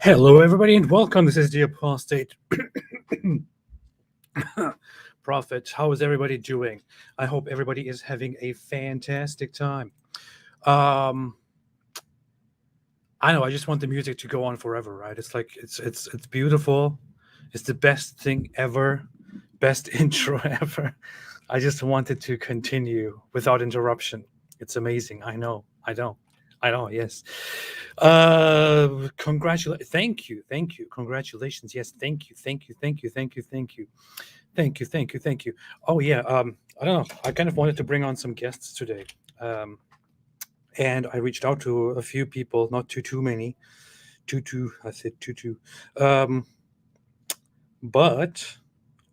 Hello, everybody, and welcome. This is the Apostate Prophet. How is everybody doing? I hope everybody is having a fantastic time. Um, I know. I just want the music to go on forever, right? It's like it's beautiful. It's the best thing ever, best intro ever. I just want it to continue without interruption. It's amazing. I know. I know. I know. Yes. Congratulate. Thank you. Thank you. Congratulations. Yes. Thank you. Thank you. Thank you. Thank you. Thank you. Thank you. Thank you. Thank you. Oh yeah. I don't know. I kind of wanted to bring on some guests today. And I reached out to a few people, not too many. I said two. Um, but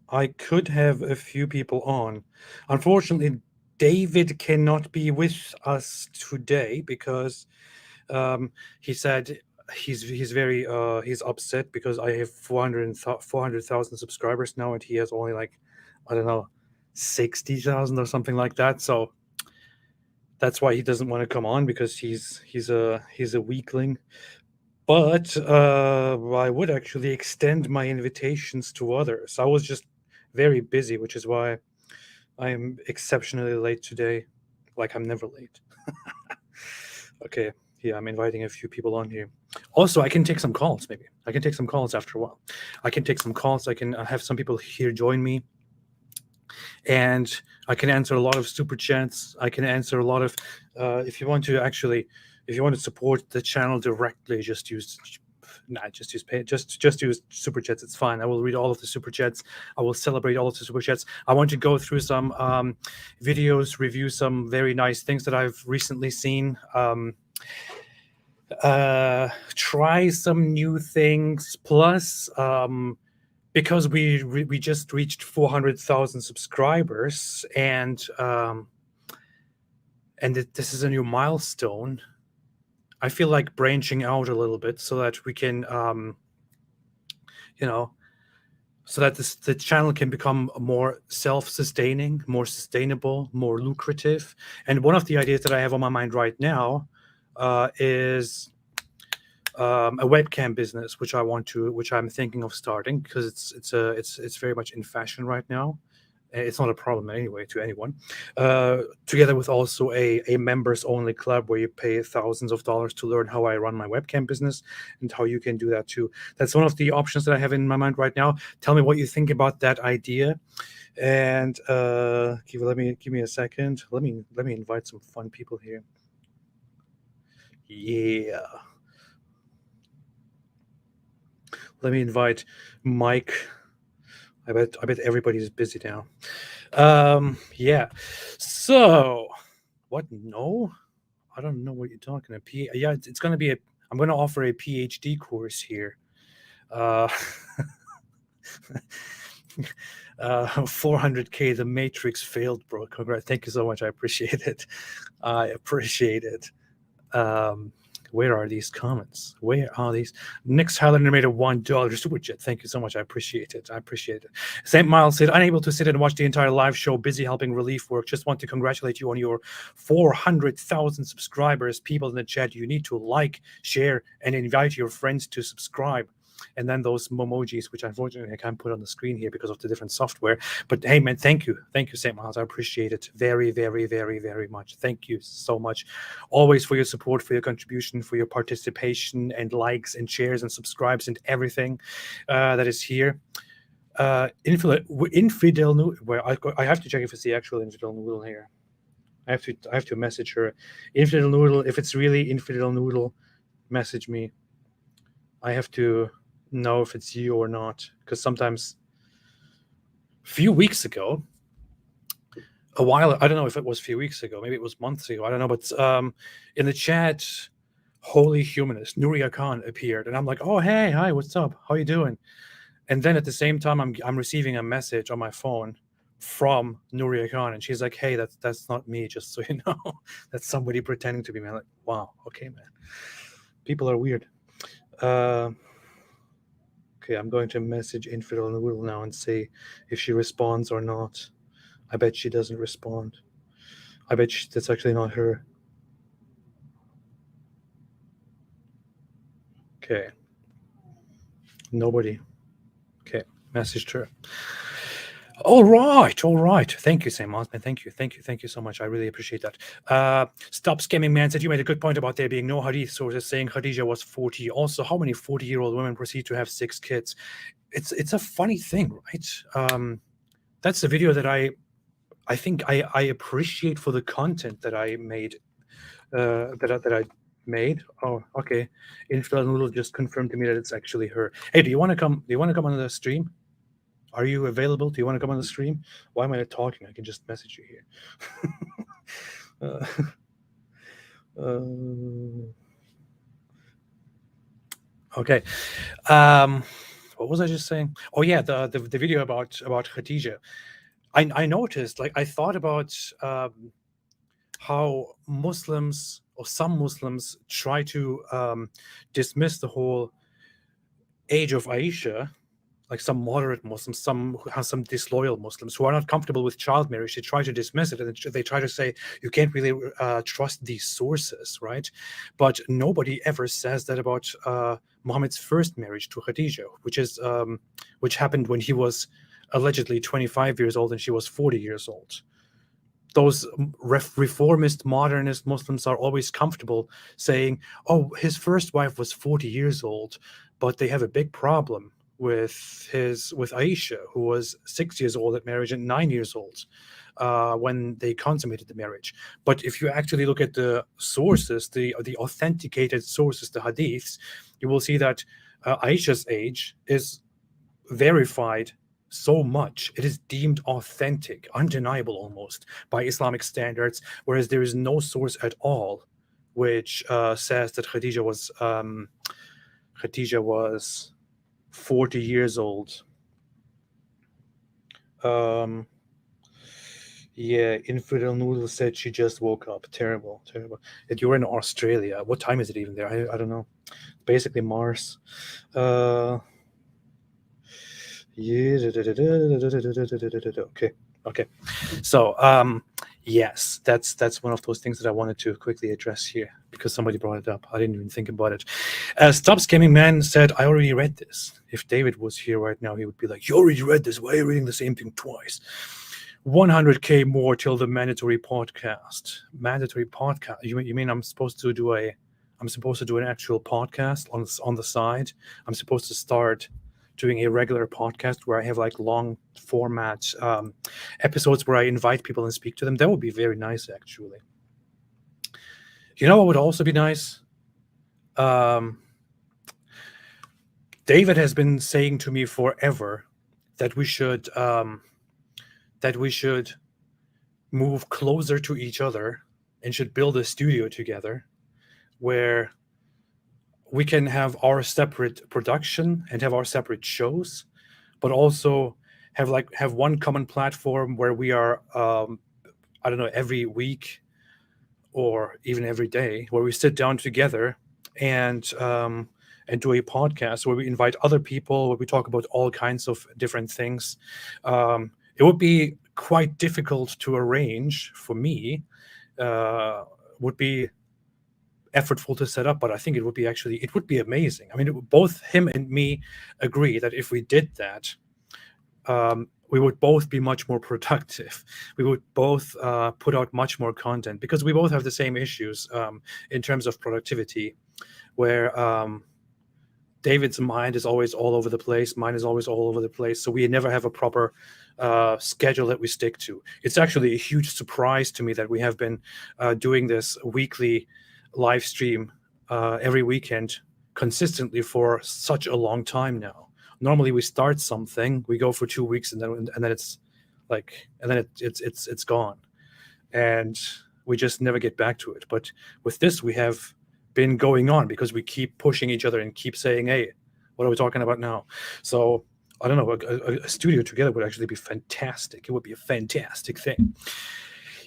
I could have a few people on. Unfortunately, David cannot be with us today because he said he's very he's upset because I have 400,000 subscribers now and he has only like I don't know 60,000 or something like that. So that's why he doesn't want to come on because he's a weakling. But I would actually extend my invitations to others. I was just very busy, which is why I am exceptionally late today. Like I'm never late. Okay, yeah, I'm inviting a few people on here. Also, I can take some calls. Maybe I can take some calls after a while. I can take some calls. I can have some people here join me, and I can answer a lot of super chats. I can answer a lot of. If you want to actually, if you want to support the channel directly, just use. Nah, just use pay. Just use super chats. It's fine. I will read all of the super chats. I will celebrate all of the super chats. I want to go through some videos, review some very nice things that I've recently seen. Try some new things. Plus, because we just reached 400,000 subscribers, and this is a new milestone. I feel like branching out a little bit so that we can, you know, so that the channel can become more self-sustaining, more sustainable, more lucrative. And one of the ideas that I have on my mind right now is a webcam business, which I'm thinking of starting because it's very much in fashion right now. It's not a problem anyway to anyone. Together with also a members only club where you pay thousands of dollars to learn how I run my webcam business and how you can do that too. That's one of the options that I have in my mind right now. Tell me what you think about that idea. And give me a second. Let me invite some fun people here. Yeah. Let me invite Mike. I bet everybody's busy now. Yeah. So, what? No, I don't know what you're talking about. Yeah, it's going to be a. I'm going to offer a PhD course here. Uh, 400K. The Matrix failed, bro. Congrats. Thank you so much. I appreciate it. I appreciate it. Um, where are these comments? Where are these? Next Highlander made a $1 super chat. Thank you so much. I appreciate it. I appreciate it. St. Miles said, unable to sit and watch the entire live show, busy helping relief work. Just want to congratulate you on your 400,000 subscribers. People in the chat, you need to like, share, and invite your friends to subscribe. And then those emojis, which unfortunately I can't put on the screen here because of the different software. But hey, man, thank you, St. Miles. I appreciate it very, very, very, very much. Thank you so much, always for your support, for your contribution, for your participation, and likes and shares and subscribes and everything that is here. Infidel Noodle. Well, I have to check if it's the actual Infidel Noodle here. I have to message her. Infidel Noodle. If it's really Infidel Noodle, message me. I have to know if it's you or not, because sometimes a few weeks ago, a while, I don't know if it was a few weeks ago, maybe it was months ago, I don't know, but in the chat, Holy Humanist Nuria Khan appeared, and I'm like, oh hey, hi, what's up, how you doing? And then at the same time I'm receiving a message on my phone from Nuria Khan, and she's like, hey, that's not me, just so you know. That's somebody pretending to be me. I'm like, wow, okay, man, people are weird. Okay, I'm going to message Infidel Noodle now and see if she responds or not. I bet she doesn't respond. I bet that's actually not her. Okay. Nobody. Okay, message to her. All right, all right. Thank you, Sam Osman. Thank you so much. I really appreciate that. Stop Scamming Man said you made a good point about there being no hadith sources saying Khadija was 40. Also, how many 40-year-old women proceed to have 6 kids? It's a funny thing, right? That's the video that I think I appreciate for the content that I made. That I made. Oh, okay. Infidel Noodle just confirmed to me that it's actually her. Hey, do you want to come? Do you want to come on the stream? Are you available? Do you want to come on the stream? Why am I not talking? I can just message you here. Okay. What was I just saying? Oh yeah, the video about Khadija. I noticed, like, I thought about how Muslims, or some Muslims, try to dismiss the whole age of Aisha. Like some moderate Muslims, some disloyal Muslims who are not comfortable with child marriage, they try to dismiss it, and they try to say you can't really trust these sources, right? But nobody ever says that about Muhammad's first marriage to Khadija, which happened when he was allegedly 25 years old and she was 40 years old. Those reformist, modernist Muslims are always comfortable saying, "Oh, his first wife was 40 years old," but they have a big problem with Aisha, who was 6 years old at marriage and 9 years old when they consummated the marriage. But if you actually look at the sources, the authenticated sources, the hadiths, you will see that Aisha's age is verified so much. It is deemed authentic, undeniable almost by Islamic standards, whereas there is no source at all which says that Khadija was 40 years old. Yeah, Infidel Noodle said she just woke up. Terrible. That you're in Australia. What time is it even there? I don't know. Basically Mars. Yeah. Okay. So yes, that's one of those things that I wanted to quickly address here because somebody brought it up. I didn't even think about it. Stop Scamming Man said, I already read this. If David was here right now, he would be like, you already read this. Why are you reading the same thing twice? 100K more till the mandatory podcast. Mandatory podcast. You mean I'm supposed to do an actual podcast on the side? I'm supposed to start doing a regular podcast where I have like long format episodes where I invite people and speak to them. That would be very nice, actually. You know what would also be nice? David has been saying to me forever that we should move closer to each other and should build a studio together where we can have our separate production and have our separate shows, but also have one common platform where we are, I don't know, every week or even every day, where we sit down together and do a podcast where we invite other people, where we talk about all kinds of different things. It would be quite difficult to arrange for me. Would be effortful to set up, but I think it would be amazing. I mean, both him and me agree that if we did that, we would both be much more productive. We would both put out much more content because we both have the same issues in terms of productivity, where David's mind is always all over the place. Mine is always all over the place. So we never have a proper schedule that we stick to. It's actually a huge surprise to me that we have been doing this weekly live stream every weekend consistently for such a long time now. Normally we start something, we go for 2 weeks, and then it's gone, and we just never get back to it. But with this, we have been going on because we keep pushing each other and keep saying, hey, what are we talking about now? So I don't know, a studio together would actually be fantastic. It would be a fantastic thing.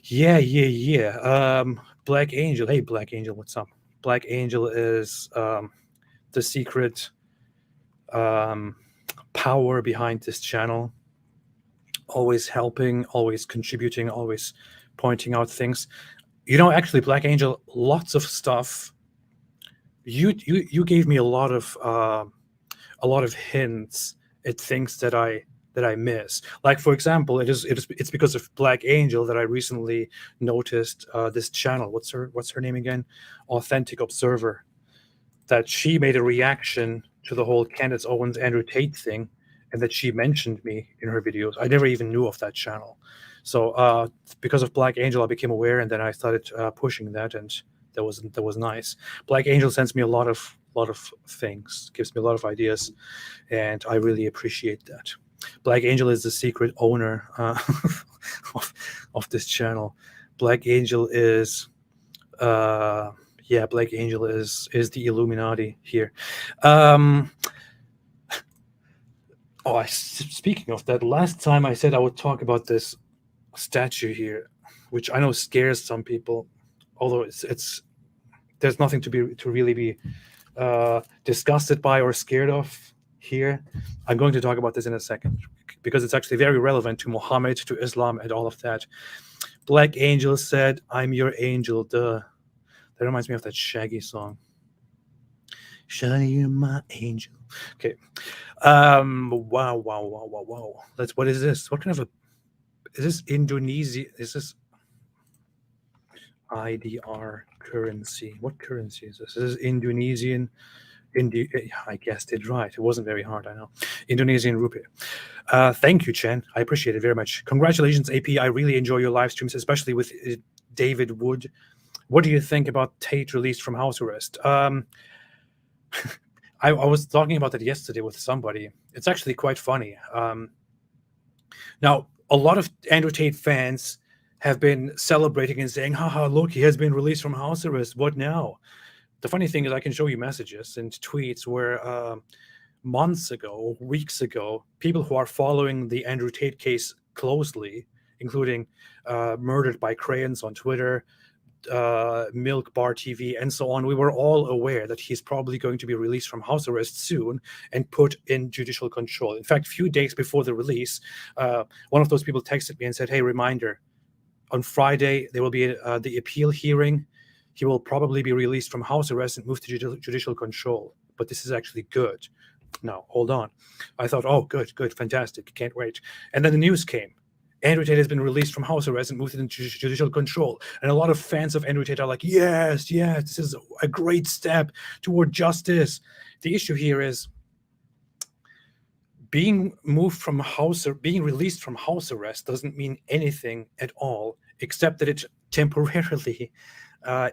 Yeah. Black Angel. Hey, Black Angel, what's up? Black Angel is the secret power behind this channel. Always helping, always contributing, always pointing out things. Actually, Black Angel, lots of stuff. You gave me a lot of a lot of hints at things that I miss. Like, for example, it's because of Black Angel that I recently noticed this channel. What's her name again? Authentic Observer. That she made a reaction to the whole Candace Owens Andrew Tate thing, and that she mentioned me in her videos. I never even knew of that channel. So because of Black Angel, I became aware, and then I started pushing that, and that was nice. Black Angel sends me a lot of things, gives me a lot of ideas, and I really appreciate that. Black Angel is the secret owner of this channel. Black Angel is Black Angel is the Illuminati here. Speaking of that, last time I said I would talk about this statue here, which I know scares some people, although it's there's nothing to really be disgusted by or scared of here. I'm going to talk about this in a second because it's actually very relevant to Muhammad, to Islam, and all of that. Black Angel said, "I'm your angel." Duh. That reminds me of that Shaggy song. Shaggy, you're my angel. Okay. Wow. What is this? What kind of is this Indonesia? Is this IDR currency? What currency is this? This is Indonesian. I guessed it right. It wasn't very hard, I know. Indonesian rupee. Thank you, Chen. I appreciate it very much. Congratulations, AP. I really enjoy your live streams, especially with David Wood. What do you think about Tate released from house arrest? I was talking about that yesterday with somebody. It's actually quite funny. Now, a lot of Andrew Tate fans have been celebrating and saying, haha, look, he has been released from house arrest. What now? The funny thing is I can show you messages and tweets where months ago, weeks ago, people who are following the Andrew Tate case closely, including Murdered by Crayons on Twitter, Milk Bar TV, and so on, we were all aware that he's probably going to be released from house arrest soon and put in judicial control. In fact, a few days before the release, one of those people texted me and said, hey, reminder, on Friday, there will be the appeal hearing. He will probably be released from house arrest and moved to judicial control. But this is actually good. No, hold on. I thought, oh, good, fantastic. Can't wait. And then the news came. Andrew Tate has been released from house arrest and moved into judicial control. And a lot of fans of Andrew Tate are like, yes, this is a great step toward justice. The issue here is being released from house arrest doesn't mean anything at all, except that it temporarily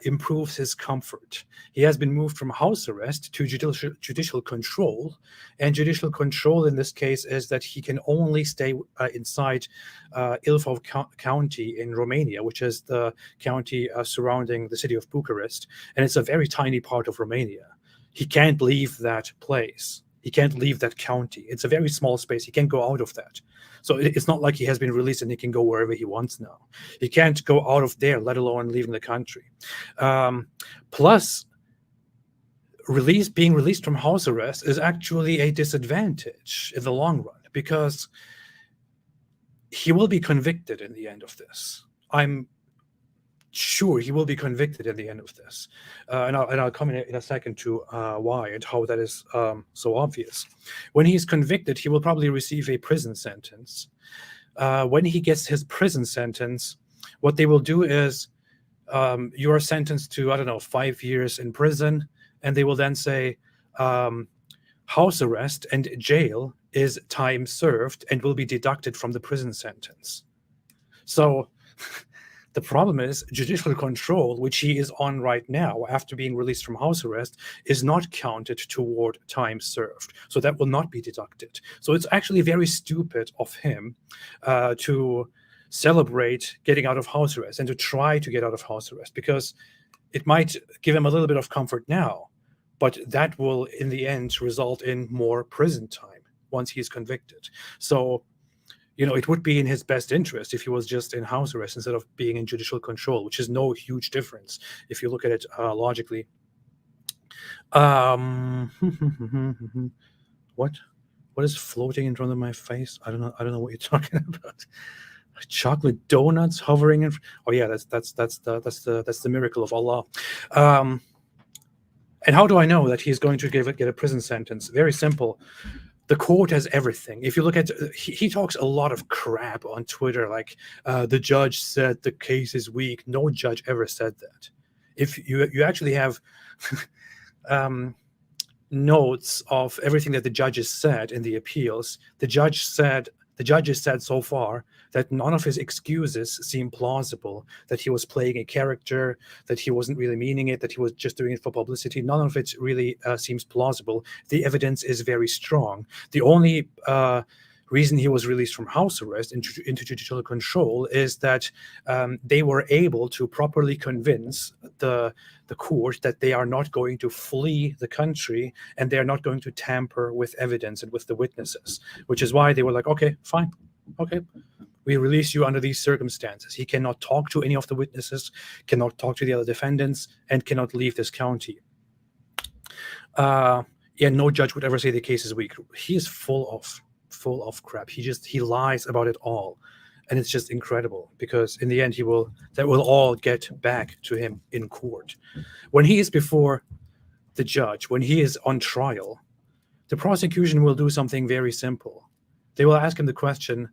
improves his comfort. He has been moved from house arrest to judicial control, and judicial control in this case is that he can only stay inside Ilfov County in Romania, which is the county surrounding the city of Bucharest, and it's a very tiny part of Romania. He can't leave that place. He can't leave that county. It's a very small space. He can't go out of that. So it's not like he has been released and he can go wherever he wants now. He can't go out of there, let alone leaving the country. Plus, being released from house arrest is actually a disadvantage in the long run because he will be convicted in the end of this. I'm sure he will be convicted at the end of this. And I'll come in a second to why and how that is so obvious. When he's convicted, he will probably receive a prison sentence. When he gets his prison sentence, what they will do is you are sentenced to, 5 years in prison, and they will then say house arrest and jail is time served and will be deducted from the prison sentence. So the problem is judicial control, which he is on right now after being released from house arrest, is not counted toward time served. So that will not be deducted. So it's actually very stupid of him to celebrate getting out of house arrest and to try to get out of house arrest, because it might give him a little bit of comfort now, but that will in the end result in more prison time once he's convicted. So it would be in his best interest if he was just in house arrest instead of being in judicial control, which is no huge difference if you look at it logically. What is floating in front of my face? I don't know what you're talking about. Chocolate donuts hovering in. Oh yeah, that's the miracle of Allah. And how do I know that he's going to get a prison sentence? Very simple. The court has everything. If you look at, he talks a lot of crap on Twitter, like the judge said the case is weak. No judge ever said that. If you actually have notes of everything that the judges said in the appeals, the judges said so far that none of his excuses seem plausible, that he was playing a character, that he wasn't really meaning it, that he was just doing it for publicity. None of it really seems plausible. The evidence is very strong. The only reason he was released from house arrest into judicial control is that they were able to properly convince the court that they are not going to flee the country and they are not going to tamper with evidence and with the witnesses, which is why they were like, okay, fine, okay, we release you under these circumstances. He cannot talk to any of the witnesses, cannot talk to the other defendants, and cannot leave this county. No judge would ever say the case is weak. He is full of crap. He lies about it all, and it's just incredible, because in the end that will all get back to him in court. When he is before the judge, when he is on trial, the prosecution will do something very simple. They will ask him the question,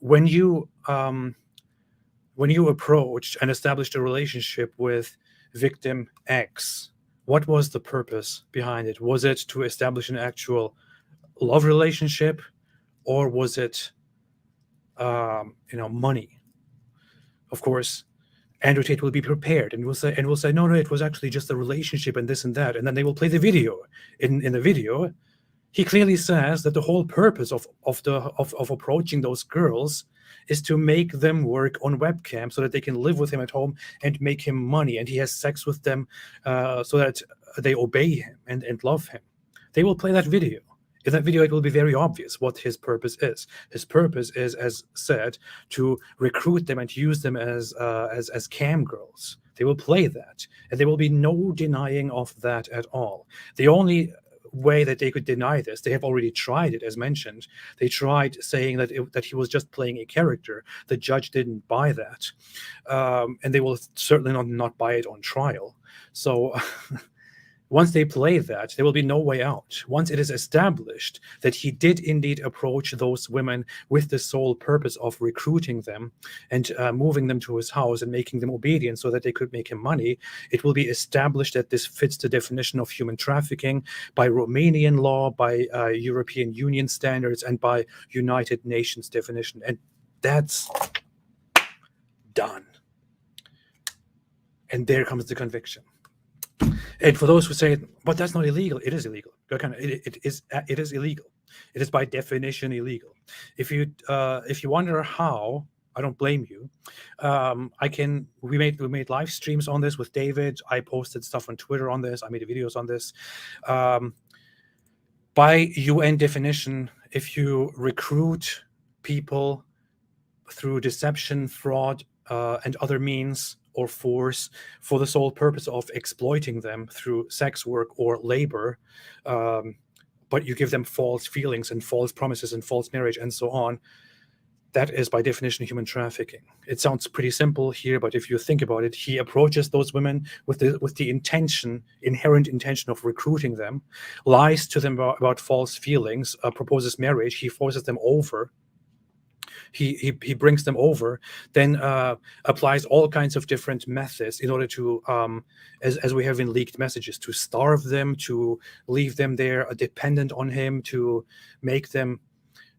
when you approached and established a relationship with victim X, what was the purpose behind it? Was it to establish an actual love relationship, or was it money? Of course, Andrew Tate will be prepared and will say, no, it was actually just a relationship and this and that. And then they will play the video. In the video, he clearly says that the whole purpose of approaching those girls is to make them work on webcam so that they can live with him at home and make him money. And he has sex with them so that they obey him and love him. They will play that video. In that video, it will be very obvious what his purpose is. His purpose is, as said, to recruit them and use them as cam girls. They will play that, and there will be no denying of that at all. The only way that they could deny this, they have already tried it, as mentioned. They tried saying that he was just playing a character. The judge didn't buy that, and they will certainly not buy it on trial. So once they play that, there will be no way out. Once it is established that he did indeed approach those women with the sole purpose of recruiting them and moving them to his house and making them obedient so that they could make him money, it will be established that this fits the definition of human trafficking by Romanian law, by European Union standards, and by United Nations definition. And that's done. And there comes the conviction. And for those who say, but that's not illegal, it is illegal. It is illegal. It is by definition illegal. If you wonder how, I don't blame you. We made live streams on this with David. I posted stuff on Twitter on this. I made videos on this. By UN definition, if you recruit people through deception, fraud, and other means or force for the sole purpose of exploiting them through sex work or labor, but you give them false feelings and false promises and false marriage and so on, that is by definition human trafficking. It sounds pretty simple here, but if you think about it, he approaches those women with the inherent intention of recruiting them, lies to them about false feelings, proposes marriage, he forces them over. He brings them over, then applies all kinds of different methods in order to, as we have in leaked messages, to starve them, to leave them there dependent on him, to make them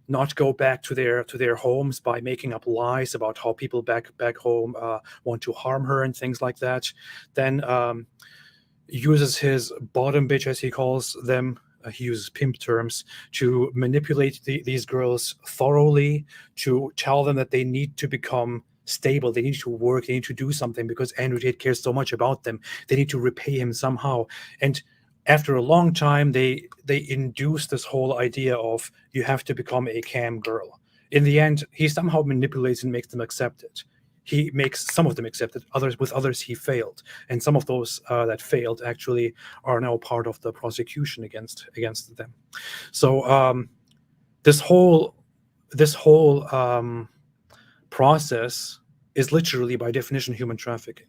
not go back to their homes by making up lies about how people back home want to harm her and things like that. Then uses his bottom bitch, as he calls them. He uses pimp terms to manipulate these girls thoroughly, to tell them that they need to become stable, they need to work, they need to do something because Andrew Tate cares so much about them. They need to repay him somehow. And after a long time, they induce this whole idea of you have to become a cam girl. In the end, he somehow manipulates and makes them accept it. He makes some of them accept it. With others he failed, and some of those that failed actually are now part of the prosecution against them. So this whole process is literally by definition human trafficking.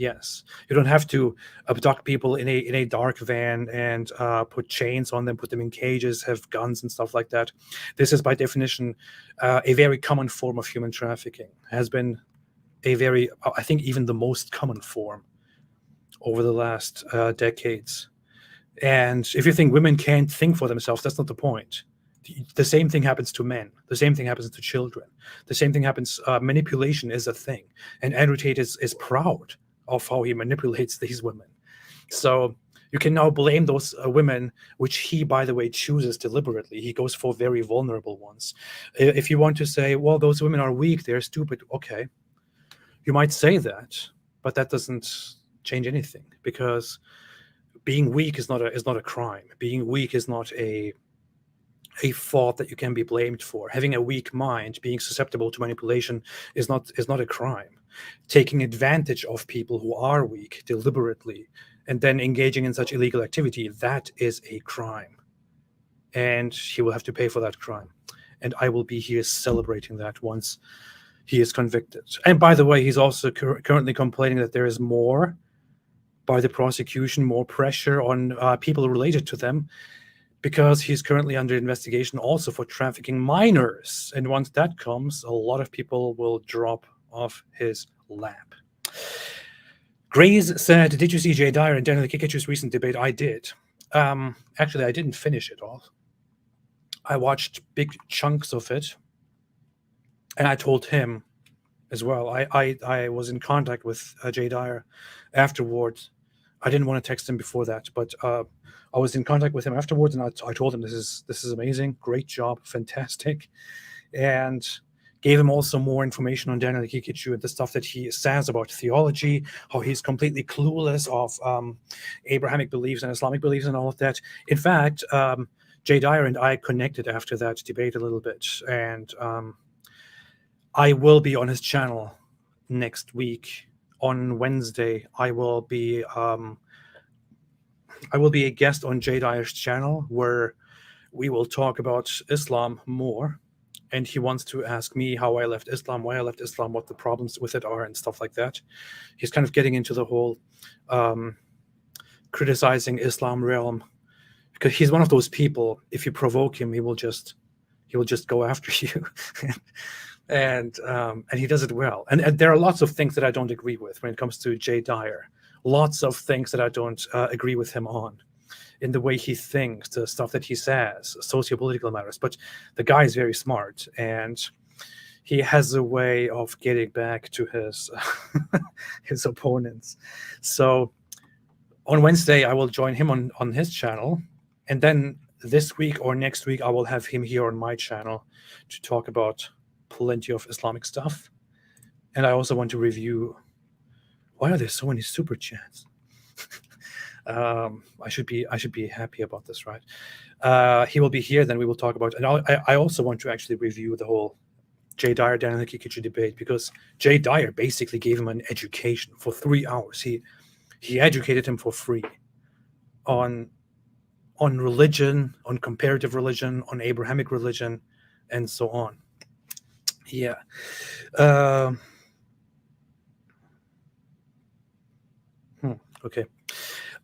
Yes, you don't have to abduct people in a dark van and put chains on them, put them in cages, have guns and stuff like that. This is by definition a very common form of human trafficking. Has been a very, I think, even the most common form over the last decades. And if you think women can't think for themselves, that's not the point. The same thing happens to men. The same thing happens to children. The same thing happens. Manipulation is a thing, and Andrew Tate is proud of how he manipulates these women. So you can now blame those women, which he, by the way, chooses deliberately. He goes for very vulnerable ones. If you want to say, well, those women are weak, they're stupid, okay, you might say that, but that doesn't change anything, because being weak is not a crime. Being weak is not a fault that you can be blamed for. Having a weak mind, being susceptible to manipulation, is not a crime. Taking advantage of people who are weak deliberately and then engaging in such illegal activity, that is a crime. And he will have to pay for that crime. And I will be here celebrating that once he is convicted. And by the way, he's also currently complaining that there is more by the prosecution, more pressure on people related to them, because he's currently under investigation also for trafficking minors. And once that comes, a lot of people will drop off his lap. Graze said, did you see Jay Dyer and Daniel Kikachu's recent debate? I did. Actually, I didn't finish it all. I watched big chunks of it, and I told him as well. I was in contact with Jay Dyer afterwards. I didn't want to text him before that, but I was in contact with him afterwards, and I told him this is amazing, great job, fantastic, and gave him also more information on Daniel Kikachu and the stuff that he says about theology, how he's completely clueless of Abrahamic beliefs and Islamic beliefs and all of that. In fact, Jay Dyer and I connected after that debate a little bit, and I will be on his channel next week on Wednesday. I will be a guest on Jay Dyer's channel, where we will talk about Islam more, and he wants to ask me how I left Islam, why I left Islam, what the problems with it are, and stuff like that. He's kind of getting into the whole criticizing Islam realm, because he's one of those people, if you provoke him, he will just go after you. And he does it well. And there are lots of things that I don't agree with when it comes to Jay Dyer. Lots of things that I don't agree with him on, in the way he thinks, the stuff that he says, socio-political matters. But the guy is very smart, and he has a way of getting back to his his opponents. So on Wednesday, I will join him on his channel, and then this week or next week, I will have him here on my channel to talk about plenty of Islamic stuff. And I also want to review, why are there so many super chats? I should be happy about this, right? He will be here, then we will talk about, and I also want to actually review the whole Jay Dyer Daniel Kikachu debate, because Jay Dyer basically gave him an education for 3 hours. He educated him for free on religion, on comparative religion, on Abrahamic religion, and so on. Yeah. Okay.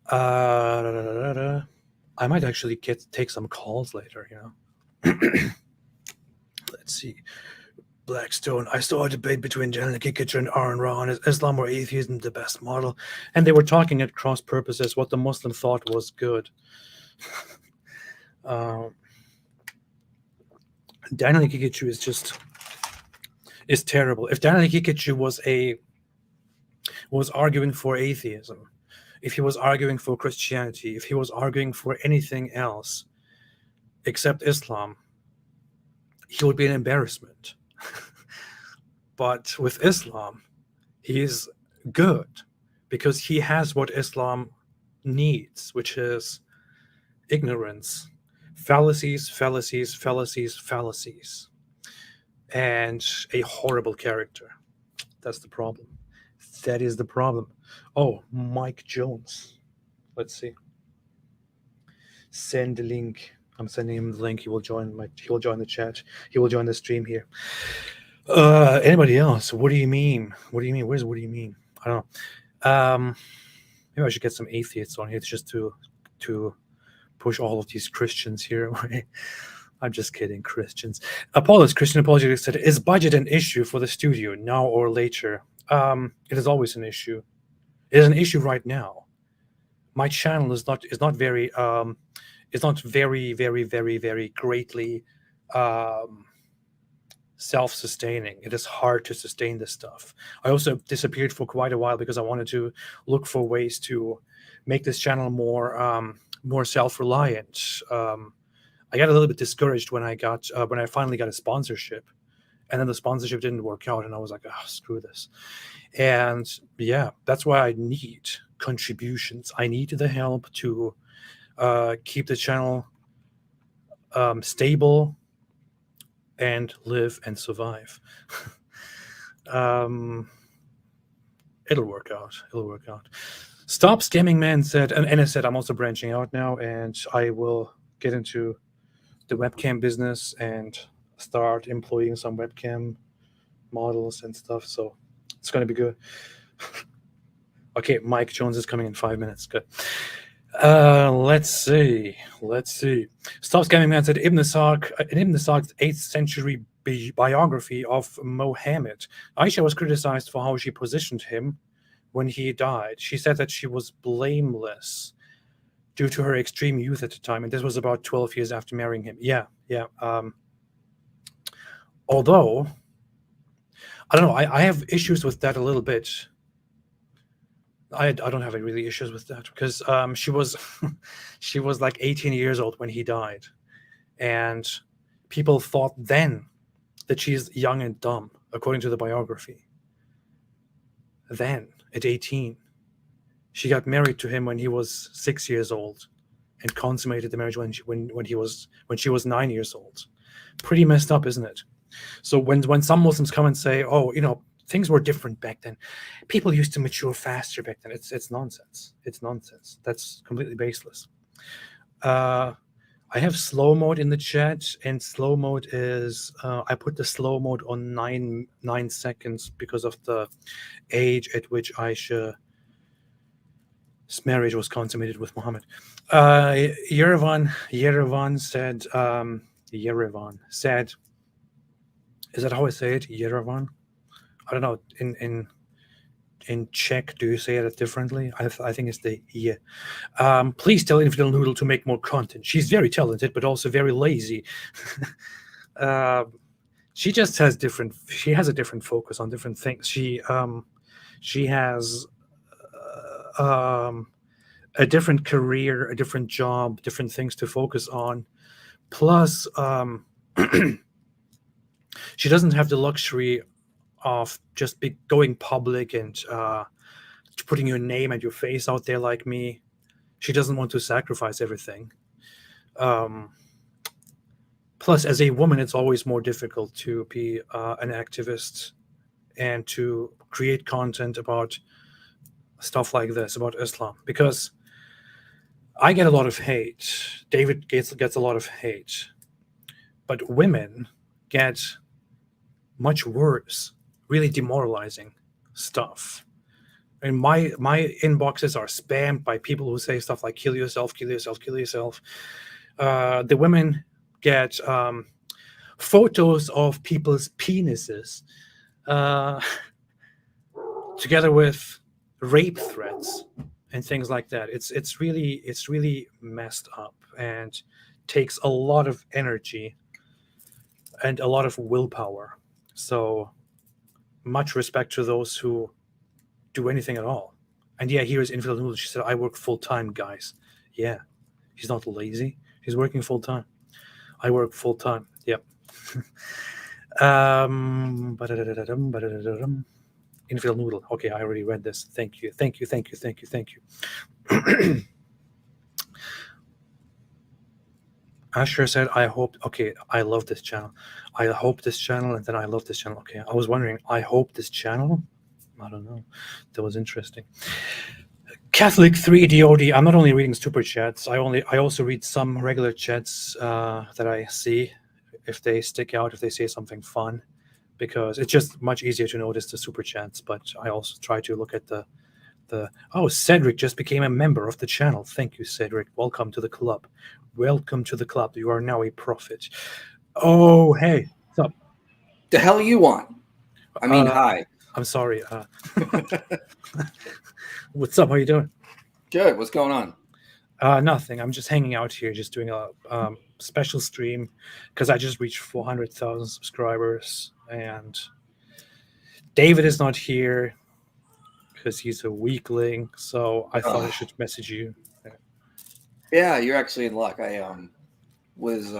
I might actually take some calls later, you know. Let's see. Blackstone, I saw a debate between Daniel Kikachu and Aaron Ra on Islam or atheism the best model, and they were talking at cross purposes, what the Muslim thought was good. Daniel Kikachu is terrible. If Daniel Kikachu was arguing for atheism, if he was arguing for Christianity, if he was arguing for anything else except Islam, he would be an embarrassment. But with Islam, he is good, because he has what Islam needs, which is ignorance, fallacies, fallacies, fallacies, fallacies, and a horrible character. That's the problem. That is the problem. Oh, Mike Jones. Let's see. Send the link. I'm sending him the link. He will join the chat. He will join the stream here. Anybody else? What do you mean? What do you mean? What do you mean? I don't know. Maybe I should get some atheists on here just to push all of these Christians here away. I'm just kidding, Christians. Apollos, Christian Apologetics said, is budget an issue for the studio now or later? It is always an issue. It is an issue right now. My channel is not very very greatly self-sustaining. It is hard to sustain this stuff. I also disappeared for quite a while because I wanted to look for ways to make this channel more self-reliant. I got a little bit discouraged when I finally got a sponsorship, and then the sponsorship didn't work out, and I was like, oh, screw this. And yeah, that's why I need contributions. I need the help to keep the channel stable and live and survive. It'll work out. It'll work out. Stop Scamming Man said, and I said, I'm also branching out now, and I will get into the webcam business and start employing some webcam models and stuff. So it's going to be good. Okay, Mike Jones is coming in 5 minutes. Good. Let's see. Stop Scamming Man said, Ibn Sa'd, in Ibn Sa'd's 8th century biography of Muhammad, Aisha was criticized for how she positioned him when he died. She said that she was blameless due to her extreme youth at the time, and this was about 12 years after marrying him. Yeah. Although, I don't know, I have issues with that a little bit. I don't have any really issues with that because she was she was like 18 years old when he died, and people thought then that she's young and dumb, according to the biography. Then at 18, she got married to him when he was 6 years old, and consummated the marriage when she was 9 years old. Pretty messed up, isn't it? So when some Muslims come and say, oh, things were different back then, people used to mature faster back then, it's nonsense. It's nonsense. That's completely baseless. I have slow mode in the chat, and slow mode is I put the slow mode on 9 seconds because of the age at which Aisha's marriage was consummated with Muhammad. Yerevan said, is that how I say it? Yerevan? I don't know. In Czech, do you say it differently? I think it's the yeah. Please tell Infidel Noodle to make more content. She's very talented, but also very lazy. She just has she has a different focus on different things. She has a different career, a different job, different things to focus on. Plus, she doesn't have the luxury of just going public and putting your name and your face out there like me. She doesn't want to sacrifice everything. Plus, as a woman, it's always more difficult to be an activist and to create content about stuff like this, about Islam, because I get a lot of hate. David gets a lot of hate, but women get much worse, really demoralizing stuff. And my inboxes are spammed by people who say stuff like kill yourself, kill yourself, kill yourself. The women get photos of people's penises together with rape threats and things like that. It's really messed up and takes a lot of energy and a lot of willpower. So much respect to those who do anything at all. And yeah, here is Infidel Noodle. She said, I work full-time, guys. Yeah, she's not lazy. She's working full-time. I work full-time. Yep. Infidel Noodle. Okay, I already read this. Thank you. Asher said, I hope, okay, I love this channel. I hope this channel, and then I love this channel. Okay, I was wondering, I hope this channel? I don't know. That was interesting. Catholic 3DOD. I'm not only reading super chats. I also read some regular chats that I see, if they stick out, if they say something fun, because it's just much easier to notice the super chats. But I also try to look at the Cedric just became a member of the channel. Thank you, Cedric. Welcome to the club. Welcome to the club. You are now a prophet. Oh, hey, what's up? The hell you want? I mean, hi. I'm sorry. What's up? How you doing? Good. What's going on? Nothing. I'm just hanging out here, just doing a special stream because I just reached 400,000 subscribers, and David is not here because he's a weakling. So I thought I should message you. Yeah, you're actually in luck. I was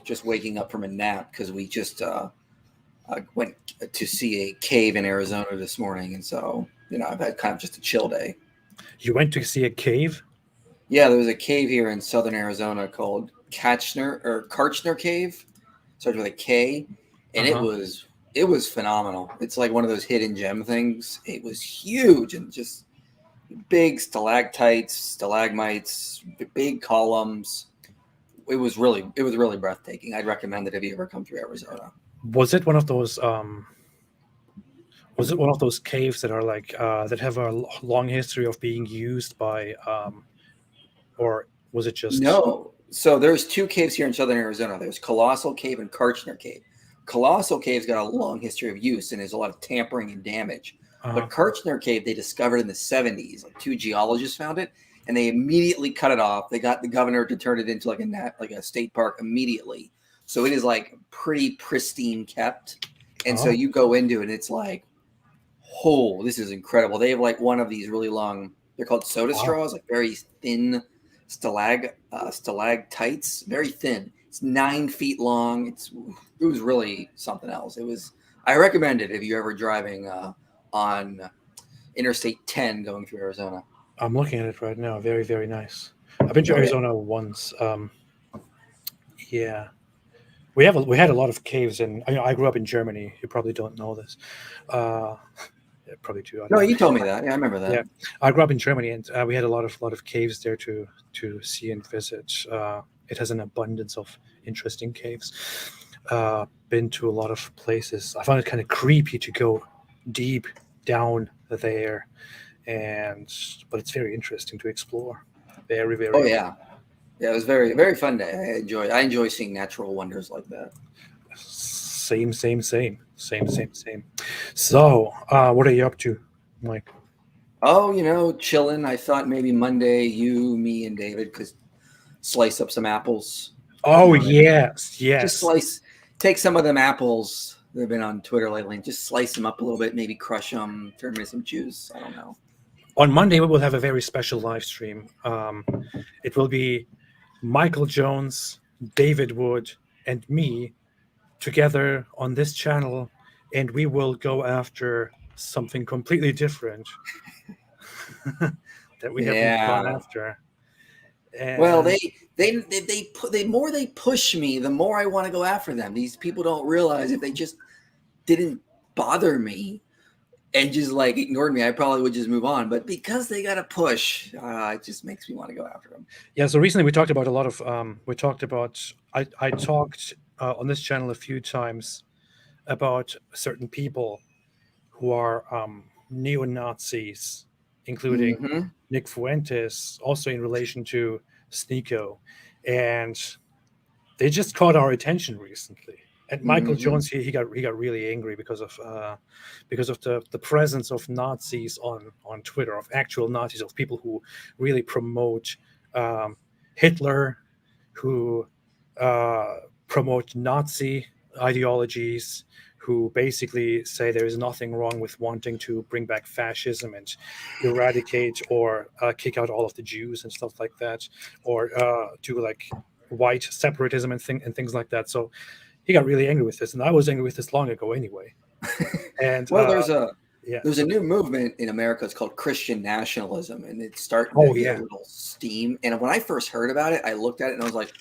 just waking up from a nap because we just went to see a cave in Arizona this morning, and so I've had kind of just a chill day. You went to see a cave? Yeah, there was a cave here in southern Arizona called Kartchner Cave. Starts with a K, and it was phenomenal. It's like one of those hidden gem things. It was huge and just big stalactites, stalagmites, big columns. It was really breathtaking. I'd recommend it if you ever come through Arizona. Was it one of those? Was it one of those caves that are like that have a long history of being used by, or was it just? No. So there's two caves here in southern Arizona. There's Colossal Cave and Kartchner Cave. Colossal Cave's got a long history of use and there's a lot of tampering and damage. But Kartchner Cave they discovered in the 70s. Like two geologists found it and they immediately cut it off. They got the governor to turn it into like a state park immediately. So it is like pretty pristine kept. And so you go into it and it's like, oh, this is incredible. They have like one of these really long, they're called soda straws, like very thin stalactites, very thin. It's 9 feet long. It was really something else. I recommend it if you're ever driving on Interstate 10 going through Arizona. I'm looking at it right now. Very, very nice. I've been to Arizona once. Yeah, we had a lot of caves, and I grew up in Germany. You probably don't know this. Yeah, probably do. No, you told me that. Yeah, I remember that. Yeah, I grew up in Germany, and we had a lot of caves there to see and visit. It has an abundance of interesting caves. Been to a lot of places. I found it kind of creepy to go deep down there, but it's very interesting to explore. Very, very. Oh yeah, yeah. It was very, very fun day. I enjoy seeing natural wonders like that. Same. So, what are you up to, Mike? Oh, chilling. I thought maybe Monday you, me, and David could slice up some apples. Oh, yes. Just take some of them apples that have been on Twitter lately and just slice them up a little bit, maybe crush them, turn them into some juice. I don't know. On Monday, we will have a very special live stream. It will be Michael Jones, David Wood, and me together on this channel, and we will go after something completely different that we haven't gone after. And well, the more they push me, the more I want to go after them. These people don't realize if they just didn't bother me and just like ignored me, I probably would just move on. But because they got to push, it just makes me want to go after them. Yeah. So recently we talked about a lot of. I talked on this channel a few times about certain people who are neo-Nazis, including Nick Fuentes, also in relation to Sneako, and they just caught our attention recently. And Michael Jones, he got really angry because of the presence of Nazis on Twitter, of actual Nazis, of people who really promote Hitler, who promote Nazi ideologies, who basically say there is nothing wrong with wanting to bring back fascism and eradicate or kick out all of the Jews and stuff like that, or do like white separatism and things like that. So he got really angry with this, and I was angry with this long ago anyway. And well, there's a new movement in America. It's called Christian nationalism, and it's starting to get a little steam. And when I first heard about it, I looked at it and I was like,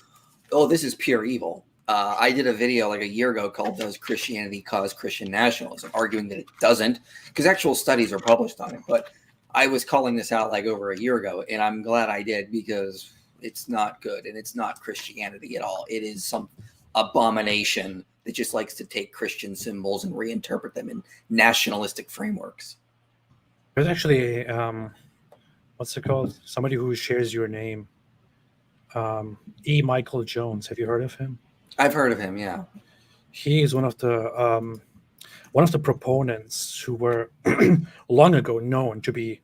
"Oh, this is pure evil." I did a video like a year ago called "Does Christianity Cause Christian Nationalism?" arguing that it doesn't, because actual studies are published on it. But I was calling this out like over a year ago, and I'm glad I did because it's not good and it's not Christianity at all. It is some abomination that just likes to take Christian symbols and reinterpret them in nationalistic frameworks. There's actually what's it called? Somebody who shares your name. E. Michael Jones. Have you heard of him? I've heard of him. Yeah. He is one of the proponents who were long ago known to be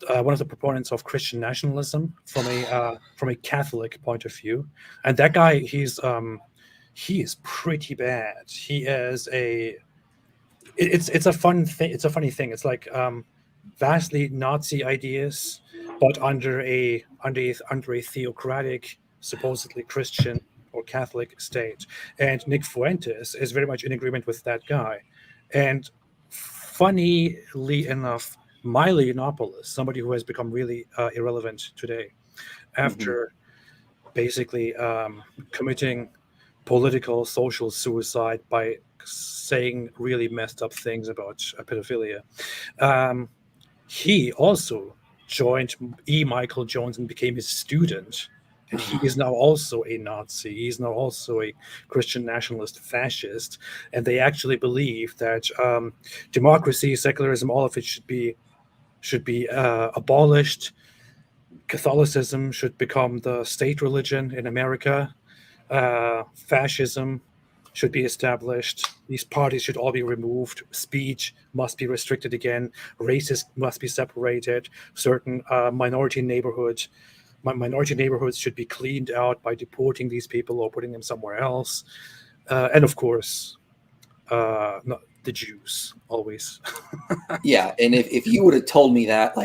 one of the proponents of Christian nationalism from a Catholic point of view. And that guy, he is pretty bad. He is it's a fun thing. It's a funny thing. It's like vastly Nazi ideas, but under a theocratic, supposedly Christian or Catholic state. And Nick Fuentes is very much in agreement with that guy. And funnily enough, Milo Yiannopoulos, somebody who has become really irrelevant today, after basically committing political, social suicide by saying really messed up things about pedophilia. He also joined E. Michael Jones and became his student. And he is now also a Nazi. He's now also a Christian nationalist fascist. And they actually believe that democracy, secularism, all of it should be abolished. Catholicism should become the state religion in America. Fascism should be established. These parties should all be removed. Speech must be restricted again. Races must be separated. Certain minority neighborhoods should be cleaned out by deporting these people or putting them somewhere else. And of course, not the Jews always. Yeah, and if you would have told me that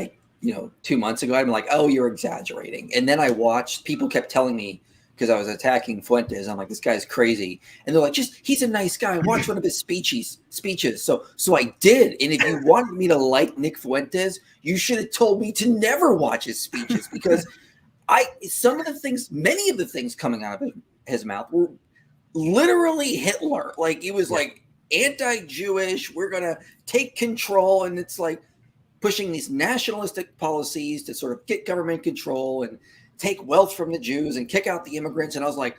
2 months ago, I'd be like, oh, you're exaggerating. And then I watched, people kept telling me, because I was attacking Fuentes, I'm like, this guy's crazy. And they're like, he's a nice guy. Watch one of his speeches. So I did. And if you wanted me to like Nick Fuentes, you should have told me to never watch his speeches, because many of the things coming out of his mouth were literally Hitler. Like, it was like anti-Jewish, we're going to take control. And it's like pushing these nationalistic policies to sort of get government control and take wealth from the Jews and kick out the immigrants. And I was like,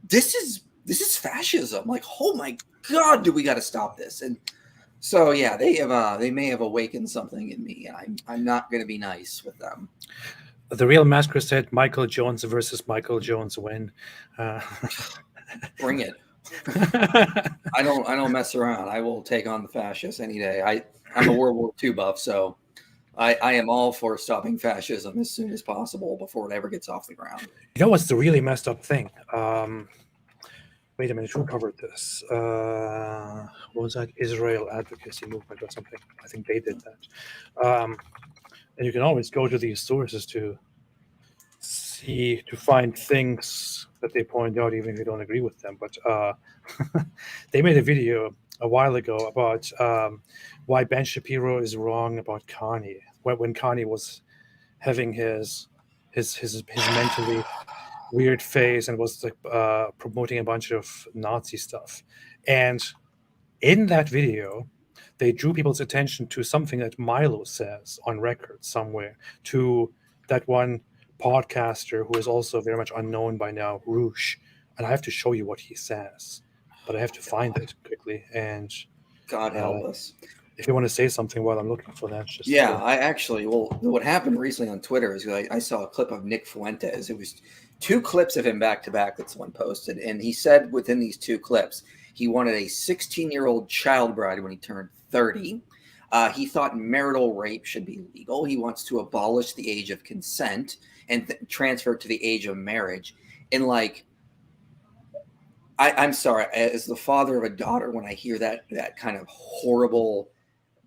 this is fascism. Like, oh my God, do we got to stop this? And so, yeah, they may have awakened something in me. I'm not going to be nice with them. The Real Masker said Michael Jones versus Michael Jones win. Bring it. I don't mess around. I will take on the fascists any day. I'm a World War II buff, so I am all for stopping fascism as soon as possible before it ever gets off the ground. You know what's the really messed up thing? Wait a minute, who covered this? What was that? Israel Advocacy Movement or something. I think they did that. And you can always go to these sources to find things that they point out, even if you don't agree with them. But they made a video a while ago about why Ben Shapiro is wrong about Kanye when Kanye was having his mentally weird phase and was like promoting a bunch of Nazi stuff. And in that video, they drew people's attention to something that Milo says on record somewhere, to that one podcaster who is also very much unknown by now, Roosh. And I have to show you what he says, but I have to find it quickly. And God help us. If you want to say something while I'm looking for that, just what happened recently on Twitter is I saw a clip of Nick Fuentes. It was 2 clips of him back to back that someone posted, and he said within these 2 clips he wanted a 16-year-old child bride when he turned 30. He thought marital rape should be legal. He wants to abolish the age of consent and transfer it to the age of marriage. And I'm sorry, as the father of a daughter, when I hear that kind of horrible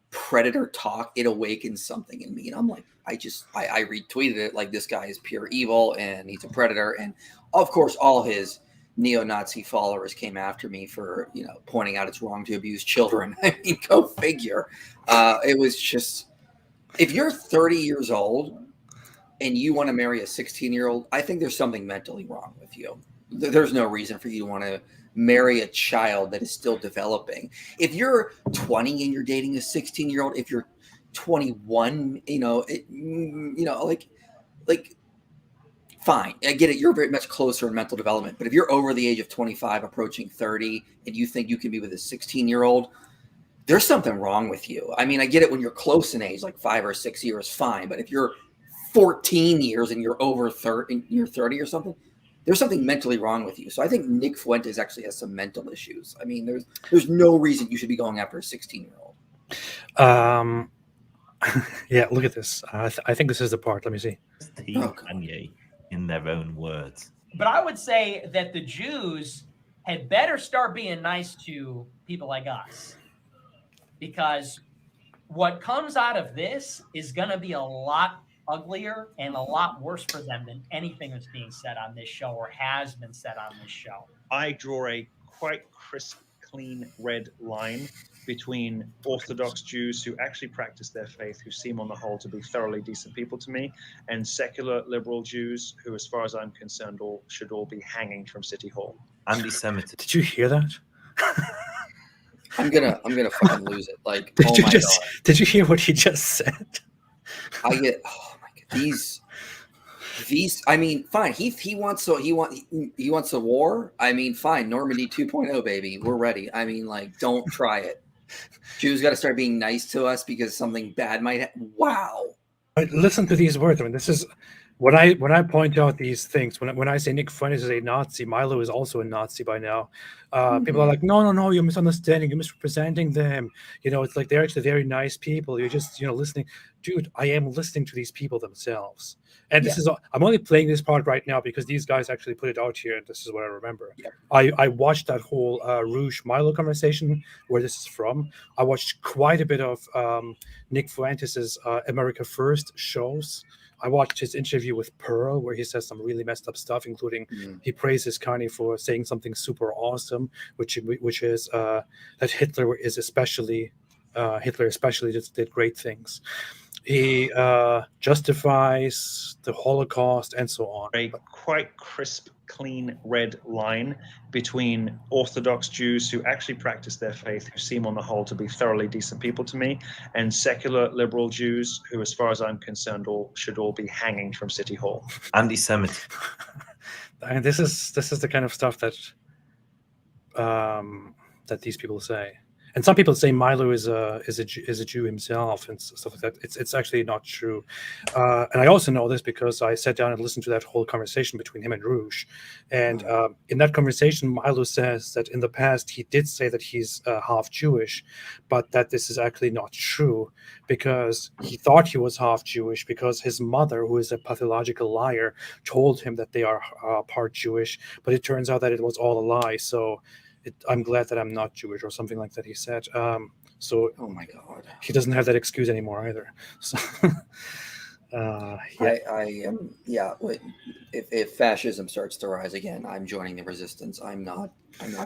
predator talk, it awakens something in me. And I'm like, I retweeted it like, this guy is pure evil and he's a predator. And of course, all his neo-Nazi followers came after me for, pointing out it's wrong to abuse children. I mean, go figure. It was just, if you're 30 years old and you want to marry a 16-year-old, I think there's something mentally wrong with you. There's no reason for you to want to marry a child that is still developing. If you're 20 and you're dating a 16-year-old, if you're 21, fine. I get it. You're very much closer in mental development. But if you're over the age of 25, approaching 30, and you think you can be with a 16-year-old, there's something wrong with you. I mean, I get it when you're close in age, like 5 or 6 years, fine. But if you're 14 years and you're over 30, you're 30 or something, there's something mentally wrong with you. So I think Nick Fuentes actually has some mental issues. I mean, there's no reason you should be going after a 16-year-old. Yeah, look at this. I think this is the part. Let me see. Team Kanye in their own words. But I would say that the Jews had better start being nice to people like us, because what comes out of this is going to be a lot uglier and a lot worse for them than anything that's being said on this show or has been said on this show. I draw a quite crisp, clean red line between Orthodox Jews who actually practice their faith, who seem on the whole to be thoroughly decent people to me, and secular liberal Jews who, as far as I'm concerned, should all be hanging from City Hall. Anti-Semitism. Did you hear that? I'm gonna fucking lose it. Like, oh my god! Did you hear what he just said? I get, oh my god, these. I mean, fine. He wants a war. I mean, fine. Normandy 2.0, baby. We're ready. I mean, like, don't try it. Jews got to start being nice to us because something bad might happen. Wow. But listen to these words. I mean, this is when I point out these things. When I say Nick Fuentes is a Nazi, Milo is also a Nazi by now. People are like, no, you're misunderstanding. You're misrepresenting them. You know, it's like they're actually very nice people. You're just, listening. Dude, I am listening to these people themselves. And this is, I'm only playing this part right now because these guys actually put it out here, and this is what I remember. Yeah. I watched that whole Rouge Milo conversation where this is from. I watched quite a bit of Nick Fuentes' America First shows. I watched his interview with Pearl, where he says some really messed up stuff, including he praises Kanye for saying something super awesome, which is that Hitler especially just did great things. He justifies the Holocaust and so on. A quite crisp, clean red line between Orthodox Jews who actually practice their faith, who seem on the whole to be thoroughly decent people to me, and secular liberal Jews who, as far as I'm concerned, should all be hanging from City Hall. Anti-Semitism. And this is the kind of stuff that that these people say. And some people say Milo is a Jew himself and stuff like that. It's actually not true. And I also know this because I sat down and listened to that whole conversation between him and Rouge. And in that conversation, Milo says that in the past he did say that he's half Jewish, but that this is actually not true because he thought he was half Jewish because his mother, who is a pathological liar, told him that they are part Jewish. But it turns out that it was all a lie. So I'm glad that I'm not Jewish or something like that, he said. So oh my god, he doesn't have that excuse anymore either. So if fascism starts to rise again, I'm joining the resistance. I'm not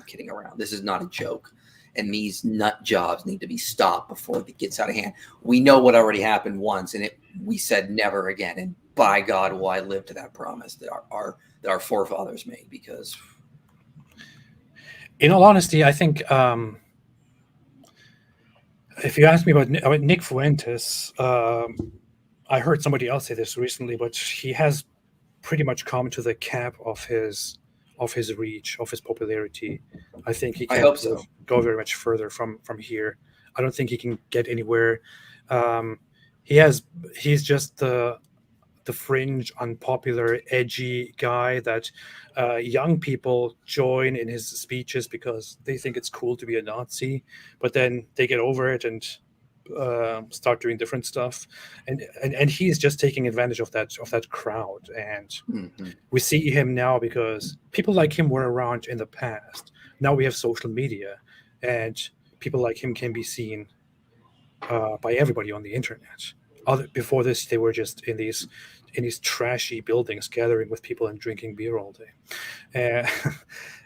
kidding around. This is not a joke, and these nut jobs need to be stopped before it gets out of hand. We know what already happened once, and we said never again, and by God will I live to that promise that our forefathers made. Because in all honesty, I think if you ask me about Nick Fuentes, I heard somebody else say this recently, but he has pretty much come to the cap of his reach, of his popularity. I think he can go very much further from here. I don't think he can get anywhere. He's just the fringe, unpopular, edgy guy that young people join in his speeches because they think it's cool to be a Nazi, but then they get over it and start doing different stuff, and he's just taking advantage of that crowd. And we see him now because people like him were around in the past. Now we have social media, and people like him can be seen by everybody on the internet. Before this, they were just in these trashy buildings, gathering with people and drinking beer all day.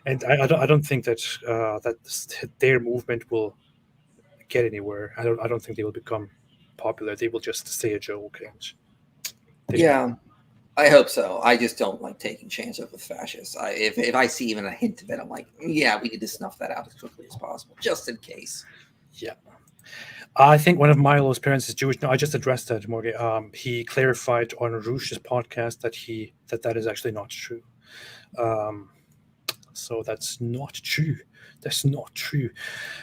And I don't think that that their movement will get anywhere. I don't think they will become popular. They will just stay a joke. I hope so. I just don't like taking chances with fascists. If I see even a hint of it, I'm like, yeah, we need to snuff that out as quickly as possible, just in case. Yeah. I think one of Milo's parents is Jewish. No, I just addressed that, Morgan. He clarified on Rouge's podcast that is actually not true. So that's not true. That's not true.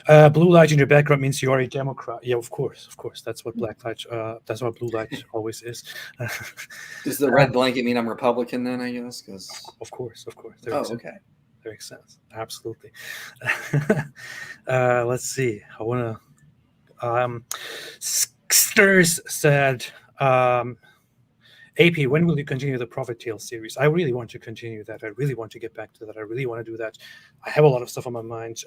Blue light in your background means you are a Democrat. Yeah, of course. That's what black light. That's what blue light always is. Does the red blanket mean I'm Republican then? I guess because. Of course. That Oh, makes sense. okay. That makes sense. Absolutely. Let's see. I want to. Sters said, AP, when will you continue the Prophet Tales series? I really want to continue that. I really want to get back to that. I really want to do that. I have a lot of stuff on my mind.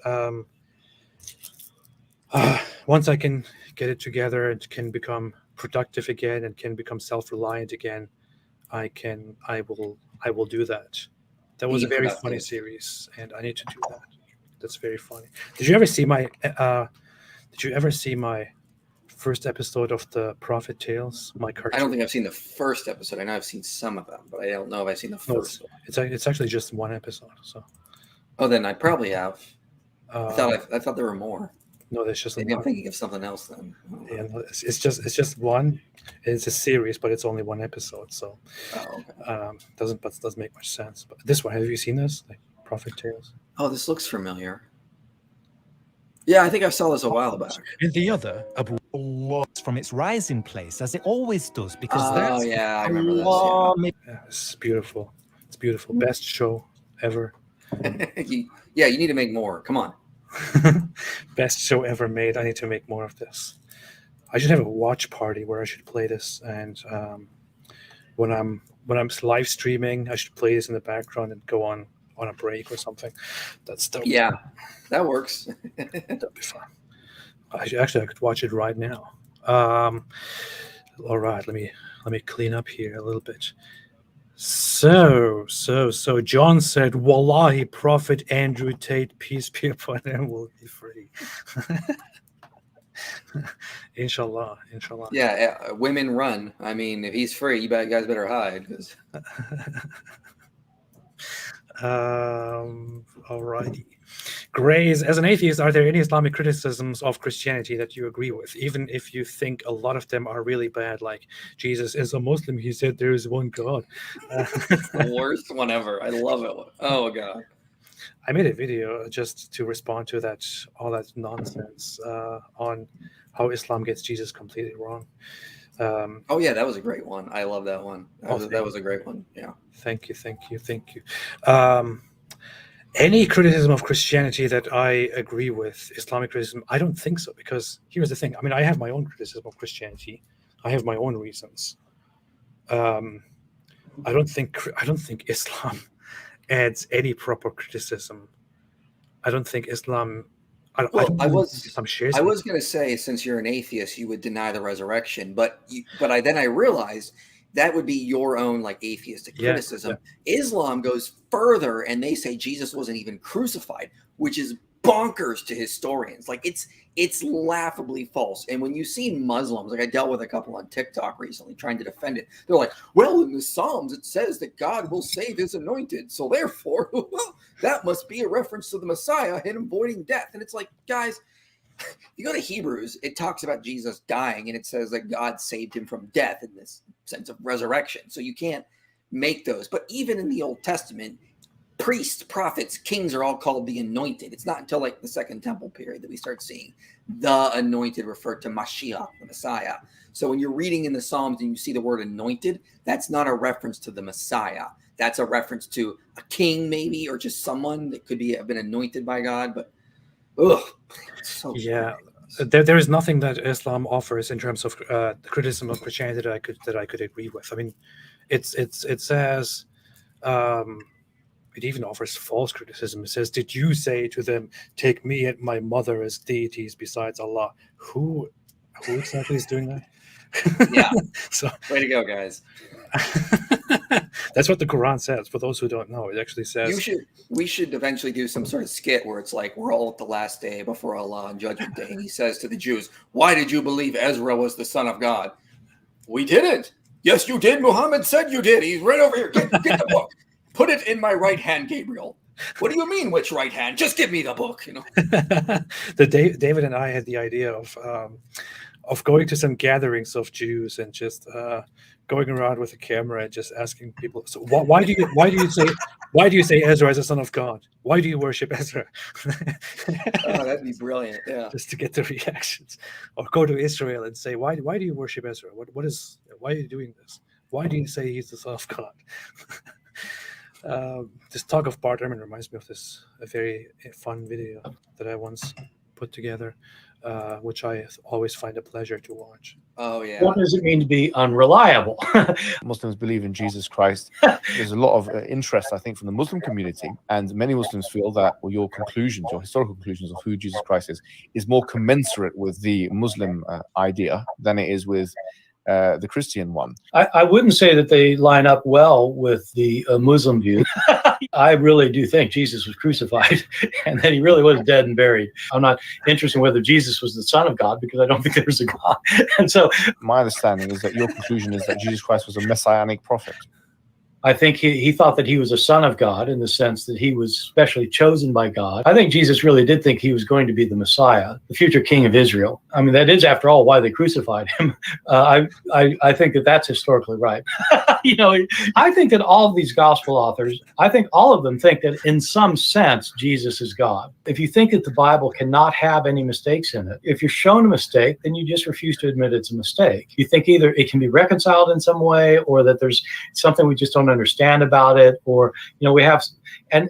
Once I can get it together and can become productive again and can become self-reliant again, I will do that. That was a very funny series, and I need to do that. That's very funny. Did you ever see my first episode of the Prophet Tales? My cartoon. I don't think I've seen the first episode. I know I've seen some of them, but I don't know if I've seen the first one. It's actually just one episode. So. Oh, then I probably have. I thought there were more. No, there's just maybe one. I'm thinking of something else then. Yeah, no, it's just one. It's a series, but it's only one episode, so doesn't make much sense. But this one, have you seen this? Like Prophet Tales? Oh, this looks familiar. Yeah, I think I saw this a while back. In the other, Abu from its rising place, as it always does, because I remember this. Yeah, it's beautiful. It's beautiful. Best show ever. You need to make more. Come on. Best show ever made. I need to make more of this. I should have a watch party where I should play this, and when I'm live streaming, I should play this in the background and go on a break or something. That's dope. Yeah, that works. That'd be fun. I could watch it right now. All right, let me clean up here a little bit. So John said, "Wallahi, Prophet Andrew Tate, peace be upon him, will be free." Inshallah. Yeah, women run. I mean, if he's free, you guys better hide. Cause... Alrighty. Grays, as an atheist, are there any Islamic criticisms of Christianity that you agree with, even if you think a lot of them are really bad? Like, Jesus is a Muslim, he said there is one God. The worst one ever. I love it. Oh god. I made a video just to respond to all that nonsense on how Islam gets Jesus completely wrong. Oh yeah, that was a great one. I love that one. That was a great one. Yeah. Thank you. Any criticism of Christianity that I agree with, Islamic criticism, I don't think so, because here's the thing. I mean, I have my own criticism of Christianity. I have my own reasons. I don't think Islam adds any proper criticism. I don't think Islam. I was going to say, since you're an atheist, you would deny the resurrection, but I realized that would be your own like atheistic criticism. Yeah. Islam goes further, and they say Jesus wasn't even crucified, which is bonkers to historians. Like it's laughably false. And when you see Muslims, like I dealt with a couple on TikTok recently trying to defend it, they're like, well, in the Psalms it says that God will save his anointed, so therefore that must be a reference to the Messiah and avoiding death. And it's like, guys, if you go to Hebrews, it talks about Jesus dying, and it says that God saved him from death in this sense of resurrection. So you can't make those. But even in the Old Testament, priests, prophets, kings are all called the anointed. It's not until like the Second Temple period that we start seeing the anointed referred to Mashiach, the Messiah. So when you're reading in the Psalms and you see the word anointed, that's not a reference to the Messiah. That's a reference to a king maybe, or just someone that could have been anointed by God. But there is nothing that Islam offers in terms of criticism of Christianity that I could agree with. I mean, it says it even offers false criticism. It says, "Did you say to them, 'Take me and my mother as deities besides Allah'?" Who exactly is doing that? Yeah. So way to go, guys. That's what the Quran says. For those who don't know, it actually says we should eventually do some sort of skit where it's like we're all at the last day before Allah on Judgment Day, and he says to the Jews, "Why did you believe Ezra was the son of God?" "We didn't." "Yes, you did. Muhammad said you did. He's right over here. Get the book. Put it in my right hand, Gabriel." "What do you mean, which right hand? Just give me the book." You know. David and I had the idea of going to some gatherings of Jews and just going around with a camera and just asking people, so why do you say Ezra is a son of God? Why do you worship Ezra? Oh, that'd be brilliant. Yeah. Just to get the reactions. Or go to Israel and say, why do you worship Ezra? Why are you doing this? Why do you say he's the son of God? This talk of Bart Ehrman reminds me of a very fun video that I once put together, which I always find a pleasure to watch. Oh yeah. What does it mean to be unreliable? Muslims believe in Jesus Christ. There's a lot of interest, I think, from the Muslim community, and many Muslims feel that your conclusions, your historical conclusions of who Jesus Christ is more commensurate with the Muslim idea than it is with the Christian one. I wouldn't say that they line up well with the Muslim view. I really do think Jesus was crucified and that he really was dead and buried. I'm not interested in whether Jesus was the son of God, because I don't think there's a God. And so my understanding is that your conclusion is that Jesus Christ was a messianic prophet. I think he thought that he was a son of God in the sense that he was specially chosen by God. I think Jesus really did think he was going to be the Messiah, the future king of Israel. I mean, that is, after all, why they crucified him. I think that that's historically right. I think that all of these gospel authors, I think all of them think that in some sense, Jesus is God. If you think that the Bible cannot have any mistakes in it, if you're shown a mistake, then you just refuse to admit it's a mistake. You think either it can be reconciled in some way, or that there's something we just don't understand about it, or we have and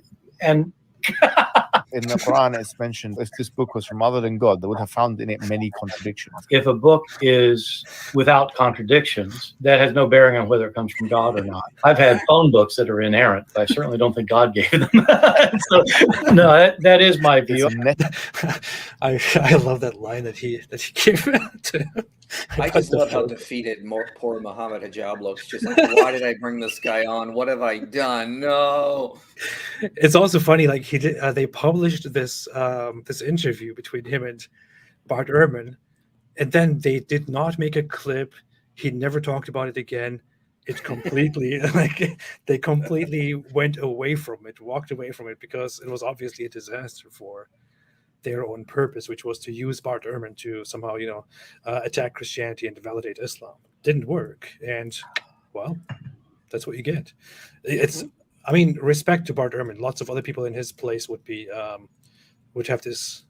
in the Quran it's mentioned, if this book was from other than God, they would have found in it many contradictions. If a book is without contradictions, that has no bearing on whether it comes from God or not. I've had phone books that are inerrant, but I certainly don't think God gave them. So, no, that is my view. I love that line that he gave to. I just love how defeated poor Muhammad Hijab looks. Just like, why did I bring this guy on? What have I done? No. It's also funny, like they published this interview between him and Bart Ehrman, and then they did not make a clip. He never talked about it again. It completely they completely went away from it, walked away from it, because it was obviously a disaster for their own purpose, which was to use Bart Ehrman to somehow, attack Christianity and validate Islam. Didn't work, and well, that's what you get. I mean, respect to Bart Ehrman. Lots of other people in his place would have this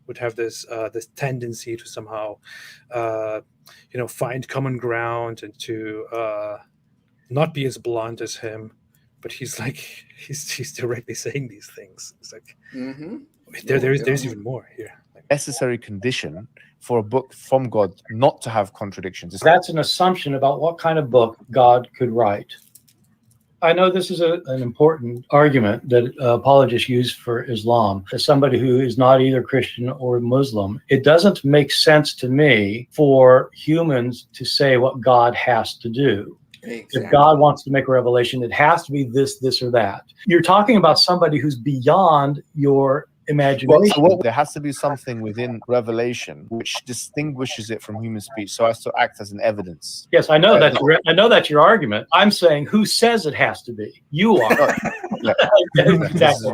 tendency to somehow, find common ground and to not be as blunt as him. But he's directly saying these things. It's like. Mm-hmm. There's even more here. Necessary condition for a book from God not to have contradictions. That's an assumption about what kind of book God could write. I know this is an important argument that apologists use for Islam. As somebody who is not either Christian or Muslim, it doesn't make sense to me for humans to say what God has to do. Exactly. If God wants to make a revelation, it has to be this, or that. You're talking about somebody who's beyond your imagination. Well, there has to be something within Revelation which distinguishes it from human speech, so as to act as an evidence. Yes, I know that's your argument. I'm saying, who says it has to be? You are. Exactly.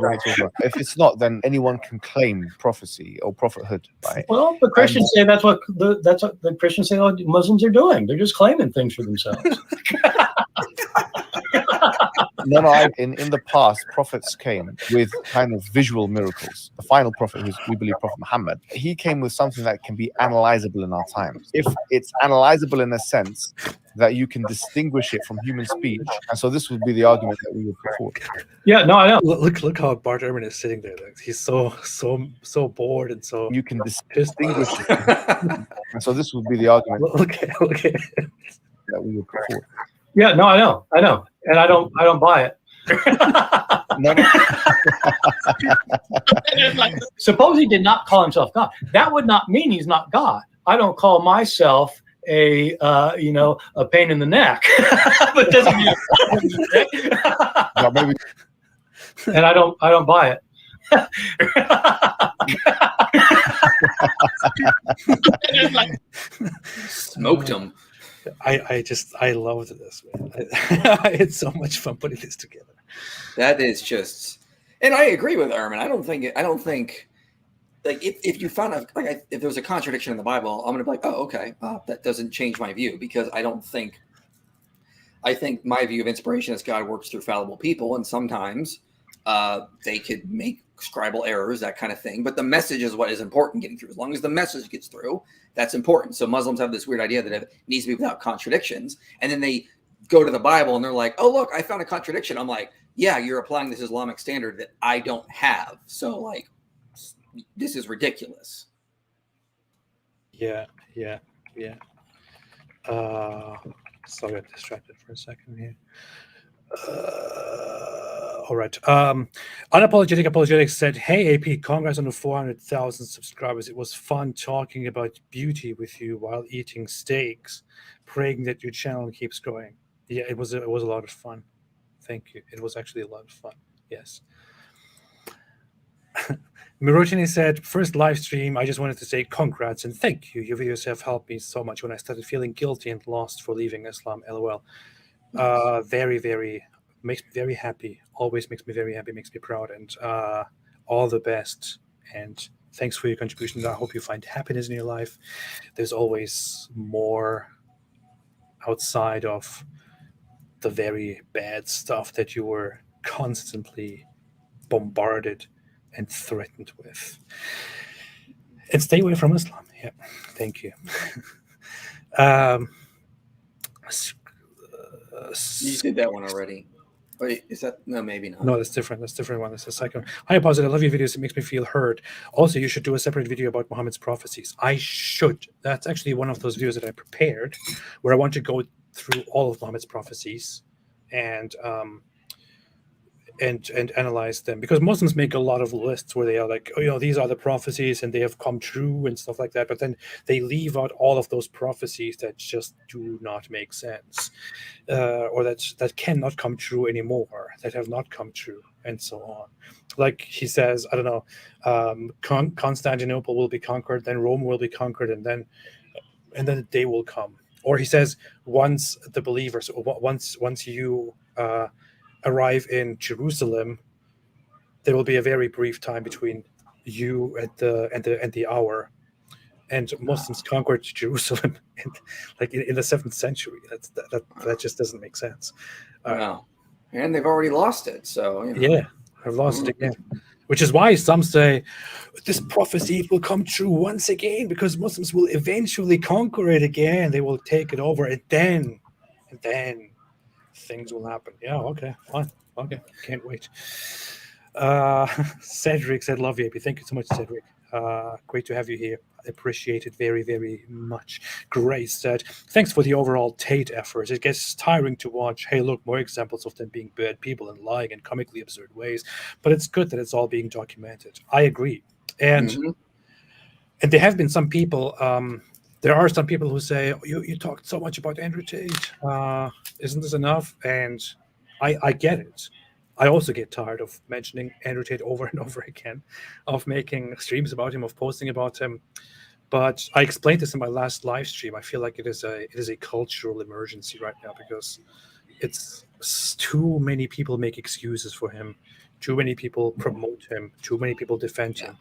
If it's not, then anyone can claim prophecy or prophethood. Right? Well, the Christians say that's what the Christians say Muslims are doing. They're just claiming things for themselves. No. In the past, prophets came with kind of visual miracles. The final prophet, who's we believe Prophet Muhammad, he came with something that can be analyzable in our times. If it's analyzable in a sense that you can distinguish it from human speech, and so this would be the argument that we would put forward. Yeah, no, I know. Look how Bart Ehrman is sitting there. He's so bored, and so you can distinguish it. And so this would be the argument. Okay. That we would put forward. Yeah, no, I know, and I don't buy it. No. Suppose he did not call himself God. That would not mean he's not God. I don't call myself a pain in the neck, but doesn't mean. No, maybe. And I don't buy it. Smoked him. I loved this, man. I had so much fun putting this together. That is just, and I agree with Ehrman. I don't think like if you found a, like if there's a contradiction in the Bible, I'm gonna be like, oh, okay, that doesn't change my view, because I think my view of inspiration is God works through fallible people, and sometimes they could make scribal errors, that kind of thing. But the message is what is important getting through. As long as the message gets through, that's important. So Muslims have this weird idea that it needs to be without contradictions, and then they go to the Bible and they're like, oh, look, I found a contradiction. I'm like, yeah, you're applying this Islamic standard that I don't have. So like, this is ridiculous. Yeah. Sorry, I'm distracted for a second here. All right. Unapologetic Apologetics said, "Hey AP, congrats on the 400,000 subscribers. It was fun talking about beauty with you while eating steaks. Praying that your channel keeps growing." Yeah, it was a lot of fun. Thank you. It was actually a lot of fun. Yes. Mirotini said, "First live stream. I just wanted to say congrats and thank you. Your videos have helped me so much when I started feeling guilty and lost for leaving Islam. LOL." Very, very makes me very happy. Always makes me very happy. Makes me proud. And all the best. And thanks for your contributions. I hope you find happiness in your life. There's always more outside of the very bad stuff that you were constantly bombarded and threatened with. And stay away from Islam. Yeah, thank you. You did that one already. Wait, is that no? Maybe not. No, that's different. That's a different one. That's the second. Hi, Positive. I love your videos. It makes me feel heard. Also, you should do a separate video about Muhammad's prophecies. I should. That's actually one of those videos that I prepared, where I want to go through all of Muhammad's prophecies and analyze them, because Muslims make a lot of lists where they are like, oh, these are the prophecies and they have come true and stuff like that, but then they leave out all of those prophecies that just do not make sense, or that cannot come true anymore, that have not come true, and so on. Like he says, I don't know, Constantinople will be conquered, then Rome will be conquered, and then the day will come. Or he says, once the believers, once you arrive in Jerusalem, there will be a very brief time between you and the hour. And Muslims conquered Jerusalem in the 7th century. That just doesn't make sense. Wow. And they've already lost it. So yeah, I've lost it again. Which is why some say this prophecy will come true once again, because Muslims will eventually conquer it again. They will take it over, and then things will happen. Yeah, okay, fine. Okay, can't wait. Cedric said, "Love you, AP." Thank you so much, Cedric. Great to have you here. I appreciate it very, very much. Grace said, "Thanks for the overall Tate efforts. It gets tiring to watch. Hey, look, more examples of them being bad people and lying in comically absurd ways. But it's good that it's all being documented." I agree. And there have been some people, there are some people who say, you talked so much about Andrew Tate. Isn't this enough? And I get it. I also get tired of mentioning Andrew Tate over and over again, of making streams about him, of posting about him. But I explained this in my last live stream. I feel like it is a cultural emergency right now, because it's too many people make excuses for him. Too many people promote him. Too many people defend him.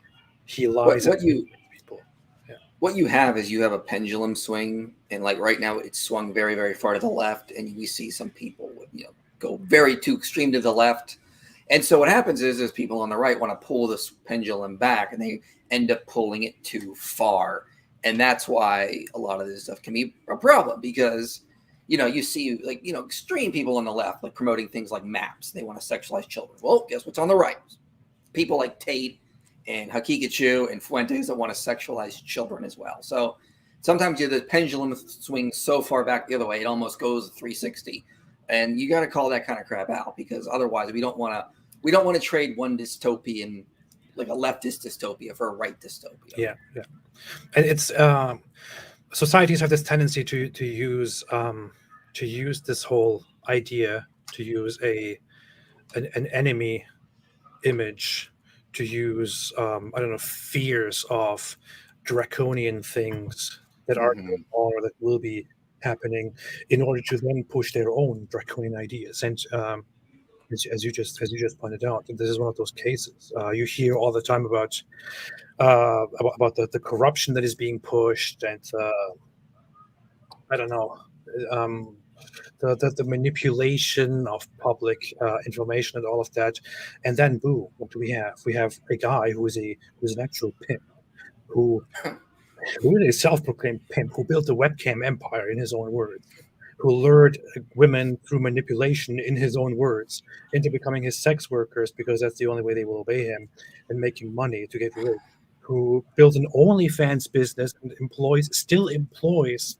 He lies. What you have is you have a pendulum swing, and like right now it's swung very, very far to the left, and we see some people go very too extreme to the left. And so what happens is people on the right want to pull this pendulum back, and they end up pulling it too far. And that's why a lot of this stuff can be a problem, because you see extreme people on the left, like promoting things like maps. They want to sexualize children. Well, guess what's on the right? People like Tate and Hakikachu and Fuentes that want to sexualize children as well. So sometimes the pendulum swings so far back the other way, it almost goes 360. And you got to call that kind of crap out, because otherwise we don't want to trade one dystopian, like a leftist dystopia, for a right dystopia. Yeah. And it's societies have this tendency to use this whole idea, to use an enemy image, to use fears of draconian things that are going on or that will be happening, in order to then push their own draconian ideas. And as you just pointed out, this is one of those cases. You hear all the time about the corruption that is being pushed, and I don't know, the manipulation of public information and all of that. And then, boom, what do we have? We have a guy who's an actual pimp, who is a self-proclaimed pimp, who built a webcam empire in his own words, who lured women through manipulation, in his own words, into becoming his sex workers because that's the only way they will obey him, and making money to get rich, who built an OnlyFans business and still employs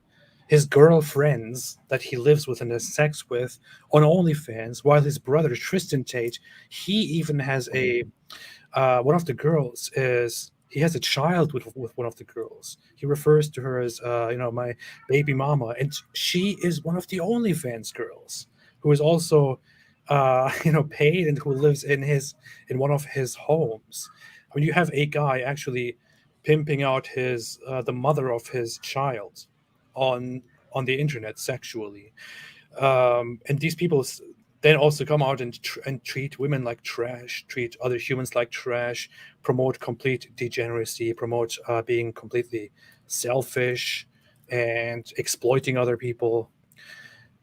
his girlfriends that he lives with and has sex with on OnlyFans, while his brother Tristan Tate, he even has one of the girls he has a child with one of the girls. He refers to her as my baby mama, and she is one of the OnlyFans girls, who is also paid, and who lives in one of his homes. I mean, you have a guy actually pimping out the mother of his child on the internet sexually, and these people then also come out and treat women like trash, treat other humans like trash, promote complete degeneracy, promote being completely selfish and exploiting other people,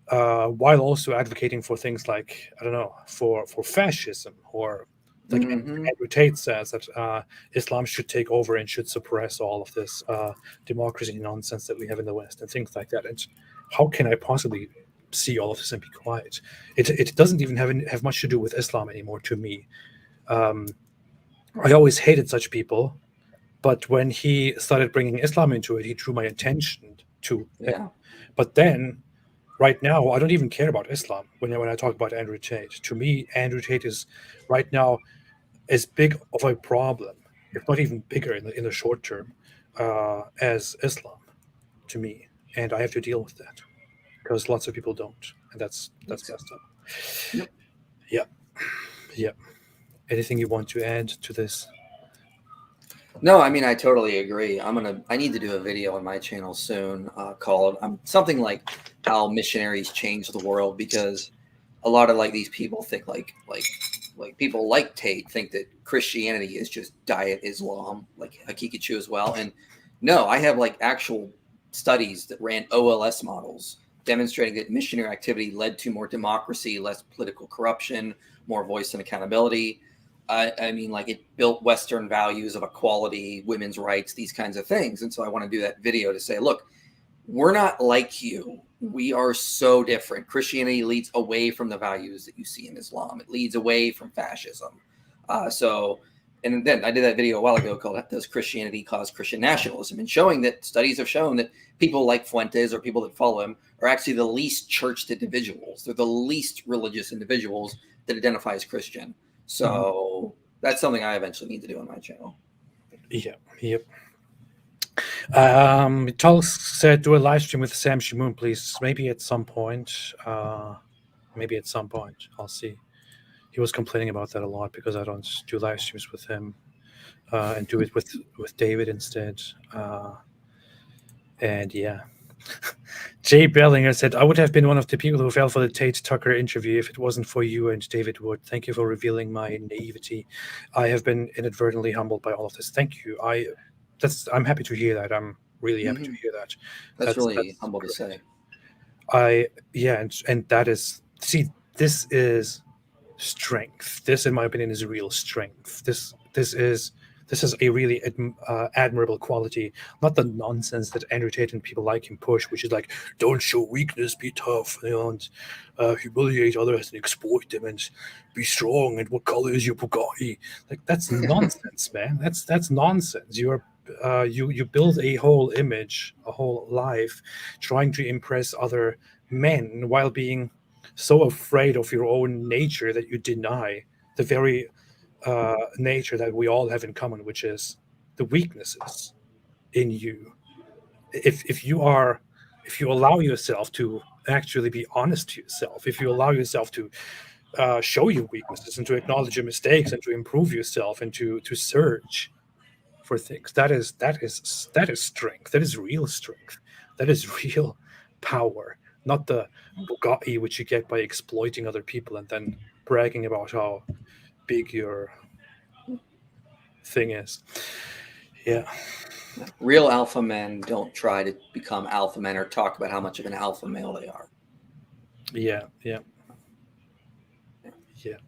while also advocating for things like, I don't know, for fascism, or like Andrew Tate says that Islam should take over and should suppress all of this democracy nonsense that we have in the West, and things like that. And how can I possibly see all of this and be quiet? It doesn't even have much to do with Islam anymore to me. I always hated such people, but when he started bringing Islam into it, he drew my attention to it. But then, right now, I don't even care about Islam when I talk about Andrew Tate. To me, Andrew Tate is right now as big of a problem, if not even bigger in the short term, as Islam to me, and I have to deal with that because lots of people don't, and that's messed up. Yeah. Anything you want to add to this? No, I mean, I totally agree. I need to do a video on my channel soon called something like how missionaries changed the world, because a lot of these people think like people like Tate think that Christianity is just diet Islam, like Hakikachu as well. And no, I have actual studies that ran OLS models demonstrating that missionary activity led to more democracy, less political corruption, more voice and accountability. I mean, it built Western values of equality, women's rights, these kinds of things. And so I want to do that video to say, look, we're not like you. We are so different. Christianity leads away from the values that you see in Islam. It leads away from fascism. And then I did that video a while ago called "Does Christianity Cause Christian Nationalism?" and showing that studies have shown that people like Fuentes or people that follow him are actually the least churched individuals. They're the least religious individuals that identify as Christian. So that's something I eventually need to do on my channel. Yep. Tulk said, do a live stream with Sam Shamoon, please. Maybe at some point. I'll see. He was complaining about that a lot because I don't do live streams with him and do it with David instead. And yeah. Jay Bellinger said, I would have been one of the people who fell for the Tate Tucker interview if it wasn't for you and David Wood. Thank you for revealing my naivety. I have been inadvertently humbled by all of this. Thank you. I'm happy to hear that. I'm really happy to hear that. That's really humble to say. And that is, this is strength. This, in my opinion, is real strength. This is a really admirable quality, not the nonsense that Andrew Tate and people like him push, which is don't show weakness, be tough, and humiliate others and exploit them and be strong. And what color is your Bugatti? That's nonsense, man. That's nonsense. You build a whole image, a whole life, trying to impress other men while being so afraid of your own nature that you deny the very nature that we all have in common, which is the weaknesses in you. If you allow yourself to actually be honest to yourself, if you allow yourself to show your weaknesses and to acknowledge your mistakes and to improve yourself and to search for things, that is strength. That is real strength. That is real power, not the Bugatti which you get by exploiting other people and then bragging about how big your thing is. Yeah. Real alpha men don't try to become alpha men or talk about how much of an alpha male they are. Yeah.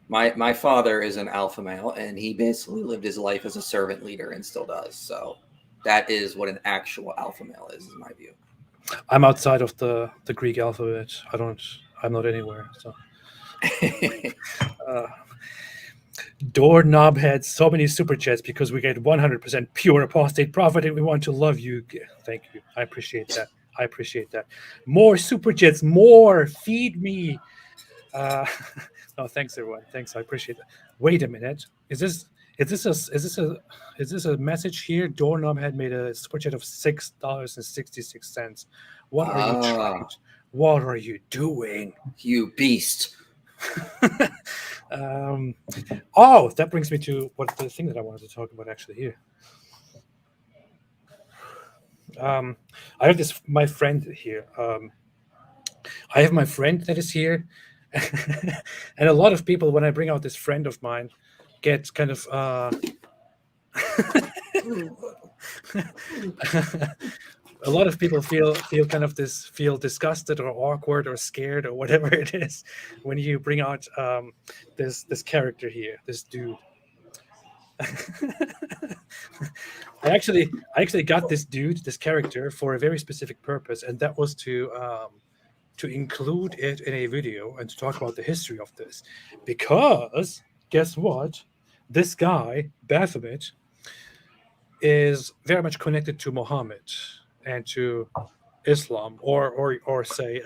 My father is an alpha male, and he basically lived his life as a servant leader and still does. So that is what an actual alpha male is in my view. I'm outside of the Greek alphabet. I'm not anywhere. So Doorknob had so many super chats because we get 100% pure apostate prophet, and we want to love you. Thank you. I appreciate that. More super chats. More. Feed me. No, thanks everyone. Thanks. I appreciate that. Wait a minute. Is this a message here? Doorknob had made a super chat of $6.66. What are you trying? What are you doing? You beast. Oh, that brings me to the thing that I wanted to talk about actually here. I have my friend here. I have my friend that is here. And a lot of people, when I bring out this friend of mine, get kind of a lot of people feel disgusted or awkward or scared or whatever it is when you bring out this character here, this dude. I actually got this character for a very specific purpose, and that was to include it in a video and to talk about the history of this, because guess what? This guy Baphomet is very much connected to Muhammad and to Islam, or say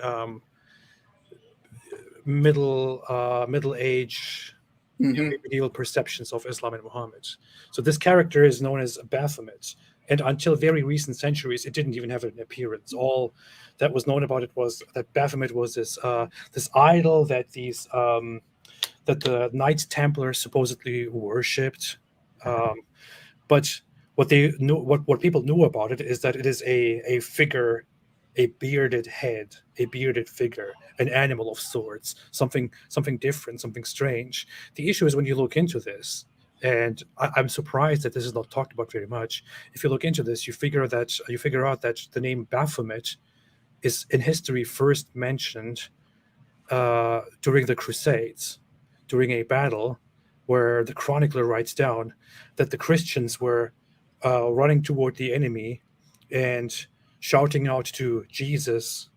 middle age medieval perceptions of Islam and Muhammad. So this character is known as Baphomet, and until very recent centuries, it didn't even have an appearance. All that was known about it was that Baphomet was this idol that that the Knights Templars supposedly worshipped, but what people knew about it is that it is a figure, a bearded head, a bearded figure, an animal of sorts, something different, something strange. The issue is when you look into this, and I'm surprised that this is not talked about very much. If you look into this, you figure out that the name Baphomet is in history first mentioned during the Crusades, during a battle where the chronicler writes down that the Christians were running toward the enemy and shouting out to Jesus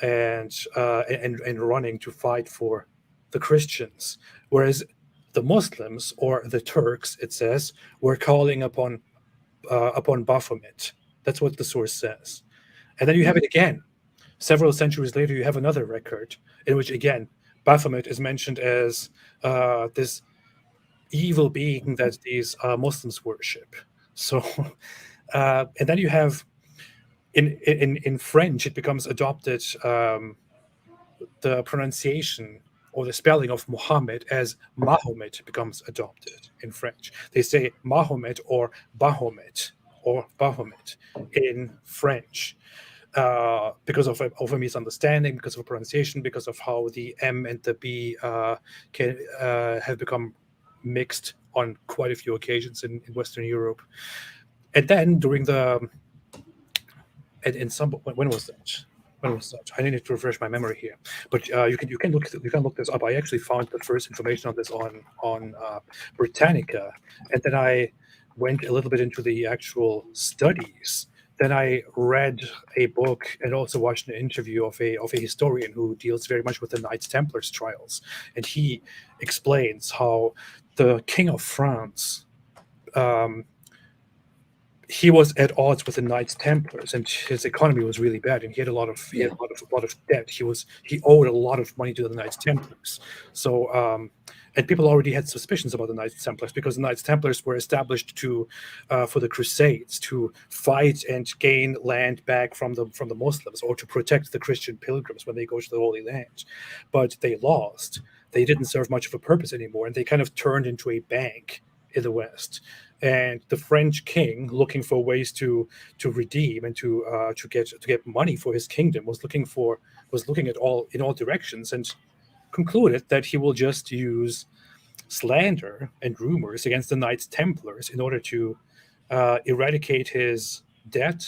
and running to fight for the Christians, whereas the Muslims or the Turks, it says, were calling upon Baphomet. That's what the source says. And then you have it again. Several centuries later, you have another record in which, again, Baphomet is mentioned as this evil being that these Muslims worship. So, and then you have in French, it becomes adopted the pronunciation or the spelling of Muhammad as Mahomet becomes adopted in French. They say Mahomet or Bahomet in French because of a misunderstanding, because of a pronunciation, because of how the M and the B can have become mixed on quite a few occasions in Western Europe. And then during when was that? I needed to refresh my memory here, but you can look this up. I actually found the first information on this on Britannica, and then I went a little bit into the actual studies. Then I read a book and also watched an interview of a historian who deals very much with the Knights Templars trials, and he explains how the King of France, he was at odds with the Knights Templars, and his economy was really bad, and he had a lot of debt. He owed a lot of money to the Knights Templars. So, and people already had suspicions about the Knights Templars because the Knights Templars were established for the Crusades, to fight and gain land back from the Muslims, or to protect the Christian pilgrims when they go to the Holy Land. But they lost. They didn't serve much of a purpose anymore, and they kind of turned into a bank in the West. And the French king, looking for ways to redeem and to get money for his kingdom, was looking in all directions, and concluded that he will just use slander and rumors against the Knights Templars in order to eradicate his debt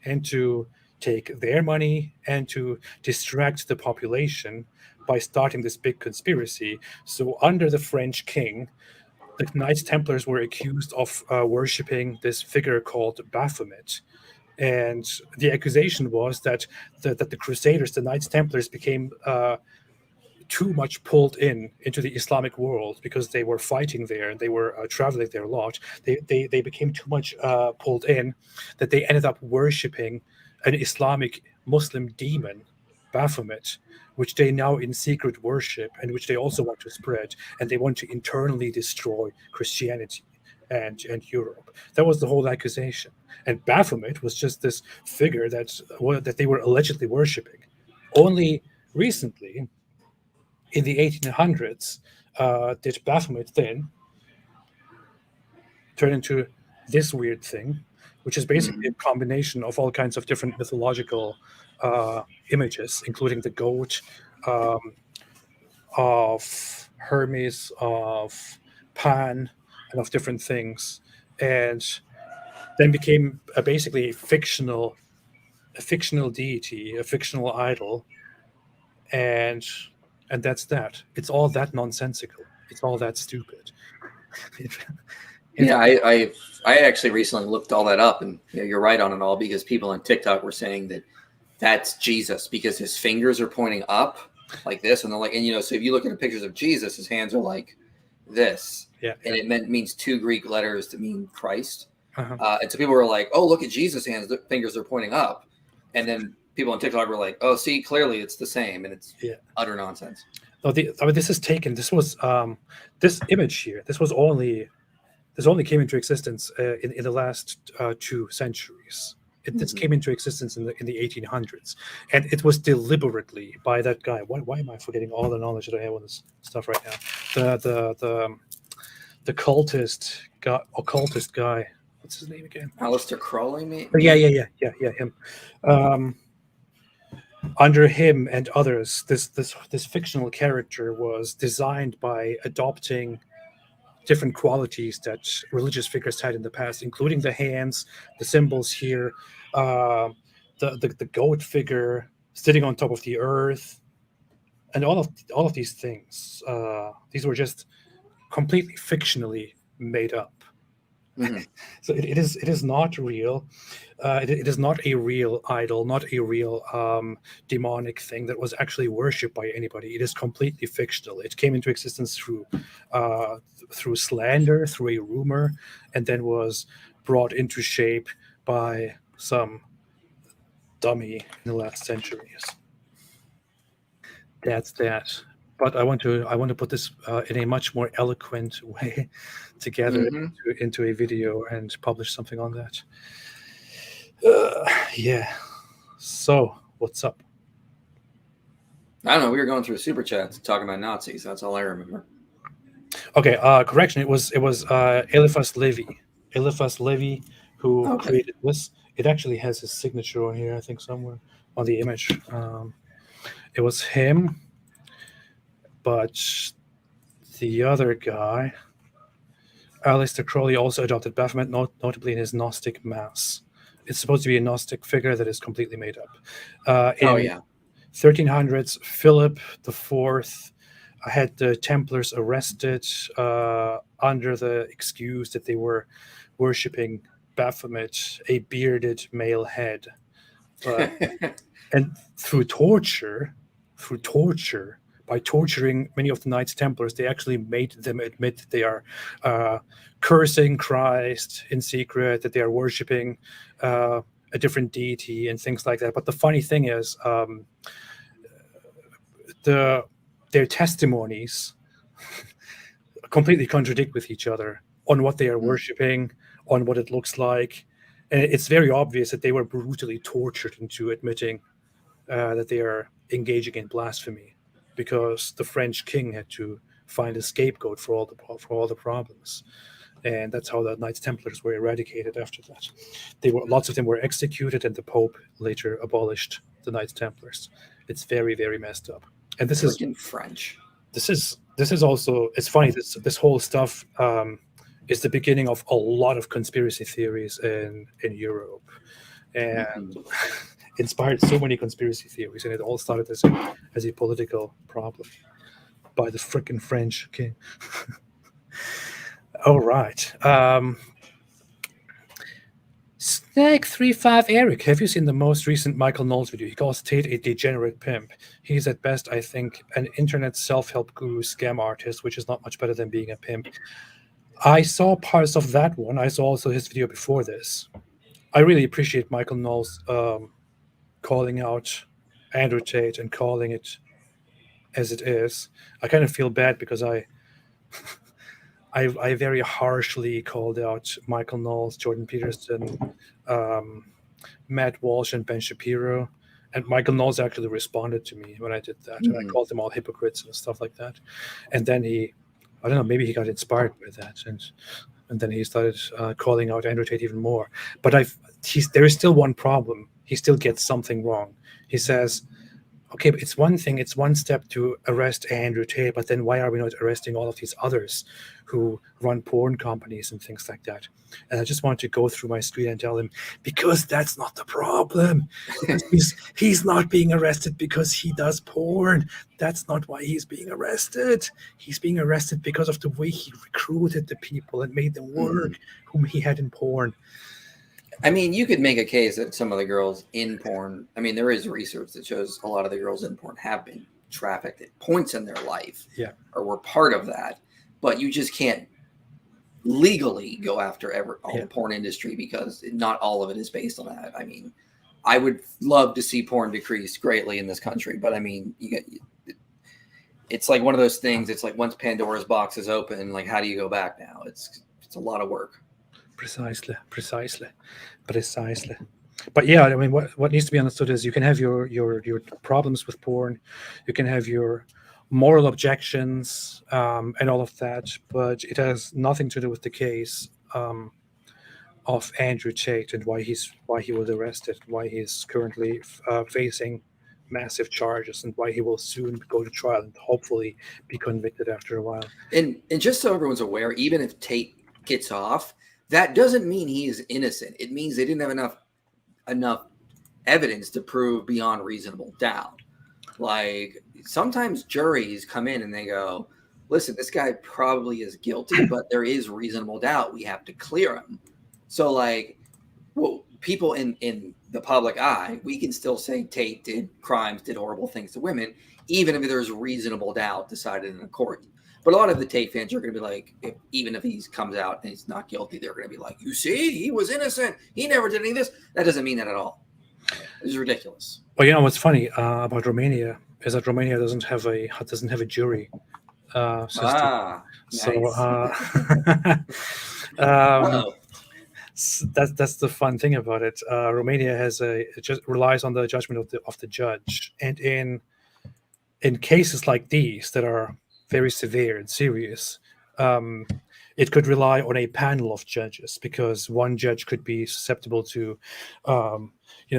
and to take their money and to distract the population by starting this big conspiracy. So under the French king, the Knights Templars were accused of worshipping this figure called Baphomet. And the accusation was that the Crusaders, the Knights Templars, became too much pulled into the Islamic world because they were fighting there and they were traveling there a lot. They became too much pulled in that they ended up worshipping an Islamic Muslim demon, Baphomet, which they now in secret worship and which they also want to spread, and they want to internally destroy Christianity and Europe. That was the whole accusation. And Baphomet was just this figure that they were allegedly worshipping. Only recently, in the 1800s, did Baphomet then turn into this weird thing, which is basically a combination of all kinds of different mythological images, including the goat, of Hermes, of Pan, and of different things, and then became basically a fictional deity, a fictional idol, and that's that. It's all that nonsensical. It's all that stupid. Yeah, I actually recently looked all that up, and you're right on it all, because people on TikTok were saying that that's Jesus because his fingers are pointing up like this, and they're like, and so if you look at the pictures of Jesus, his hands are like this, Yeah, and it means two Greek letters to mean Christ. Uh-huh. And so people were like, "Oh, look at Jesus' hands; the fingers are pointing up," and then people on TikTok were like, "Oh, see, clearly it's the same," and it's utter nonsense. No, this is taken. This was this image here. This only came into existence in the last 2 centuries. This came into existence in the 1800s, and it was deliberately by that guy. Why am I forgetting all the knowledge that I have on this stuff right now? The occultist guy. What's his name again? Aleister Crowley, maybe? Yeah, him. Under him and others, this fictional character was designed by adopting different qualities that religious figures had in the past, including the hands, the symbols here, the goat figure sitting on top of the earth, and all of these things. These were just completely fictionally made up. Mm-hmm. So it is not real. It is not a real idol, not a real demonic thing that was actually worshipped by anybody. It is completely fictional. It came into existence through slander, through a rumor, and then was brought into shape by some dummy in the last centuries. That's that. But I want to put this in a much more eloquent way together into a video and publish something on that. Yeah. So what's up? I don't know. We were going through super chats talking about Nazis. That's all I remember. Okay. Correction. It was Eliphas Levi. Eliphas Levi who created this. It actually has his signature on here, I think, somewhere on the image. It was him. But the other guy, Aleister Crowley, also adopted Baphomet, notably in his Gnostic Mass. It's supposed to be a Gnostic figure that is completely made up. In 1300s, Philip IV had the Templars arrested under the excuse that they were worshipping Baphomet, a bearded male head. And through torture, by torturing many of the Knights Templars, they actually made them admit that they are cursing Christ in secret, that they are worshiping a different deity and things like that. But the funny thing is, their testimonies completely contradict with each other on what they are worshiping, on what it looks like. And it's very obvious that they were brutally tortured into admitting that they are engaging in blasphemy, because the French king had to find a scapegoat for all the problems, and that's how the Knights Templars were eradicated after that. Lots of them were executed, and the Pope later abolished the Knights Templars. It's very, very messed up. And this is in French. this is also, it's funny, this whole stuff is the beginning of a lot of conspiracy theories in Europe, and inspired so many conspiracy theories, and it all started as a political problem by the frickin' French. Okay. All right. Snag35 Eric, have you seen the most recent Michael Knowles video? He calls Tate a degenerate pimp. He's at best, I think, an internet self-help guru scam artist, which is not much better than being a pimp. I saw parts of that one. I saw also his video before this. I really appreciate Michael Knowles calling out Andrew Tate and calling it as it is. I kind of feel bad because I very harshly called out Michael Knowles, Jordan Peterson, Matt Walsh, and Ben Shapiro. And Michael Knowles actually responded to me when I did that. And I called them all hypocrites and stuff like that. And then I don't know, maybe he got inspired by that. And then he started calling out Andrew Tate even more. But there is still one problem. He still gets something wrong. He says, okay, but it's one thing, it's one step to arrest Andrew Tate, but then why are we not arresting all of these others who run porn companies and things like that? And I just want to go through my screen and tell him, because that's not the problem. He's not being arrested because he does porn. That's not why he's being arrested. He's being arrested because of the way he recruited the people and made them work whom he had in porn. I mean, you could make a case that some of the girls in porn, I mean, there is research that shows a lot of the girls in porn have been trafficked at points in their life, or were part of that. But you just can't legally go after all the porn industry because not all of it is based on that. I mean, I would love to see porn decrease greatly in this country, but I mean, it's like one of those things. It's like once Pandora's box is open, like how do you go back now? It's a lot of work. Precisely. But yeah, I mean, what needs to be understood is you can have your problems with porn, you can have your moral objections and all of that, but it has nothing to do with the case of Andrew Tate and why he was arrested, why he's currently facing massive charges, and why he will soon go to trial and hopefully be convicted after a while. And just so everyone's aware, even if Tate gets off, that doesn't mean he is innocent. It means they didn't have enough evidence to prove beyond reasonable doubt. Like sometimes juries come in and they go, listen, this guy probably is guilty, but there is reasonable doubt. We have to clear him. So like, well, people in the public eye, we can still say Tate did crimes, did horrible things to women, even if there's reasonable doubt decided in a court. But a lot of the Tate fans are going to be like, even if he comes out and he's not guilty, they're going to be like, you see, he was innocent. He never did any of this. That doesn't mean that at all. It's ridiculous. Well, you know what's funny about Romania is that Romania doesn't have a jury system. So that's the fun thing about it. Romania has just relies on the judgment of the judge, and in cases like these that are very severe and serious, it could rely on a panel of judges, because one judge could be susceptible to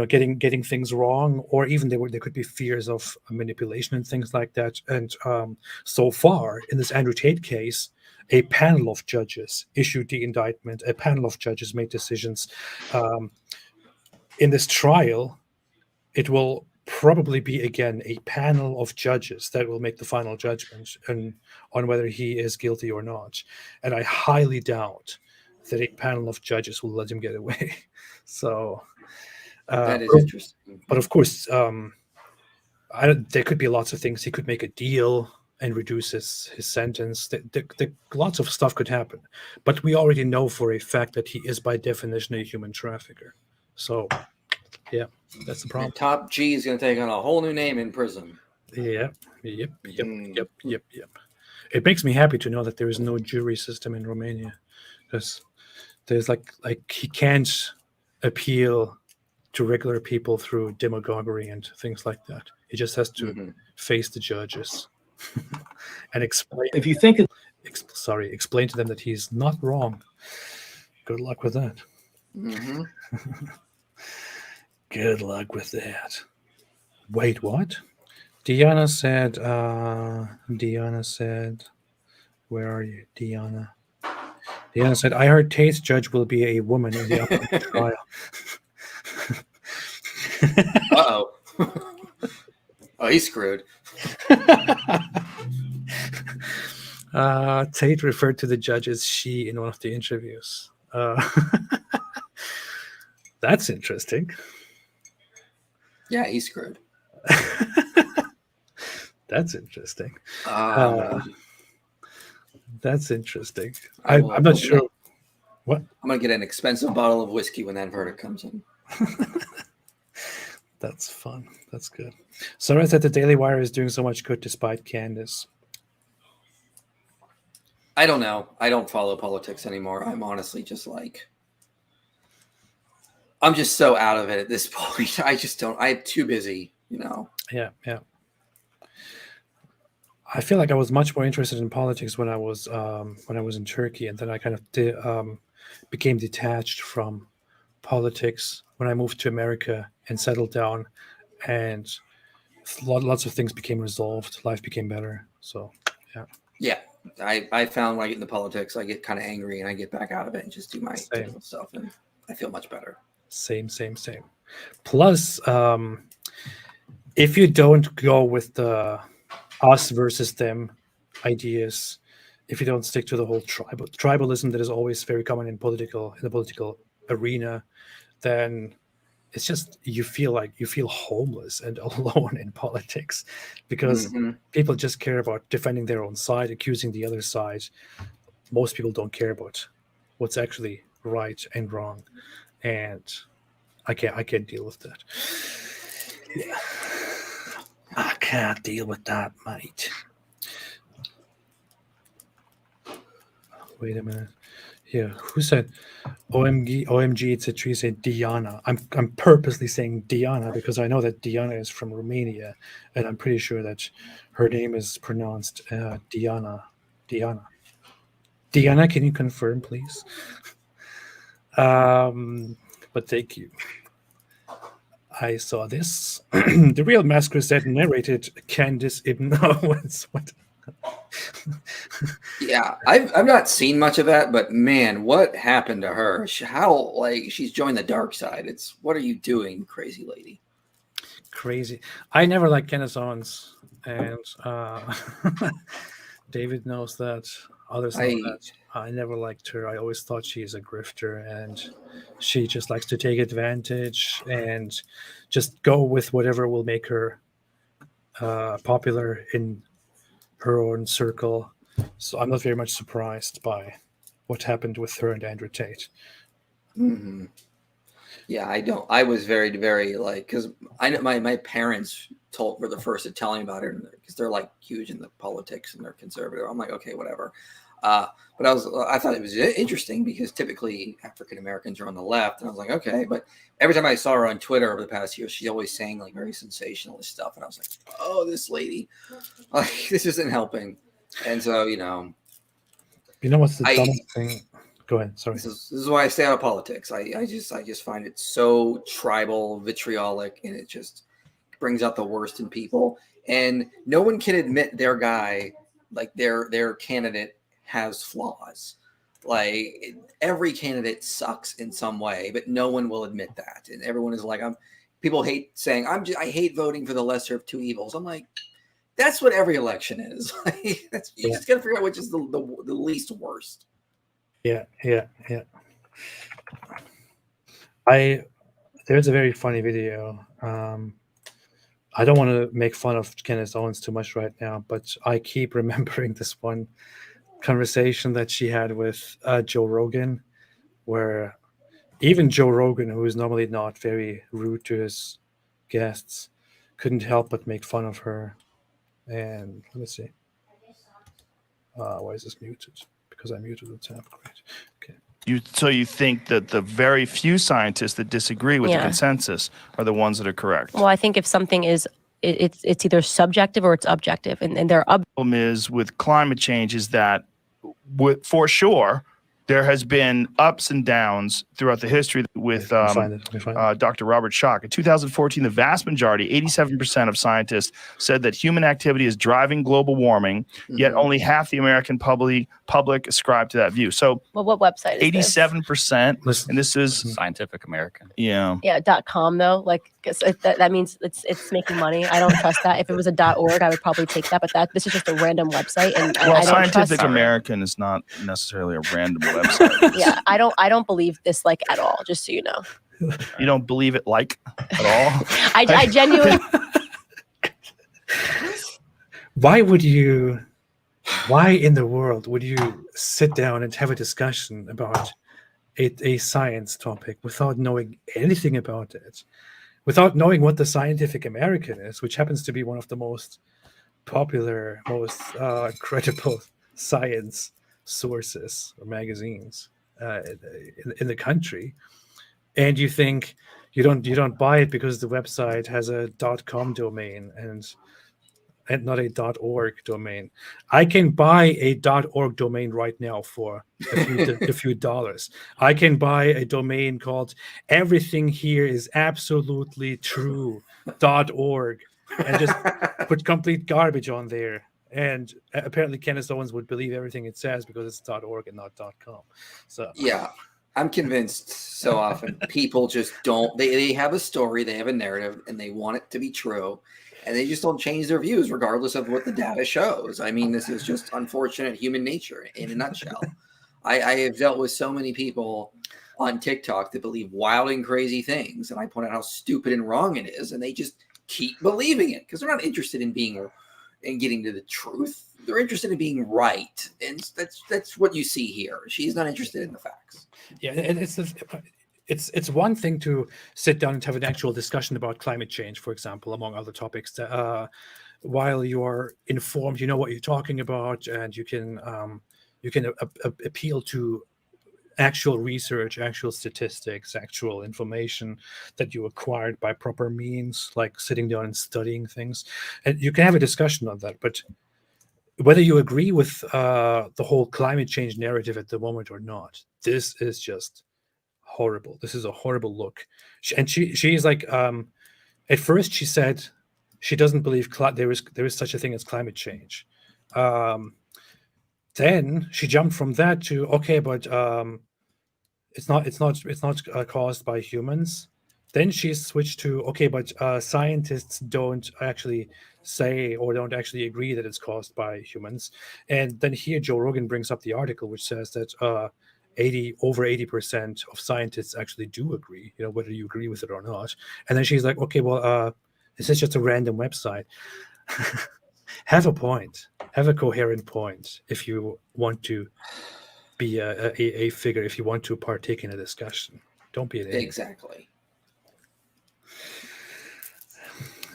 getting things wrong, or even there could be fears of manipulation and things like that. And so far in this Andrew Tate case, a panel of judges issued the indictment. A panel of judges made decisions. In this trial, it will probably be again a panel of judges that will make the final judgment on whether he is guilty or not. And I highly doubt that a panel of judges will let him get away. So that is interesting. But of course, there could be lots of things. He could make a deal and reduce his sentence. Lots of stuff could happen. But we already know for a fact that he is by definition a human trafficker. So yeah, that's the problem. And Top G is going to take on a whole new name in prison. Yep. It makes me happy to know that there is no jury system in Romania, because there's like he can't appeal to regular people through demagoguery and things like that. He just has to face the judges and explain. If you think explain to them that he's not wrong. Good luck with that. Mm-hmm. Good luck with that. Wait, what? Diana said, where are you, Diana? Diana said, I heard Tate's judge will be a woman in the upcoming trial. Uh-oh. Oh, he's screwed. Tate referred to the judge as she in one of the interviews. That's interesting. Yeah, he's screwed. That's interesting. Um, That's interesting. I will I'm not open sure. it. What? I'm gonna get an expensive bottle of whiskey when that verdict comes in. That's fun. That's good. Sarah said the Daily Wire is doing so much good despite Candace. I don't know. I don't follow politics anymore. I'm honestly just like, I'm just so out of it at this point. I just don't. I'm too busy, you know. Yeah. I feel like I was much more interested in politics when I was in Turkey, and then I kind of became detached from politics when I moved to America and settled down, and lots of things became resolved. Life became better. So, yeah. Yeah, I found when I get into politics, I get kind of angry and I get back out of it and just do my Same. typical stuff, and I feel much better. Same. Plus, if you don't go with the us versus them ideas, if you don't stick to the whole tribalism that is always very common in the political arena, then it's just you feel homeless and alone in politics, because people just care about defending their own side, accusing the other side. Most people don't care about what's actually right and wrong, and I can't deal with that. Yeah. I can't deal with that, mate. Wait a minute. Yeah, who said OMG? It's a tree. Said Diana. I'm purposely saying Diana because I know that Diana is from Romania, and I'm pretty sure that her name is pronounced Diana. Diana, can you confirm, please? But thank you. I saw this. The Real Masquerade narrated Candace Ibn Owens. What? Yeah, I've not seen much of that, but man, what happened to her? How, like, she's joined the dark side. It's, what are you doing, crazy lady? Crazy. I never liked Candace Owens, and David knows that. Others know that. I never liked her. I always thought she's a grifter, and she just likes to take advantage and just go with whatever will make her popular in her own circle. So I'm not very much surprised by what happened with her and Andrew Tate. Mm-hmm. Yeah, I don't. I was very, very like, because I know my parents were the first to tell me about it because they're like huge in the politics and they're conservative. I'm like, okay, whatever. But I thought it was interesting because typically African Americans are on the left, and I was like, okay. But every time I saw her on Twitter over the past year, she's always saying like very sensationalist stuff, and I was like, oh, this lady, like, this isn't helping. And so, you know what's the dumbest thing? Go ahead. Sorry. This is why I stay out of politics. I just find it so tribal, vitriolic, and it just brings out the worst in people. And no one can admit their guy, like their candidate, has flaws. Like, every candidate sucks in some way, but no one will admit that. And everyone is like, people hate saying I hate voting for the lesser of two evils. I'm like, that's what every election is. You just gotta figure out which is the least worst. Yeah. There's a very funny video. I don't want to make fun of Candace Owens too much right now, but I keep remembering this one conversation that she had with Joe Rogan, where even Joe Rogan, who is normally not very rude to his guests, couldn't help but make fun of her. And let me see. Why is this muted? Because I muted the tab. Great. Okay. So you think that the very few scientists that disagree with the consensus are the ones that are correct? Well, I think if something is, it's either subjective or it's objective, and their problem is with climate change is that, for sure, there has been ups and downs throughout the history with Dr. Robert Schoch. In 2014, the vast majority, 87% of scientists, said that human activity is driving global warming, yet only half the American public ascribe to that view. So, well, what website is 87%, and this is Scientific American. Yeah. Yeah, .com though, like 'cause that means it's making money. I don't trust that. If it was a .org, I would probably take that. But this is just a random website, and well, I don't Scientific trust American is not necessarily a random website. Yeah, I don't believe this like at all. Just so you know, You don't believe it like at all? I genuinely. Why in the world would you sit down and have a discussion about a science topic without knowing anything about it, without knowing what the Scientific American is, which happens to be one of the most popular, most credible science sources or magazines in the country, and you think you don't buy it because the website has a .com domain and not a .org domain. I can buy a .org domain right now for a few dollars. I can buy a domain called "Everything Here Is Absolutely True .org" and just put complete garbage on there. And apparently, Kenneth Owens would believe everything it says because it's .org and not .com. So yeah, I'm convinced so often people just don't. They have a story, they have a narrative, and they want it to be true. And they just don't change their views regardless of what the data shows. I mean, this is just unfortunate human nature in a nutshell. I have dealt with so many people on TikTok that believe wild and crazy things. And I point out how stupid and wrong it is. And they just keep believing it because they're not interested in getting to the truth. They're interested in being right. And that's what you see here. She's not interested in the facts. Yeah, and it's one thing to sit down and have an actual discussion about climate change, for example, among other topics. While you are informed, you know what you're talking about, and you can appeal to actual research, actual statistics, actual information that you acquired by proper means, like sitting down and studying things, and you can have a discussion on that. But whether you agree with the whole climate change narrative at the moment or not, this is just horrible. This is a horrible look. She's like, at first she said she doesn't believe there is such a thing as climate change. Then she jumped from that to okay, but it's not caused by humans. Then she switched to okay, but scientists don't actually say or don't actually agree that it's caused by humans. And then here Joe Rogan brings up the article which says that over 80% of scientists actually do agree, whether you agree with it or not. And then she's like, okay, well, this is just a random website. Have a point, have a coherent point if you want to be a figure, if you want to partake in a discussion. Don't be an idiot. Exactly.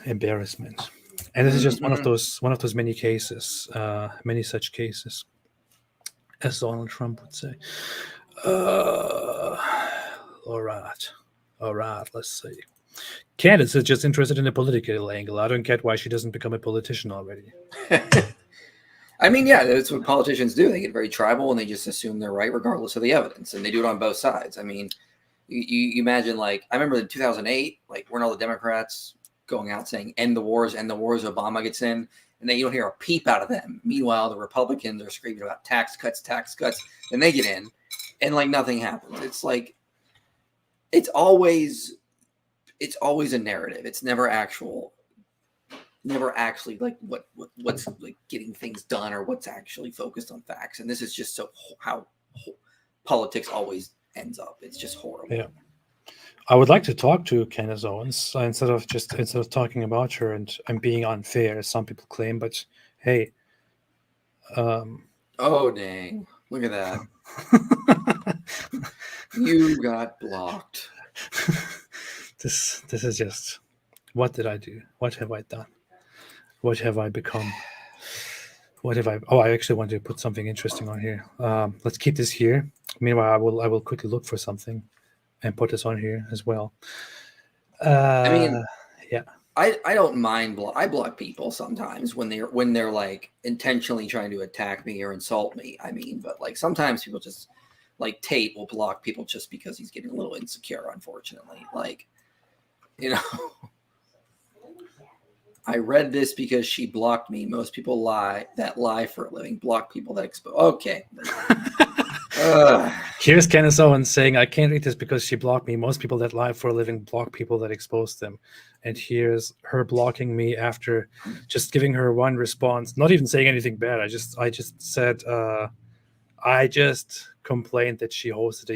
Embarrassment. And this is just one of those many cases, many such cases, as Donald Trump would say. All right, let's see. Candace is just interested in the political angle. I don't get why she doesn't become a politician already. I mean, yeah, that's what politicians do. They get very tribal and they just assume they're right regardless of the evidence. And they do it on both sides. I mean, you imagine, like, I remember in 2008, like, weren't all the Democrats going out saying, end the wars, Obama gets in. And then you don't hear a peep out of them. Meanwhile, the Republicans are screaming about tax cuts, and they get in, and like nothing happens. It's like it's always a narrative. It's never actually like what's like getting things done or what's actually focused on facts. And this is just how politics always ends up. It's just horrible. Yeah. I would like to talk to Candace Owens instead of talking about her and being unfair, as some people claim. But hey, oh dang! Look at that. You got blocked. This is just, what did I do? What have I done? What have I become? What have I? Oh, I actually want to put something interesting on here. Let's keep this here. Meanwhile, I will quickly look for something and put this on here as well. I mean, yeah. I don't mind I block people sometimes when they're like intentionally trying to attack me or insult me. I mean, but like sometimes people just like Tate will block people just because he's getting a little insecure, unfortunately. Like, you know, I read this because she blocked me. Most people lie for a living. Block people that expose. Okay. Here's Kenneth Owens saying, I can't read this because she blocked me. Most people that lie for a living block people that expose them. And here's her blocking me after just giving her one response, not even saying anything bad. I just said, I just complained that she hosted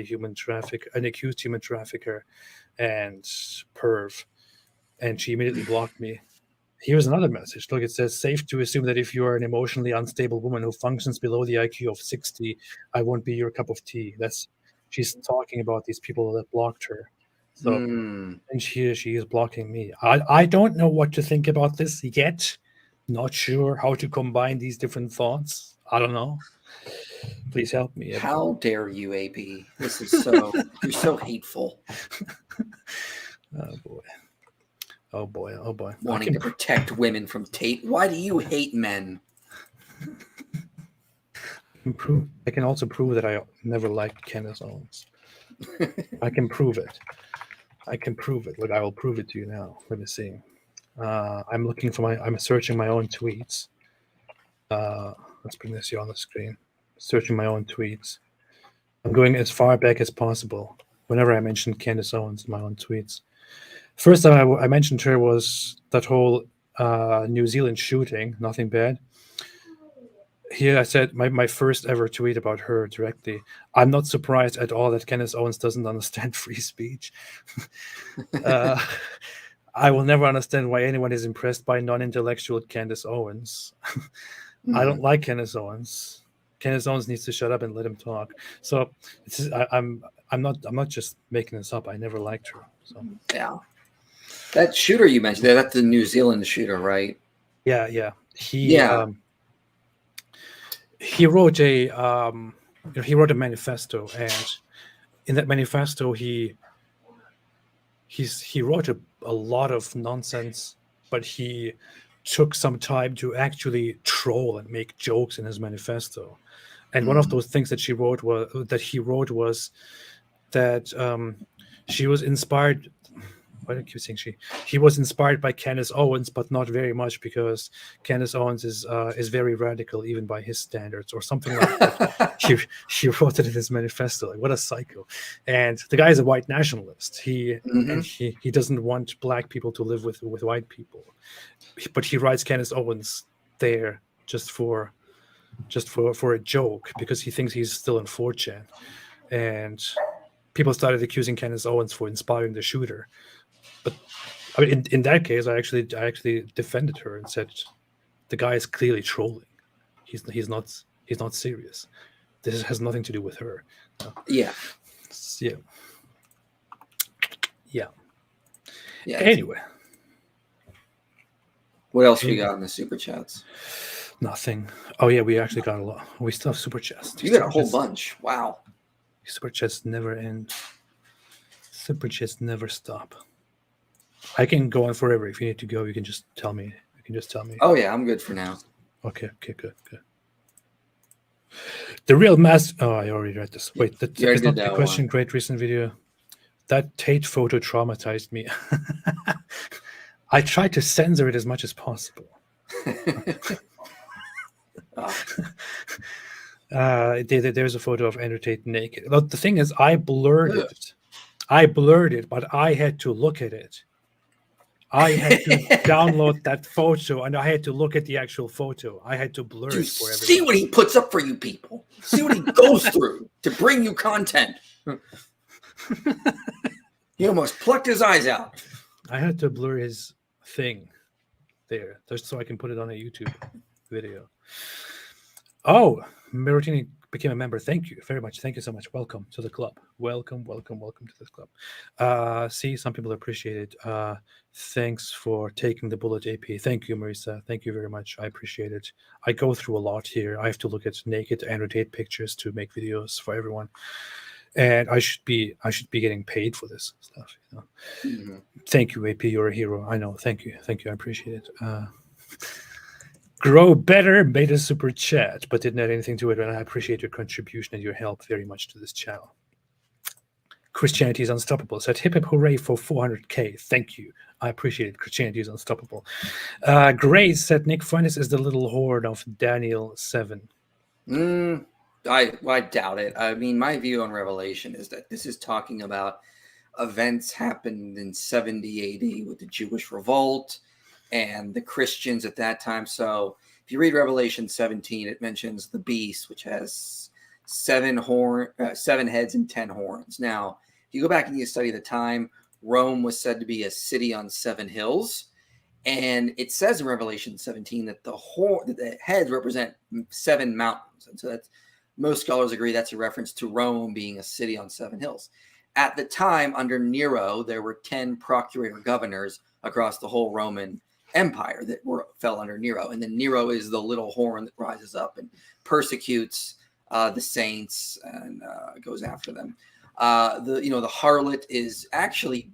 an accused human trafficker and perv. And she immediately blocked me. Here's another message. Look, it says, safe to assume that if you are an emotionally unstable woman who functions below the IQ of 60, I won't be your cup of tea. She's talking about these people that blocked her. So, and she is blocking me. I don't know what to think about this yet. Not sure how to combine these different thoughts. I don't know. Please help me. How dare you, AP? This is so, you're so hateful. Oh, boy. Oh boy! Oh boy! Wanting to protect women from Tate. Why do you hate men? I can also prove that I never liked Kenneth Owens. I can prove it. Look, I will prove it to you now. Let me see. I'm searching my own tweets. Let's bring this here on the screen. Searching my own tweets. I'm going as far back as possible. Whenever I mention Candace Owens in my own tweets. First time I mentioned her was that whole New Zealand shooting, nothing bad. Here I said my first ever tweet about her directly. I'm not surprised at all that Kenneth Owens doesn't understand free speech. I will never understand why anyone is impressed by non-intellectual Candace Owens. I don't like Kenneth Owens. Kenneth Owens needs to shut up and let him talk. So I'm not just making this up. I never liked her. So yeah. That shooter you mentioned, that's the New Zealand shooter, right? Yeah. He wrote a manifesto, and in that manifesto he wrote a lot of nonsense, but he took some time to actually troll and make jokes in his manifesto. And one of those things that he wrote was that she was inspired. Why do I keep saying she? He was inspired by Candace Owens, but not very much, because Candace Owens is very radical even by his standards, or something like that. He wrote it in his manifesto. Like, what a psycho! And the guy is a white nationalist. He doesn't want black people to live with white people, but he writes Candace Owens there just for a joke, because he thinks he's still in 4chan, and people started accusing Candace Owens for inspiring the shooter. But I mean, in that case, I actually defended her and said the guy is clearly trolling. He's not serious. This has nothing to do with her. Yeah. Anyway, what else we got in the super chats? Nothing. Oh yeah, we actually got a lot. We still have super chats. You got a whole bunch. Wow. Super chats never end. Super chats never stop. I can go on forever. If you need to go, you can just tell me. Oh yeah, I'm good for now. Okay, good. The real mass. Oh, I already read this. Wait, that's not the question. One. Great recent video. That Tate photo traumatized me. I tried to censor it as much as possible. There's a photo of Andrew Tate naked. But the thing is, I blurred it, but I had to look at it. I had to download that photo, and I had to look at the actual photo. I had to blur it for everyone. See what he puts up for you people. See what he goes through to bring you content. He almost plucked his eyes out. I had to blur his thing there, just so I can put it on a YouTube video. Oh, Martini became a member. Thank you very much. Thank you so much. Welcome to the club. Welcome to this club. See, some people appreciate it. Thanks for taking the bullet, AP. Thank you, Marisa. Thank you very much. I appreciate it. I go through a lot here. I have to look at naked Andrew Tate pictures to make videos for everyone. And I should be getting paid for this stuff. You know? Thank you, AP. You're a hero. I know. Thank you. I appreciate it. Grow Better made a super chat, but didn't add anything to it. And I appreciate your contribution and your help very much to this channel. Christianity is Unstoppable said, hip hip hooray for 400K. Thank you. I appreciate it. Christianity is Unstoppable. Grace said, Nick Fuentes is the little horde of Daniel 7. I doubt it. I mean, my view on Revelation is that this is talking about events happened in 70 AD with the Jewish revolt and the Christians at that time. So if you read Revelation 17, it mentions the beast, which has 7 heads and 10 horns. Now, if you go back and you study the time, Rome was said to be a city on 7 hills. And it says in Revelation 17 that the heads represent 7 mountains. And so that's, most scholars agree that's a reference to Rome being a city on 7 hills. At the time, under Nero, there were 10 procurator governors across the whole Roman Empire that fell under Nero. And then Nero is the little horn that rises up and persecutes the saints and goes after them. The harlot is actually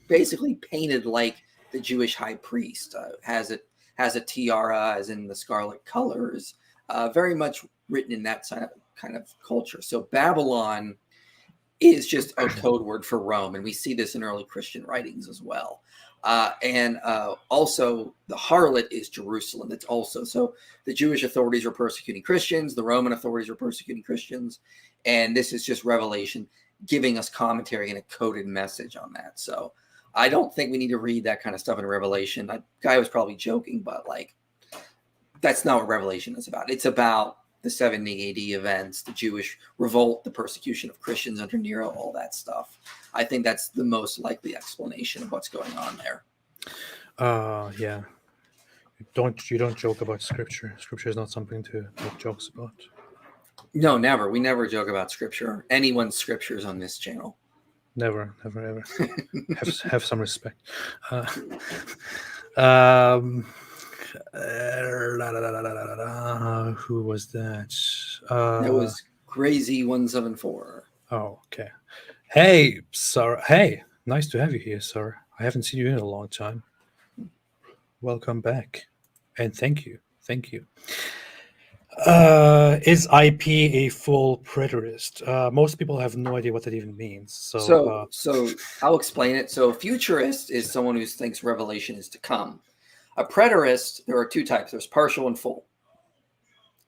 basically painted like the Jewish high priest. Has a tiara, as in the scarlet colors. Very much written in that kind of culture. So Babylon is just a code word for Rome, and we see this in early Christian writings as well. And also the harlot is Jerusalem. That's also, so the Jewish authorities were persecuting Christians, the Roman authorities were persecuting Christians, and this is just Revelation giving us commentary and a coded message on that. So I don't think we need to read that kind of stuff in Revelation. That guy was probably joking, but like, that's not what Revelation is about. It's about the 70 AD events, the Jewish revolt, the persecution of Christians under Nero, all that stuff. I think that's the most likely explanation of what's going on there. Yeah. You don't joke about scripture. Scripture is not something to make jokes about. No, never. We never joke about scripture. Anyone's scriptures on this channel. Never, ever. have some respect. Who was that? That was Crazy 174. Oh, okay. Hey, Sarah. Hey, nice to have you here, Sarah. I haven't seen you in a long time. Welcome back, and thank you. Is IP a full preterist? Most people have no idea what that even means. So I'll explain it. So, futurist is someone who thinks Revelation is to come. A preterist, there are 2 types. There's partial and full.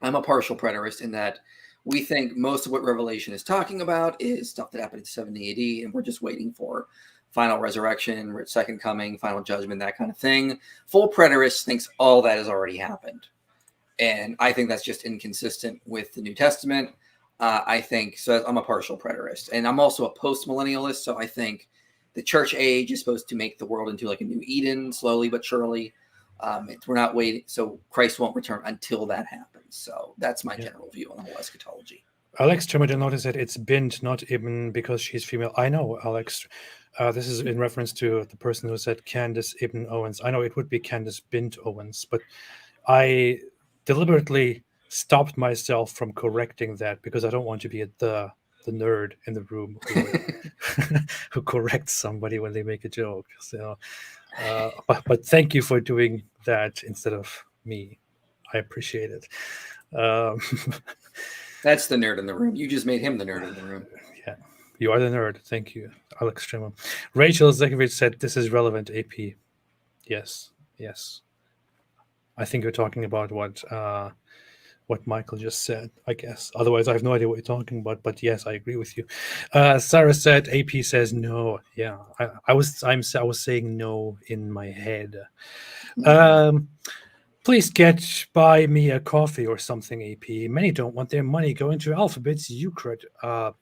I'm a partial preterist in that we think most of what Revelation is talking about is stuff that happened in 70 AD, and we're just waiting for final resurrection, second coming, final judgment, that kind of thing. Full preterist thinks all that has already happened. And I think that's just inconsistent with the New Testament. I think, so I'm a partial preterist. And I'm also a post-millennialist, so I think the church age is supposed to make the world into like a new Eden, slowly but surely. We're not waiting, so Christ won't return until that happens. So that's my general view on the whole eschatology. Alex Tremaden noticed that it's Bint, not Ibn, because she's female. I know, Alex. This is in reference to the person who said Candace Ibn Owens. I know it would be Candace Bint Owens, but I deliberately stopped myself from correcting that because I don't want to be the nerd in the room who corrects somebody when they make a joke. So, but thank you for doing that instead of me. I appreciate it. That's the nerd in the room. You just made him the nerd in the room. Yeah, you are the nerd. Thank you, Alex Tremor. Rachel Zekovich said this is relevant. AP. Yes. I think you're talking about what Michael just said, I guess. Otherwise, I have no idea what you're talking about. But yes, I agree with you. Sarah said AP says no. Yeah, I was saying no in my head. Please buy me a coffee or something, AP. Many don't want their money going to Alphabet's Euclid. I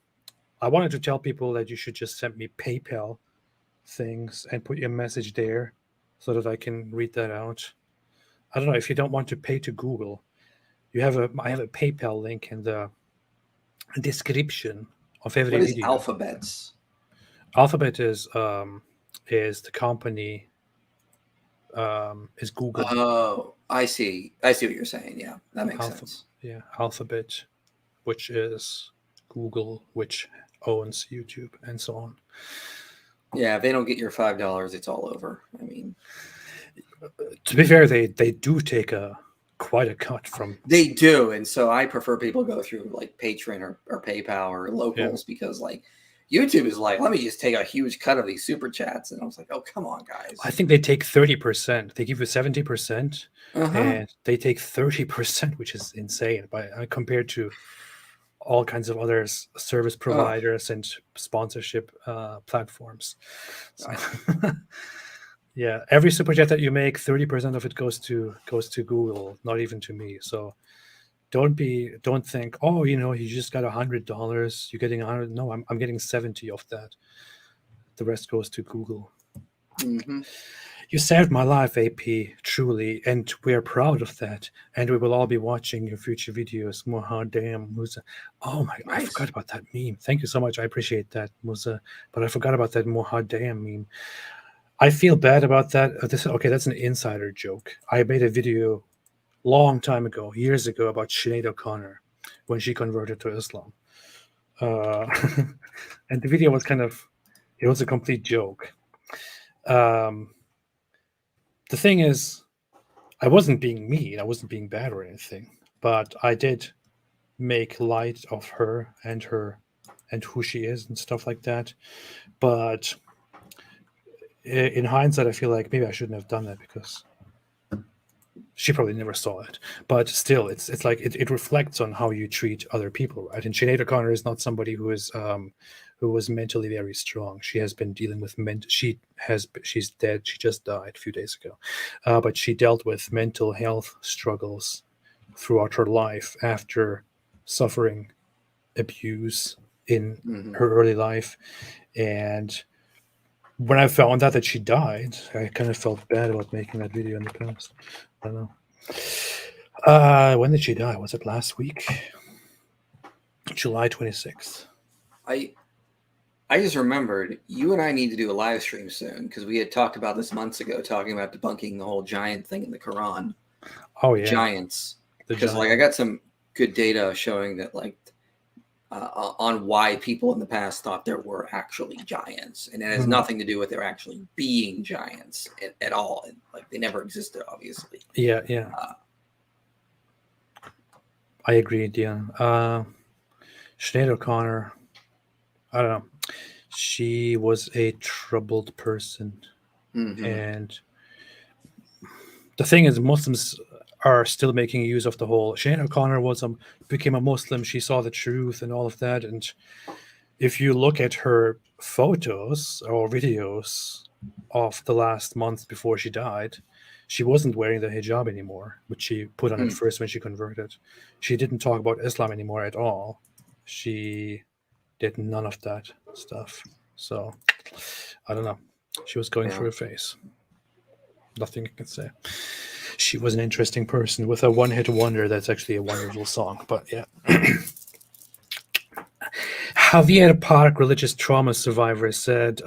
wanted to tell people that you should just send me PayPal things and put your message there so that I can read that out. I don't know if you don't want to pay to Google. I have a PayPal link in the description of every video. What is video. Alphabets? Alphabet is the company. Is Google. Oh, I see what you're saying. Yeah, that makes sense. Yeah, Alphabet, which is Google, which owns YouTube and so on. Yeah, if they don't get your $5, it's all over. I mean, to be fair, they do take a quite a cut from. They do, and so I prefer people go through like Patreon or PayPal or locals because like YouTube is like, let me just take a huge cut of these super chats, and I was like, oh come on, guys. I think they take 30%. They give you 70%, Uh-huh. and they take 30%, which is insane. But compared to all kinds of other service providers and sponsorship platforms. So, yeah, every super chat that you make, 30% of it goes to Google, not even to me. So don't think, oh, you just got $100, you're getting 100. No, I'm getting 70 of that. The rest goes to Google. Mm-hmm. You saved my life, AP, truly, and we are proud of that. And we will all be watching your future videos. Moha damn, Musa. Oh my, I forgot about that meme. Thank you so much. I appreciate that, Musa. But I forgot about that Moha damn meme. I feel bad about that. That's an insider joke. I made a video long time ago, years ago, about Sinead O'Connor when she converted to Islam. And the video was it was a complete joke. The thing is, I wasn't being mean. I wasn't being bad or anything. But I did make light of her and who she is and stuff like that. But in hindsight, I feel like maybe I shouldn't have done that because she probably never saw it. But still, it's like it reflects on how you treat other people, right? And Sinead O'Connor is not somebody who was mentally very strong. She has been dealing with she's dead. She just died a few days ago. But she dealt with mental health struggles throughout her life after suffering abuse in her early life. And when I found out that she died, I kind of felt bad about making that video in the past. I don't know. When did she die? Was it last week? July 26th. I just remembered you and I need to do a live stream soon because we had talked about this months ago, talking about debunking the whole giant thing in the Quran. Oh yeah, giants. Because like I got some good data showing that like on why people in the past thought there were actually giants, and it has nothing to do with there actually being giants at all. Like they never existed, obviously. Yeah. I agree, Dion. Sinead O'Connor, I don't know. She was a troubled person. And the thing is, Muslims are still making use of the whole Sinead O'Connor became a Muslim. She saw the truth and all of that. And if you look at her photos or videos of the last month before she died, she wasn't wearing the hijab anymore, which she put on at first when she converted. She didn't talk about Islam anymore at all. She did none of that stuff. So I don't know. She was going through a phase. Nothing I can say. She was an interesting person with a one-hit wonder. That's actually a wonderful song. But yeah. Javier Park, religious trauma survivor, said,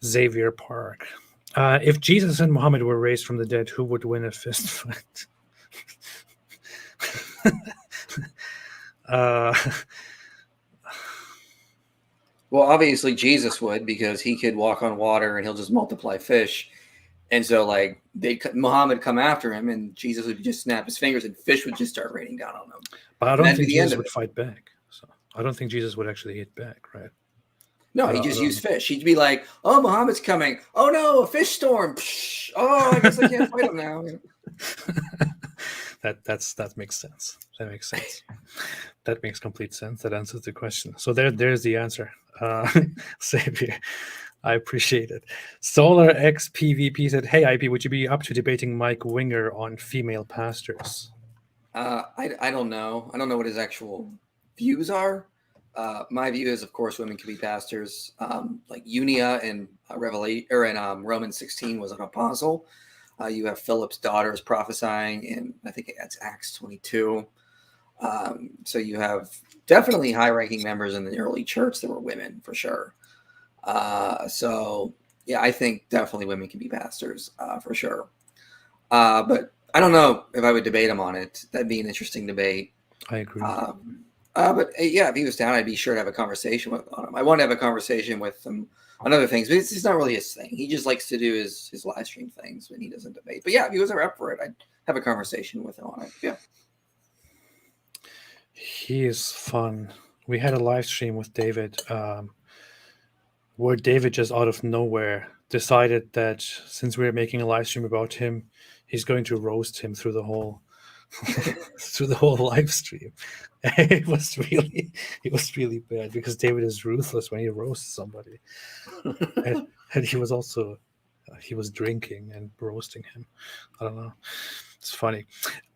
Xavier Park, if Jesus and Muhammad were raised from the dead, who would win a fist fight? Well, obviously Jesus would, because he could walk on water and he'll just multiply fish. And so like Muhammad come after him and Jesus would just snap his fingers and fish would just start raining down on him. But I don't think Jesus would fight back. So I don't think Jesus would actually hit back, right? No, he just used fish. He'd be like, oh, Muhammad's coming. Oh no, a fish storm. Psh. Oh, I guess I can't fight him now. That makes sense. That makes sense. That makes complete sense. That answers the question. So there's the answer. Xavier, I appreciate it. Solar X PvP said, "Hey IP, would you be up to debating Mike Winger on female pastors?" I don't know. I don't know what his actual views are. My view is, of course, women can be pastors. Like Unia in Revelation or in Romans 16 was an apostle. You have Philip's daughters prophesying, and I think that's Acts 22. So you have definitely high-ranking members in the early church that were women for sure. So yeah, I think definitely women can be pastors for sure. But I don't know if I would debate him on it. That'd be an interesting debate. I agree. But yeah, if he was down, I'd be sure to have a conversation on him. I want to have a conversation with him on other things, but it's not really his thing. He just likes to do his live stream things when he doesn't debate. But yeah, if he was ever up for it, have a conversation with him on it. Yeah. He is fun. We had a live stream with David, where David just out of nowhere decided that since we were making a live stream about him, he's going to roast him through the whole live stream. It was really bad because David is ruthless when he roasts somebody, and he was also he was drinking and roasting him. I don't know. It's funny.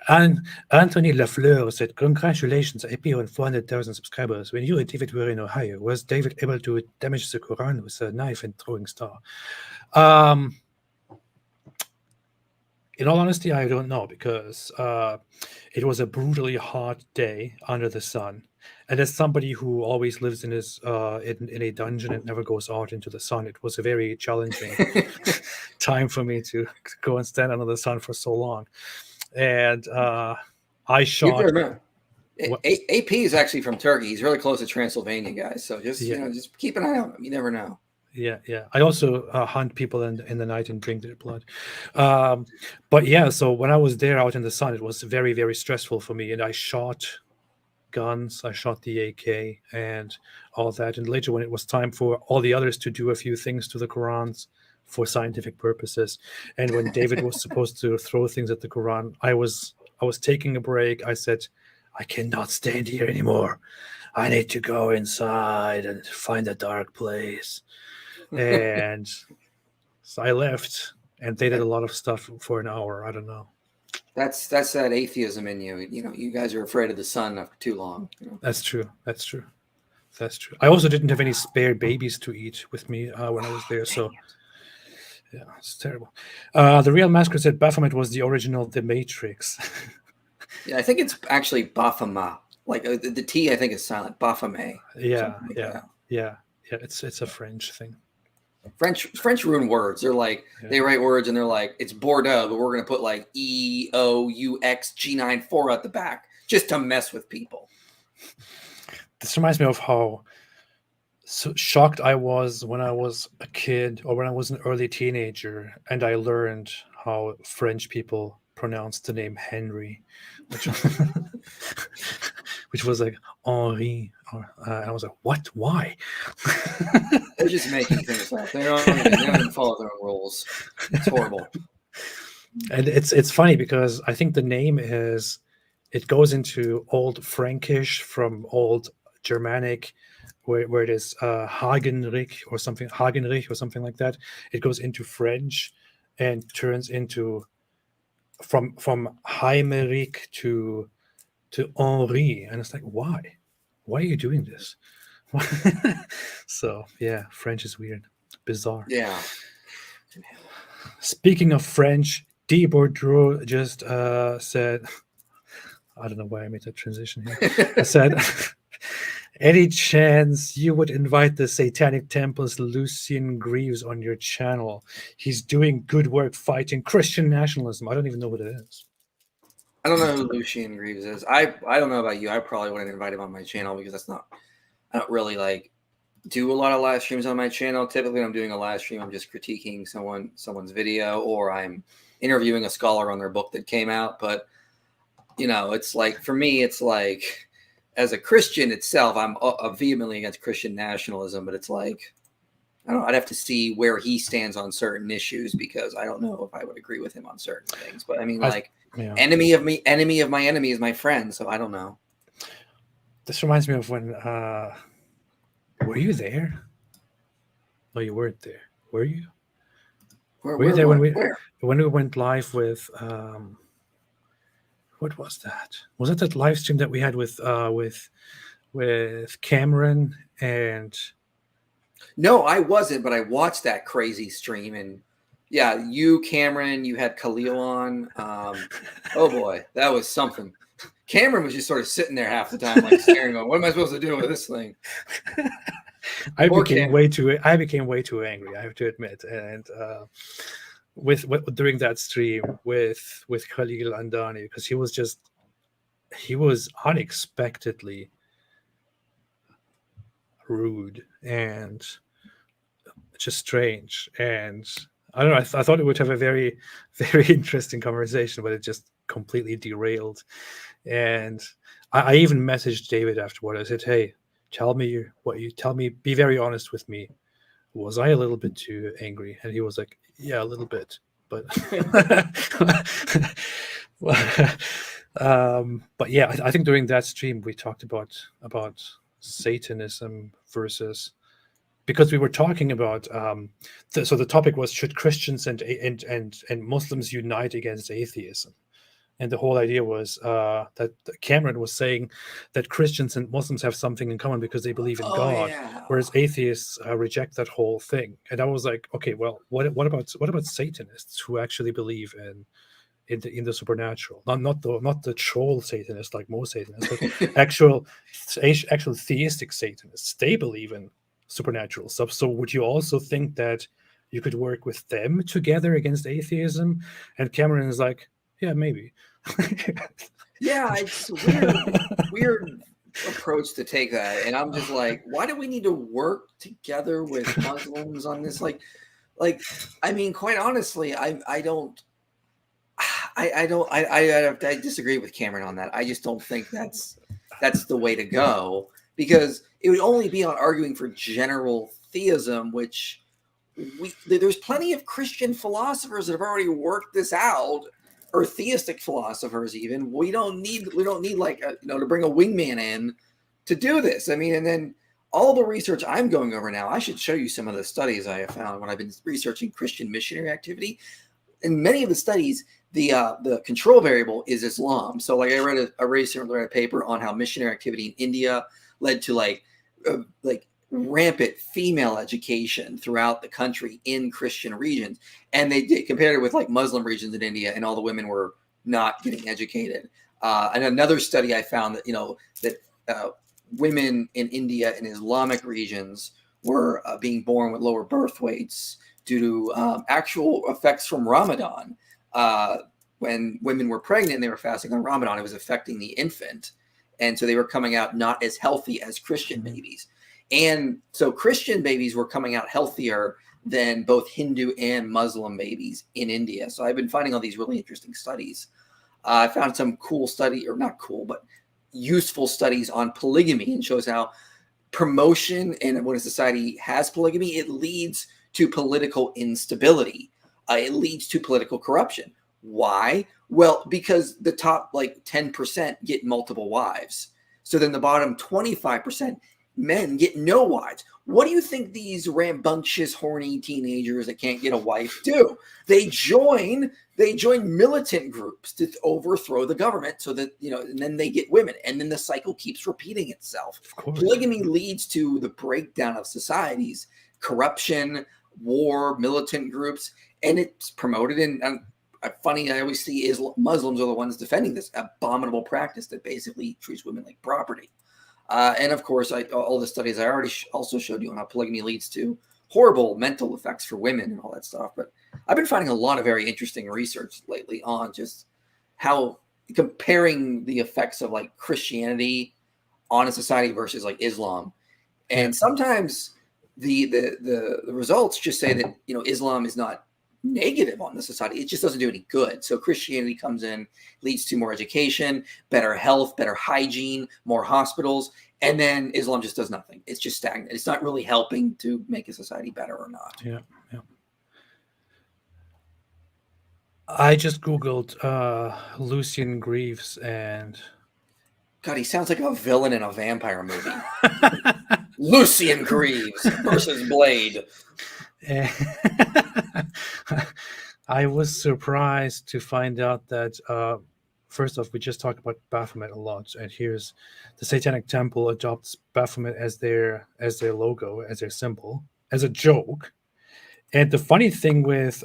And Anthony Lafleur said, "Congratulations, AP on 400,000 subscribers. When you and David were in Ohio, was David able to damage the Quran with a knife and throwing star?" In all honesty, I don't know because it was a brutally hot day under the sun. And as somebody who always lives in his in a dungeon and never goes out into the sun, it was a very challenging time for me to go and stand under the sun for so long. And I shot. AP is actually from Turkey. He's really close to Transylvania, guys. So just just keep an eye on him. You never know. Yeah. I also hunt people in the night and drink their blood. But yeah, so when I was there out in the sun, it was very, very stressful for me. And I shot guns, I shot the AK and all that. And later when it was time for all the others to do a few things to the Qurans for scientific purposes, and when David was supposed to throw things at the Quran, I was taking a break. I said, I cannot stand here anymore. I need to go inside and find a dark place. And so I left, and they did a lot of stuff for an hour. I don't know. That's that atheism in you. You know, you guys are afraid of the sun after too long. You know? That's true. I also didn't have any spare babies to eat with me when I was there. So yeah, it's terrible. The Real Masker said Baphomet was the original The Matrix. Yeah, I think it's actually Baphomet. Like the T, I think is silent. Baphomet. Yeah. It's a French thing. French ruin words. They're like they write words and they're like it's Bordeaux, but we're gonna put like EOUXG94 at the back just to mess with people. This reminds me of how so shocked I was when I was a kid or when I was an early teenager, and I learned how French people pronounce the name Henry, which was like Henri. And I was like, what? Why? They're just making things up. They don't even follow their own rules. It's horrible. And it's funny because I think the name it goes into Old Frankish from Old Germanic, where it is Hagenrich or something like that. It goes into French and turns into from Heimerich to Henri, and it's like, why are you doing this? So yeah, French is weird, bizarre. Yeah. Speaking of French, D. Bourdreau just said, I don't know why I made that transition here. I said, any chance you would invite the Satanic Temple's Lucien Greaves on your channel? He's doing good work fighting Christian nationalism. I don't even know what it is. I don't know who Lucien Greaves is. I don't know about you. I probably wouldn't invite him on my channel because I don't really like do a lot of live streams on my channel. Typically, when I'm doing a live stream, I'm just critiquing someone's video, or I'm interviewing a scholar on their book that came out. But it's like, for me, it's like, as a Christian itself, I'm vehemently against Christian nationalism, but it's like, I don't know, I'd have to see where he stands on certain issues because I don't know if I would agree with him on certain things. But I mean, enemy of my enemy is my friend. So I don't know. This reminds me of when, were you there? No, you weren't there. Were you? Were you there when we went live with, what was that? Was it that live stream that we had with Cameron and? No, I wasn't, but I watched that crazy stream, and yeah, you, Cameron, you had Khalil on. Oh boy, that was something. Cameron was just sort of sitting there half the time, like staring, going, "What am I supposed to do with this thing?" I became way too angry, I have to admit, and during that stream with Khalil Andani, because he was unexpectedly rude and just strange, and I don't know. I thought it would have a very, very interesting conversation, but it just completely derailed. And I even messaged David afterward. I said, "Hey, tell me what you tell me. Be very honest with me. Was I a little bit too angry?" And he was like, "Yeah, a little bit, but." But yeah, I think during that stream we talked about Satanism versus, because we were talking about so the topic was, should Christians and Muslims unite against atheism? And the whole idea was that Cameron was saying that Christians and Muslims have something in common because they believe in God, whereas atheists reject that whole thing. And I was like, okay, well, what about Satanists who actually believe in the supernatural? Not the troll Satanists like most Satanists, but actual theistic Satanists. They believe in supernatural stuff. So would you also think that you could work with them together against atheism? And Cameron is like, yeah, maybe. Yeah, it's weird approach to take that. And I'm just like, why do we need to work together with Muslims on this? Like, I mean, quite honestly, I disagree with Cameron on that. I just don't think that's the way to go, because it would only be on arguing for general theism, which there's plenty of Christian philosophers that have already worked this out, or theistic philosophers even. We don't need like to bring a wingman in to do this. I mean, and then all the research I'm going over now, I should show you some of the studies I have found when I've been researching Christian missionary activity. In many of the studies, the control variable is Islam. So like I recently read a paper on how missionary activity in India led to like rampant female education throughout the country in Christian regions. And they compared it with like Muslim regions in India, and all the women were not getting educated. And another study I found that women in India and Islamic regions were being born with lower birth weights due to actual effects from Ramadan. When women were pregnant and they were fasting on Ramadan, it was affecting the infant. And so they were coming out not as healthy as Christian babies. And so Christian babies were coming out healthier than both Hindu and Muslim babies in India. So I've been finding all these really interesting studies. I found some cool study, or not cool, but useful studies on polygamy, and shows how promotion and when a society has polygamy, it leads to political instability. It leads to political corruption. Why? Well, because the top 10% get multiple wives. So then the bottom 25% men get no wives. What do you think these rambunctious, horny teenagers that can't get a wife do? They join militant groups to overthrow the government, so that and then they get women, and then the cycle keeps repeating itself. Of course. Polygamy leads to the breakdown of societies, corruption, war, militant groups, and it's promoted in. Funny, I always see Muslims are the ones defending this abominable practice that basically treats women like property. And of course, all the studies I already also showed you on how polygamy leads to horrible mental effects for women and all that stuff. But I've been finding a lot of very interesting research lately on just how comparing the effects of like Christianity on a society versus like Islam. And sometimes the results just say that Islam is not negative on the society. It just doesn't do any good. So Christianity comes in, leads to more education, better health, better hygiene, more hospitals, and then Islam just does nothing. It's just stagnant. It's not really helping to make a society better or not. Yeah. I just Googled Lucian Greaves, and God, he sounds like a villain in a vampire movie. Lucian Greaves versus Blade. I was surprised to find out that first off, we just talked about Baphomet a lot, and here's the Satanic Temple adopts Baphomet as their logo, as their symbol, as a joke. And the funny thing with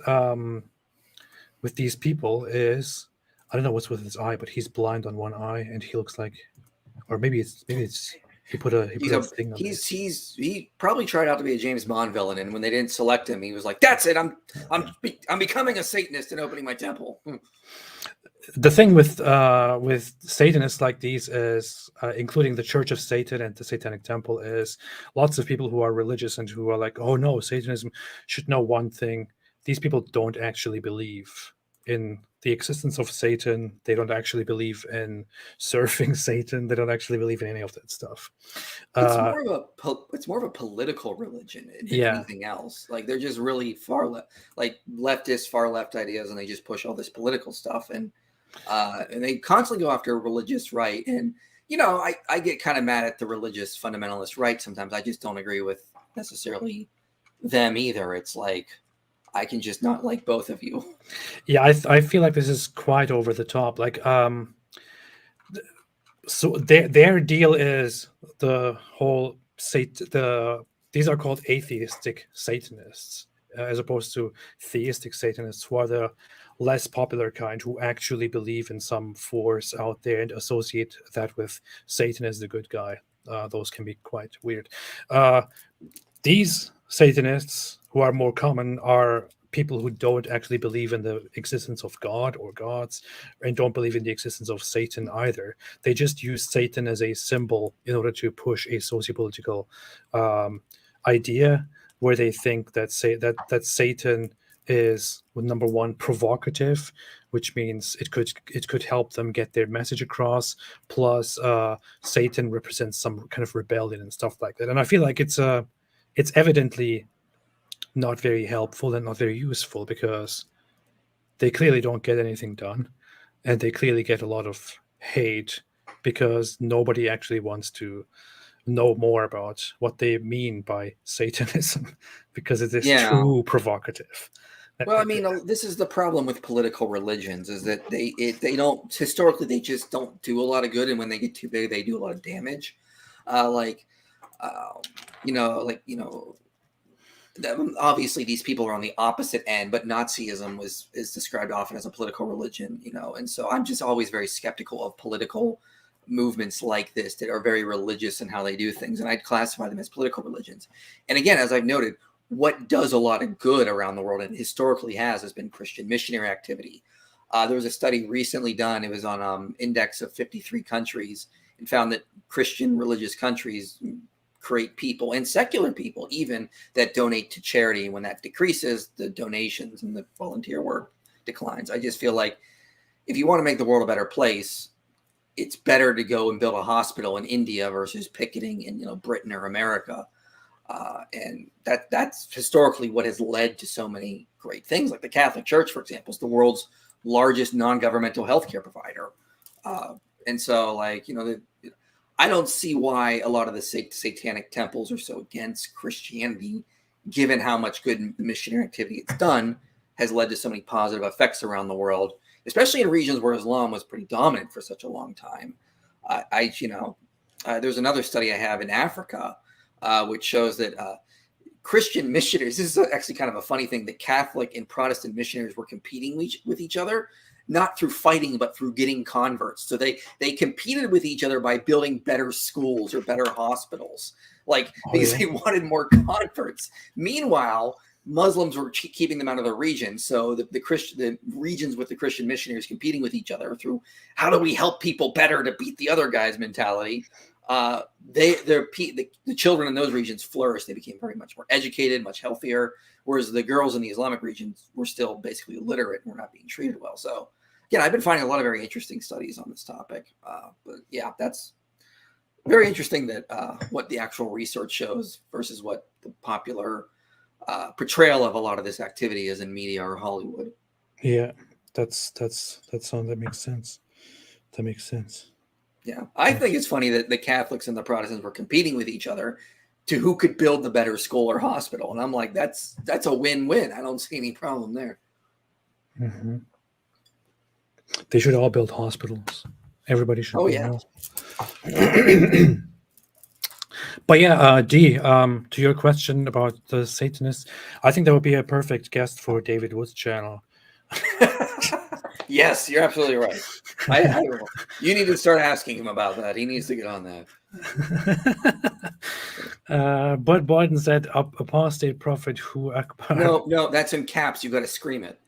these people is, I don't know what's with his eye, but he's blind on one eye, and he looks like, or maybe it's he put a thing on he probably tried out to be a James Bond villain, and when they didn't select him, he was like, "That's it, I'm becoming a Satanist and opening my temple." The thing with Satanists like these is, including the Church of Satan and the Satanic Temple, is lots of people who are religious and who are like, "Oh no, Satanism should know one thing." These people don't actually believe in the existence of Satan. They don't actually believe in serving Satan. They don't actually believe in any of that stuff. It's more of a political religion than anything else. Like they're just really far left, like leftist, far left ideas, and they just push all this political stuff, and they constantly go after religious right. And I get kind of mad at the religious fundamentalist right sometimes. I just don't agree with necessarily them either. It's like I can just not like both of you. Yeah, I feel like this is quite over the top. Like, so their deal is the whole these are called atheistic Satanists, as opposed to theistic Satanists, who are the less popular kind, who actually believe in some force out there and associate that with Satan as the good guy. Those can be quite weird. These Satanists, who are more common, are people who don't actually believe in the existence of God or gods, and don't believe in the existence of Satan either. They just use Satan as a symbol in order to push a sociopolitical idea, where they think that Satan is, well, number one, provocative, which means it could help them get their message across. Plus, Satan represents some kind of rebellion and stuff like that. And I feel like it's evidently not very helpful and not very useful, because they clearly don't get anything done, and they clearly get a lot of hate because nobody actually wants to know more about what they mean by Satanism, because it is too provocative. Well, I mean, this is the problem with political religions, is that they don't, historically, they just don't do a lot of good, and when they get too big, they do a lot of damage. Obviously these people are on the opposite end, but Nazism is described often as a political religion, and so I'm just always very skeptical of political movements like this that are very religious in how they do things, and I'd classify them as political religions. And again, as I've noted, what does a lot of good around the world, and historically has been Christian missionary activity. There was a study recently done, it was on index of 53 countries, and found that Christian religious countries create people, and secular people even, that donate to charity. When that decreases, the donations and the volunteer work declines. I just feel like if you want to make the world a better place, it's better to go and build a hospital in India versus picketing in Britain or America. And that's historically what has led to so many great things. Like the Catholic Church, for example, is the world's largest non-governmental healthcare provider. And so, I don't see why a lot of the satanic temples are so against Christianity, given how much good missionary activity it's done has led to so many positive effects around the world, especially in regions where Islam was pretty dominant for such a long time. There's another study I have in Africa, which shows that Christian missionaries, this is actually kind of a funny thing, that Catholic and Protestant missionaries were competing with each other, not through fighting, but through getting converts. So they competed with each other by building better schools or better hospitals, because they wanted more converts. Meanwhile, Muslims were keeping them out of the region. So the regions with the Christian missionaries competing with each other through how do we help people better to beat the other guy's mentality. The children in those regions flourished. They became very much more educated, much healthier, whereas the girls in the Islamic regions were still basically illiterate and were not being treated well. So, again, I've been finding a lot of very interesting studies on this topic. But yeah, that's very interesting that what the actual research shows versus what the popular portrayal of a lot of this activity is in media or Hollywood. Yeah, that makes sense. That makes sense. Yeah, I think it's funny that the Catholics and the Protestants were competing with each other to who could build the better school or hospital, and I'm like, that's a win-win. I don't see any problem there. Mm-hmm. They should all build hospitals. Everybody should. Oh yeah. But yeah, D, to your question about the Satanists, I think that would be a perfect guest for David Wood's channel. Yes, you're absolutely right. You need to start asking him about that. He needs to get on that. Bud Biden said, apostate prophet Hu Akbar. No, that's in caps. You got to scream it.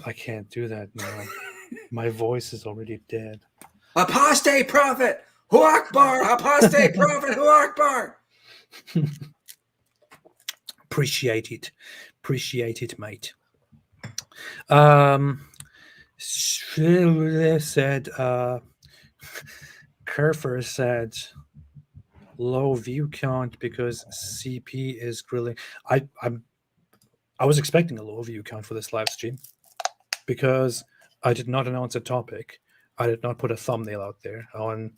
I can't do that now. My voice is already dead. Apostate prophet Hu Akbar. Apostate prophet Hu Akbar. Appreciate it, mate. said, Kerfer said, low view count because CP is grilling. I was expecting a low view count for this live stream because I did not announce a topic. I did not put a thumbnail out there on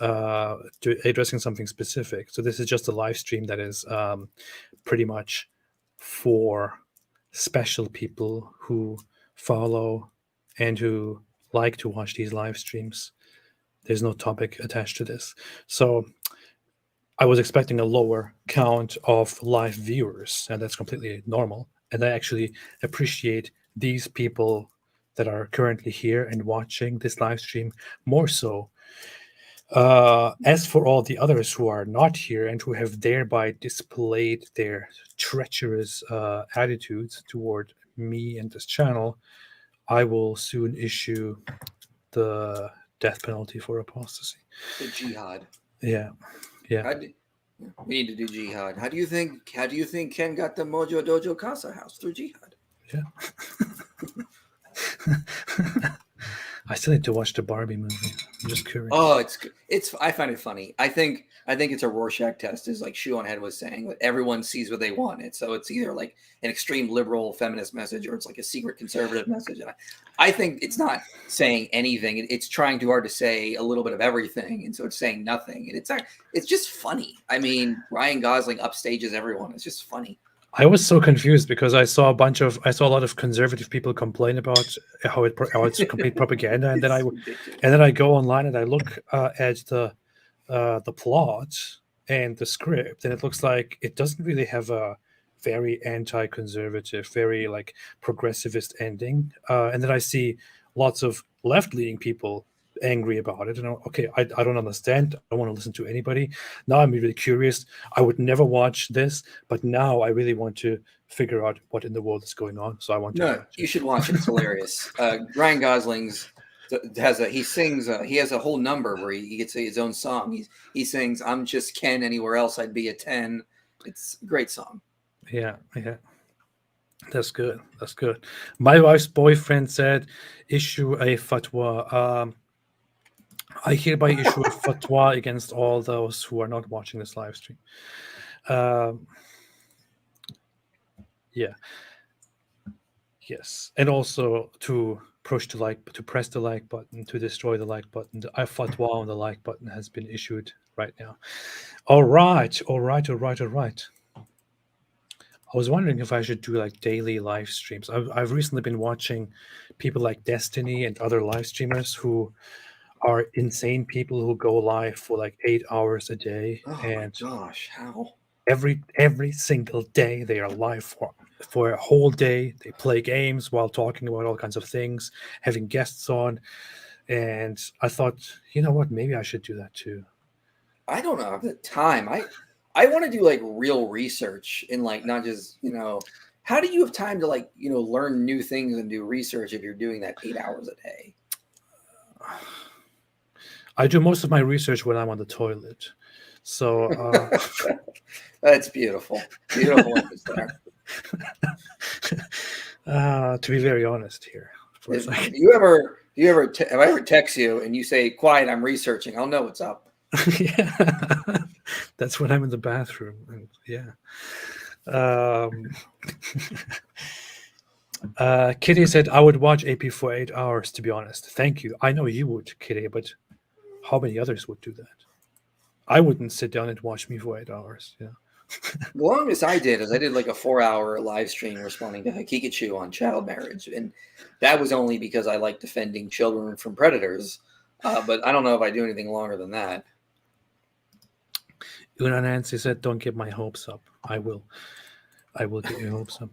addressing something specific. So this is just a live stream that is pretty much for special people who follow and who like to watch these live streams. There's no topic attached to this. So I was expecting a lower count of live viewers, and that's completely normal. And I actually appreciate these people that are currently here and watching this live stream more so. As for all the others who are not here and who have thereby displayed their treacherous attitudes toward me and this channel, I will soon issue the death penalty for apostasy. The jihad. Yeah. We need to do jihad. How do you think Ken got the Mojo Dojo Casa house? Through jihad. Yeah. I still need to watch the Barbie movie. I'm just curious. Oh, it's. I find it funny. I think it's a Rorschach test, is like Shoe on Head was saying, that everyone sees what they want. And so it's either like an extreme liberal feminist message or it's like a secret conservative message. And I think it's not saying anything. It's trying too hard to say a little bit of everything, and so it's saying nothing. And it's just funny. I mean, Ryan Gosling upstages everyone. It's just funny. I was so confused because I saw a lot of conservative people complain about how it's complete propaganda, and then I go online and I look at the plot and the script, and it looks like it doesn't really have a very anti-conservative, very like progressivist ending, and then I see lots of left-leaning people angry about it, and I don't understand. I don't want to listen to anybody. Now I'm really curious. I would never watch this, but now I really want to figure out what in the world is going on. So I want to. No, you should watch it. It's hilarious. Ryan Gosling's he has a whole number where he gets his own song. He sings "I'm Just Ken, Anywhere Else I'd Be a 10." It's a great song. Yeah. That's good. My wife's boyfriend said, issue a fatwa. I hereby issue a fatwa against all those who are not watching this live stream. Yeah. Yes. And also to press the like button, to destroy the like button. A fatwa on the like button has been issued right now. All right. I was wondering if I should do like daily live streams. I've recently been watching people like Destiny and other live streamers who are insane people who go live for like 8 hours a day. Oh and my gosh, how? Every single day they are live for a whole day. They play games while talking about all kinds of things, having guests on. And I thought, you know what, maybe I should do that too. I don't know the time. I want to do like real research and like not just, how do you have time to like, learn new things and do research if you're doing that 8 hours a day? I do most of my research when I'm on the toilet. So that's beautiful. Beautiful there. To be very honest here. For a second. Do you ever if I ever text you and you say, "Quiet, I'm researching," I'll know what's up. Yeah. That's when I'm in the bathroom. And yeah. Kitty said, I would watch AP for 8 hours, to be honest. Thank you. I know you would, Kitty, but how many others would do that? I wouldn't sit down and watch me for 8 hours. Yeah. The longest I did is I did like a 4-hour live stream responding to Hakikachu on child marriage. And that was only because I like defending children from predators. But I don't know if I do anything longer than that. Una Nancy said, don't get my hopes up. I will get your hopes up.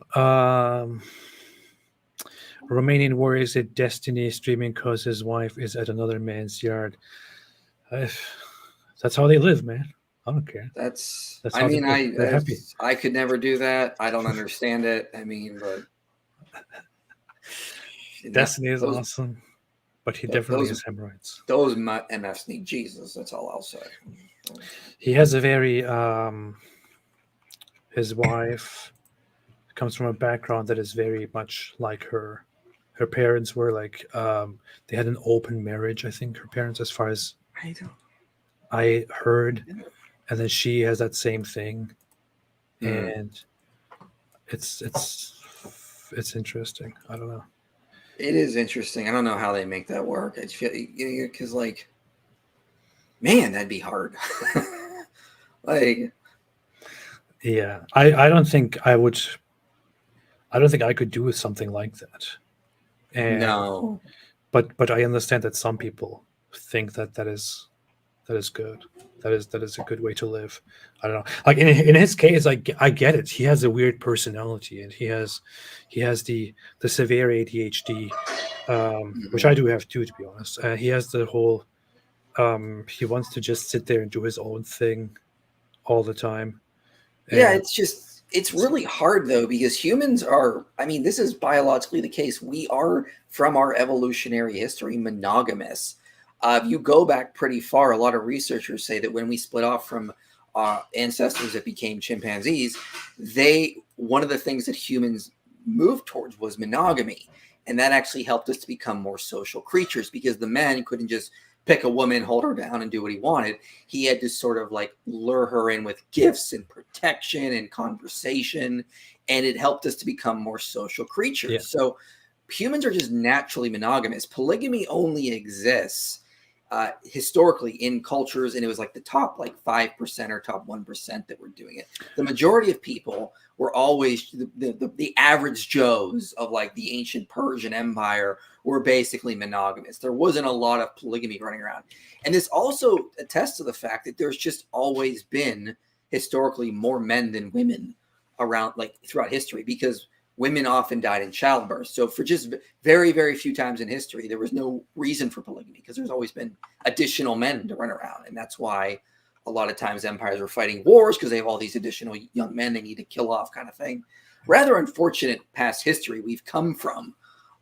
Romanian warrior said, Destiny streaming because his wife is at another man's yard. That's how they live, man. I don't care. That's how they're happy. I could never do that. I don't understand it. I mean, but Destiny is awesome, but he definitely has hemorrhoids. Those MFs need Jesus. That's all I'll say. He has a very his wife comes from a background that is very much like her parents were like they had an open marriage. I think her parents, as far as I heard, and then she has that same thing, and it's interesting. I don't know. It is interesting. I don't know how they make that work. I feel because like, man, that'd be hard. Like, yeah, I don't think I would. I don't think I could do something like that. And, no, but I understand that some people think that is good. That is a good way to live. I don't know. Like in his case, I get it. He has a weird personality, and he has the severe ADHD, which I do have too, to be honest. He has the whole. He wants to just sit there and do his own thing all the time. Yeah, it's really hard though, because humans are, I mean, this is biologically the case. We are, from our evolutionary history, monogamous. If you go back pretty far, a lot of researchers say that when we split off from ancestors that became chimpanzees, one of the things that humans moved towards was monogamy. And that actually helped us to become more social creatures, because the man couldn't just pick a woman, hold her down, and do what he wanted. He had to sort of like lure her in with gifts and protection and conversation, and it helped us to become more social creatures. Yeah. So humans are just naturally monogamous. Polygamy only exists historically in cultures, and it was like the top like 5% or top 1% that were doing it. The majority of people were always the average Joes of like the ancient Persian Empire were basically monogamous. There wasn't a lot of polygamy running around. And this also attests to the fact that there's just always been historically more men than women around, like throughout history, because women often died in childbirth. So for just very, very few times in history, there was no reason for polygamy, because there's always been additional men to run around. And that's why a lot of times empires are fighting wars, because they have all these additional young men they need to kill off, kind of thing. Rather unfortunate past history we've come from,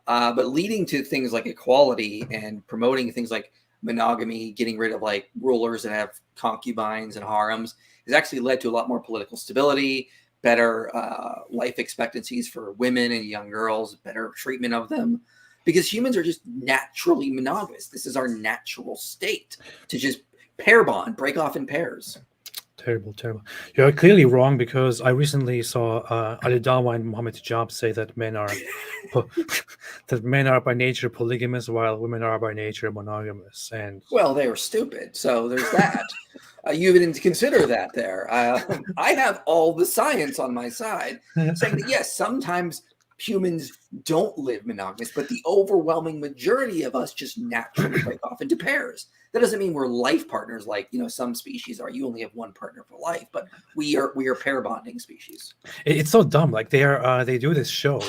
but leading to things like equality and promoting things like monogamy, getting rid of like rulers that have concubines and harems, has actually led to a lot more political stability, better life expectancies for women and young girls, better treatment of them, because humans are just naturally monogamous. This is our natural state, to just pair bond, break off in pairs. Terrible. You're clearly wrong, because I recently saw Ali Dawa and Mohammed Hijab say that men are by nature polygamous, while women are by nature monogamous. And well, they were stupid. So there's that. You didn't consider that there. I have all the science on my side, saying that yes, sometimes humans don't live monogamous, but the overwhelming majority of us just naturally break off into pairs. That doesn't mean we're life partners like, some species are. You only have one partner for life, but we are pair bonding species. It's so dumb. Like they do this show,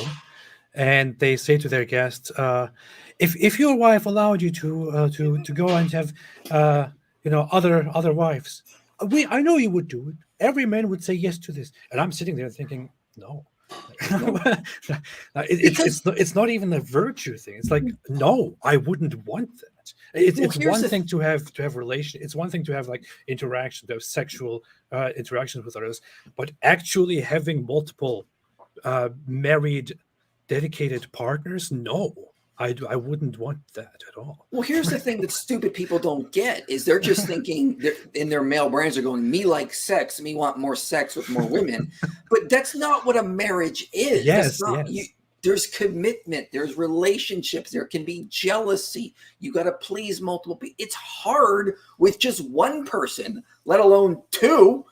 and they say to their guests, if your wife allowed you to go and have other wives, I know you would do it. Every man would say yes to this. And I'm sitting there thinking, no. It's not even a virtue thing. It's like, no, I wouldn't want that. It's one thing to have relation. It's one thing to have like interaction, to have sexual interactions with others, but actually having multiple married, dedicated partners, no. I wouldn't want that at all. Well, here's the thing that stupid people don't get is they're just thinking in their male brains are going, me like sex, me want more sex with more women. But that's not what a marriage is. Yes, there's commitment. There's relationships. There can be jealousy. You got to please multiple people. It's hard with just one person, let alone two.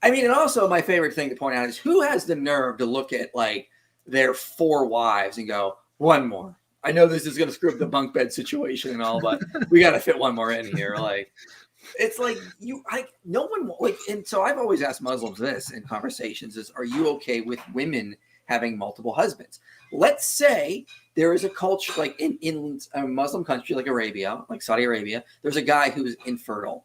I mean, and also my favorite thing to point out is who has the nerve to look at like their 4 wives and go, one more. I know this is going to screw up the bunk bed situation and all, but we got to fit one more in here. Like, it's like no one like, and so I've always asked Muslims this in conversations is, are you okay with women having multiple husbands? Let's say there is a culture like in a Muslim country like Arabia, like Saudi Arabia, there's a guy who's infertile.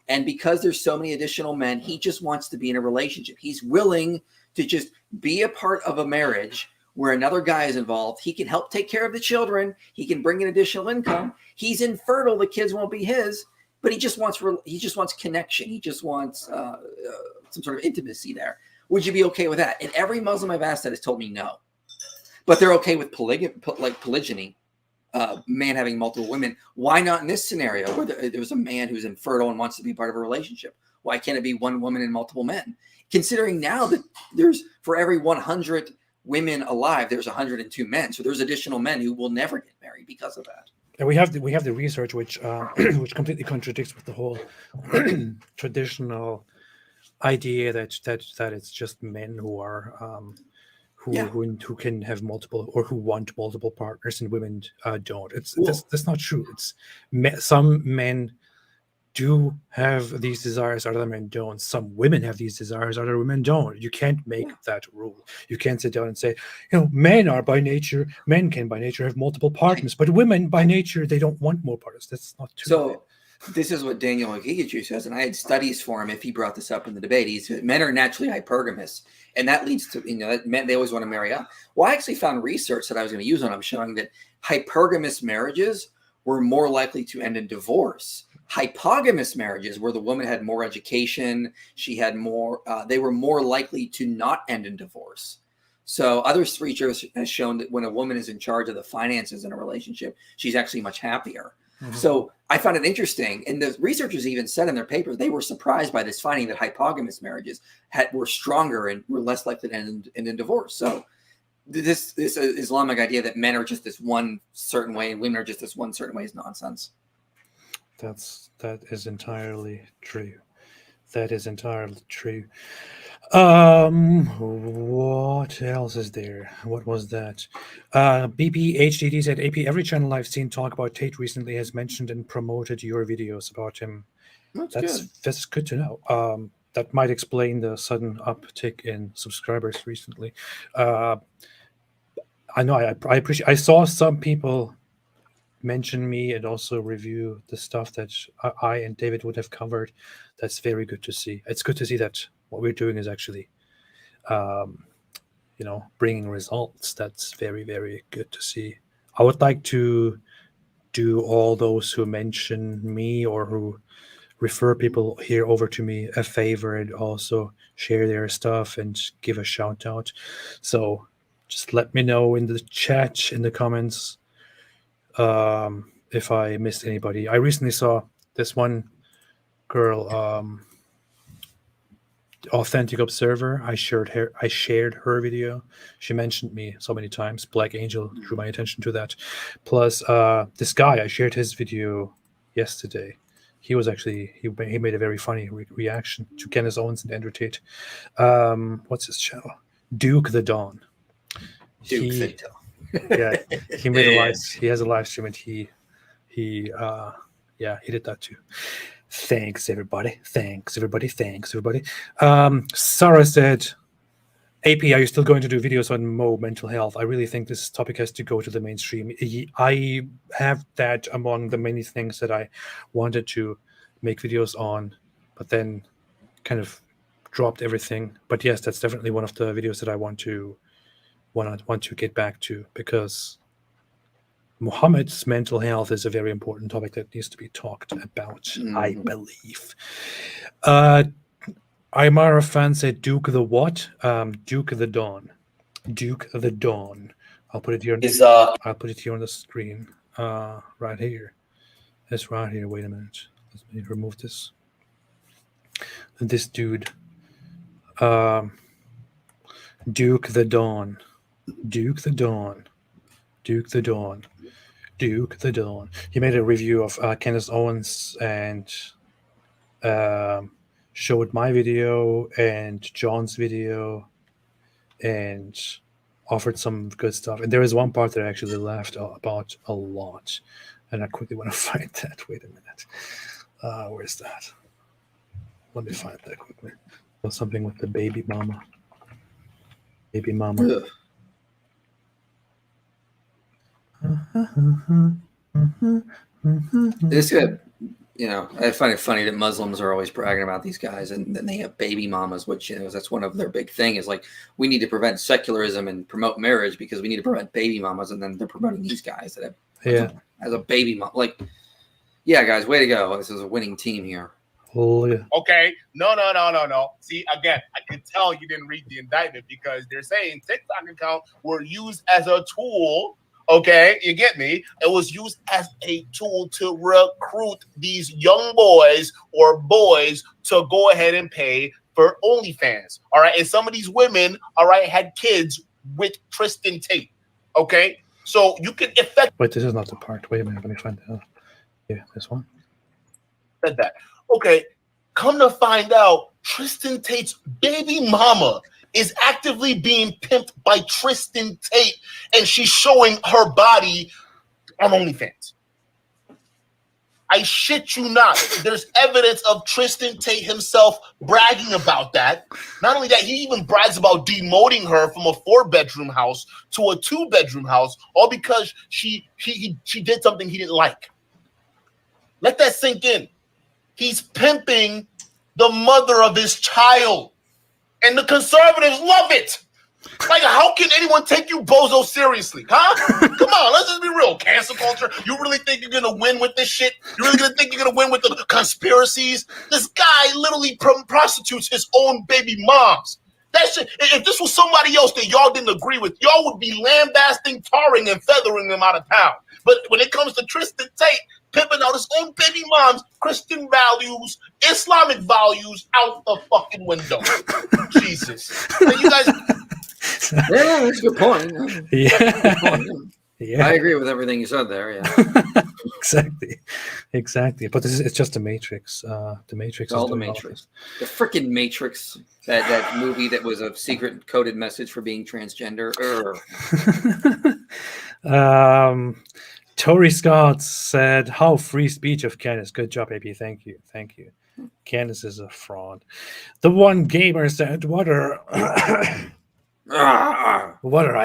And because there's so many additional men, he just wants to be in a relationship. He's willing to just be a part of a marriage where another guy is involved. He can help take care of the children. He can bring in additional income. He's infertile. The kids won't be his, but he just wants connection. He just wants some sort of intimacy there. Would you be okay with that? And every Muslim I've asked that has told me no. but they're okay with polygyny, man having multiple women. Why not in this scenario where there's a man who's infertile and wants to be part of a relationship? Why can't it be one woman and multiple men? Considering now that there's, for every 100 women alive, there's 102 men. So there's additional men who will never get married because of that. And we have the research which which completely contradicts with the whole traditional idea that it's just men who are who can have multiple or who want multiple partners and women don't. That's not true. Some men do have these desires, other men don't. Some women have these desires, other women don't. You can't make that rule. You can't sit down and say, men can by nature have multiple partners, but women by nature, they don't want more partners. That's not true. So this is what Daniel Ogigichu says, and I had studies for him if he brought this up in the debate. He said men are naturally hypergamous, and that leads to, that men, they always want to marry up. Well, I actually found research that I was going to use on them showing that hypergamous marriages were more likely to end in divorce. Hypogamous marriages, where the woman had more education, she had more, they were more likely to not end in divorce. So other research has shown that when a woman is in charge of the finances in a relationship, she's actually much happier. Mm-hmm. So I found it interesting. And the researchers even said in their papers, they were surprised by this finding that hypogamous marriages were stronger and were less likely to end in divorce. So this Islamic idea that men are just this one certain way and women are just this one certain way is nonsense. That is entirely true. That is entirely true. What else is there? What was that? BPHDD said, AP, every channel I've seen talk about Tate recently has mentioned and promoted your videos about him. That's good to know. That might explain the sudden uptick in subscribers recently. I know I appreciate. I saw some people mention me and also review the stuff that I and David would have covered. That's very good to see. It's good to see that what we're doing is actually, bringing results. That's very, very good to see. I would like to do all those who mention me or who refer people here over to me a favor and also share their stuff and give a shout out. So just let me know in the chat, in the comments, if I missed anybody. I recently saw this one girl, Authentic Observer. I shared her video. She mentioned me so many times. Black Angel drew my attention to that. Plus, this guy, I shared his video yesterday. He was actually he made a very funny reaction to Kenneth Owens and Andrew Tate. What's his channel? Duke the Dawn. Yeah, he made a live. He has a live stream, and he did that too. Thanks everybody. Sarah said, AP, are you still going to do videos on Mo mental health? I really think this topic has to go to the mainstream. I have that among the many things that I wanted to make videos on, but then kind of dropped everything. But yes, that's definitely one of the videos that I want to get back to, because Muhammad's mental health is a very important topic that needs to be talked about, I believe. Aymara fan said Duke the what? Duke the Dawn. Duke the Dawn. I'll put it here. I'll put it here on the screen. Right here. It's right here. Wait a minute. Let me remove this. This dude. Duke the Dawn. Duke the Dawn. Duke the Dawn. Duke the Dawn. He made a review of Kenneth Owens and showed my video and John's video and offered some good stuff. And there is one part that I actually laughed about a lot. And I quickly want to find that. Wait a minute. Where's that? Let me find that quickly. Something with the baby mama. Baby mama. Ugh. This good. I find it funny that Muslims are always bragging about these guys, and then they have baby mamas, which that's one of their big thing is like, we need to prevent secularism and promote marriage because we need to prevent baby mamas, and then they're promoting these guys that have as a baby mom. Like, yeah, guys, way to go! This is a winning team here. Oh, yeah. Okay, no. See, again, I can tell you didn't read the indictment because they're saying TikTok accounts were used as a tool. Okay, you get me? It was used as a tool to recruit these young boys or boys to go ahead and pay for OnlyFans. All right, and some of these women, all right, had kids with Tristan Tate. Okay, so you can affect. Wait, this is not the part. Wait a minute, let me find out. Yeah, this one. Said that. Okay, come to find out, Tristan Tate's baby mama is actively being pimped by Tristan Tate, and she's showing her body on OnlyFans. I shit you not. There's evidence of Tristan Tate himself bragging about that. Not only that, he even brags about demoting her from a 4-bedroom house to a 2-bedroom house, all because she did something he didn't like. Let that sink in. He's pimping the mother of his child. And the conservatives love it. Like, how can anyone take you bozo seriously? Huh? Come on, let's just be real. Cancel culture. You really think you're going to win with this shit? You really going to think you're going to win with the conspiracies? This guy literally prostitutes his own baby moms. That shit, if this was somebody else that y'all didn't agree with, y'all would be lambasting, tarring, and feathering them out of town. But when it comes to Tristan Tate, pimping out his own baby mom's Christian values, Islamic values out the fucking window. Jesus. And you guys. Yeah, that's a good point. Yeah. Yeah. I agree with everything you said there. Yeah. Exactly. But it's just the Matrix. The Matrix. It's all the Matrix. The freaking Matrix. That movie that was a secret coded message for being transgender. Tori Scott said, "How free speech of Candace." Good job, AP. Thank you. Candace is a fraud. The One Gamer said, "What are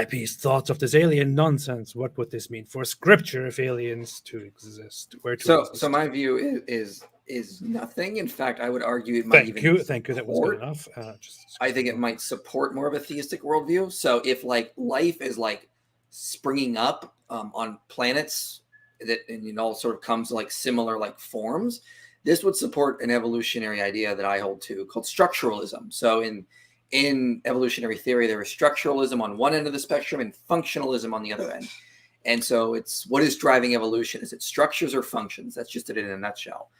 IP's thoughts of this alien nonsense? What would this mean for Scripture if aliens to exist? Where to exist?" So my view is nothing. In fact, I would argue it might Thank you. That was good enough. I think it might support more of a theistic worldview. So if like life is like springing up on planets that and all sort of comes like similar like forms, this would support an evolutionary idea that I hold to called structuralism. So in evolutionary theory, there is structuralism on one end of the spectrum and functionalism on the other end. And so it's what is driving evolution? Is it structures or functions? That's just it in a nutshell.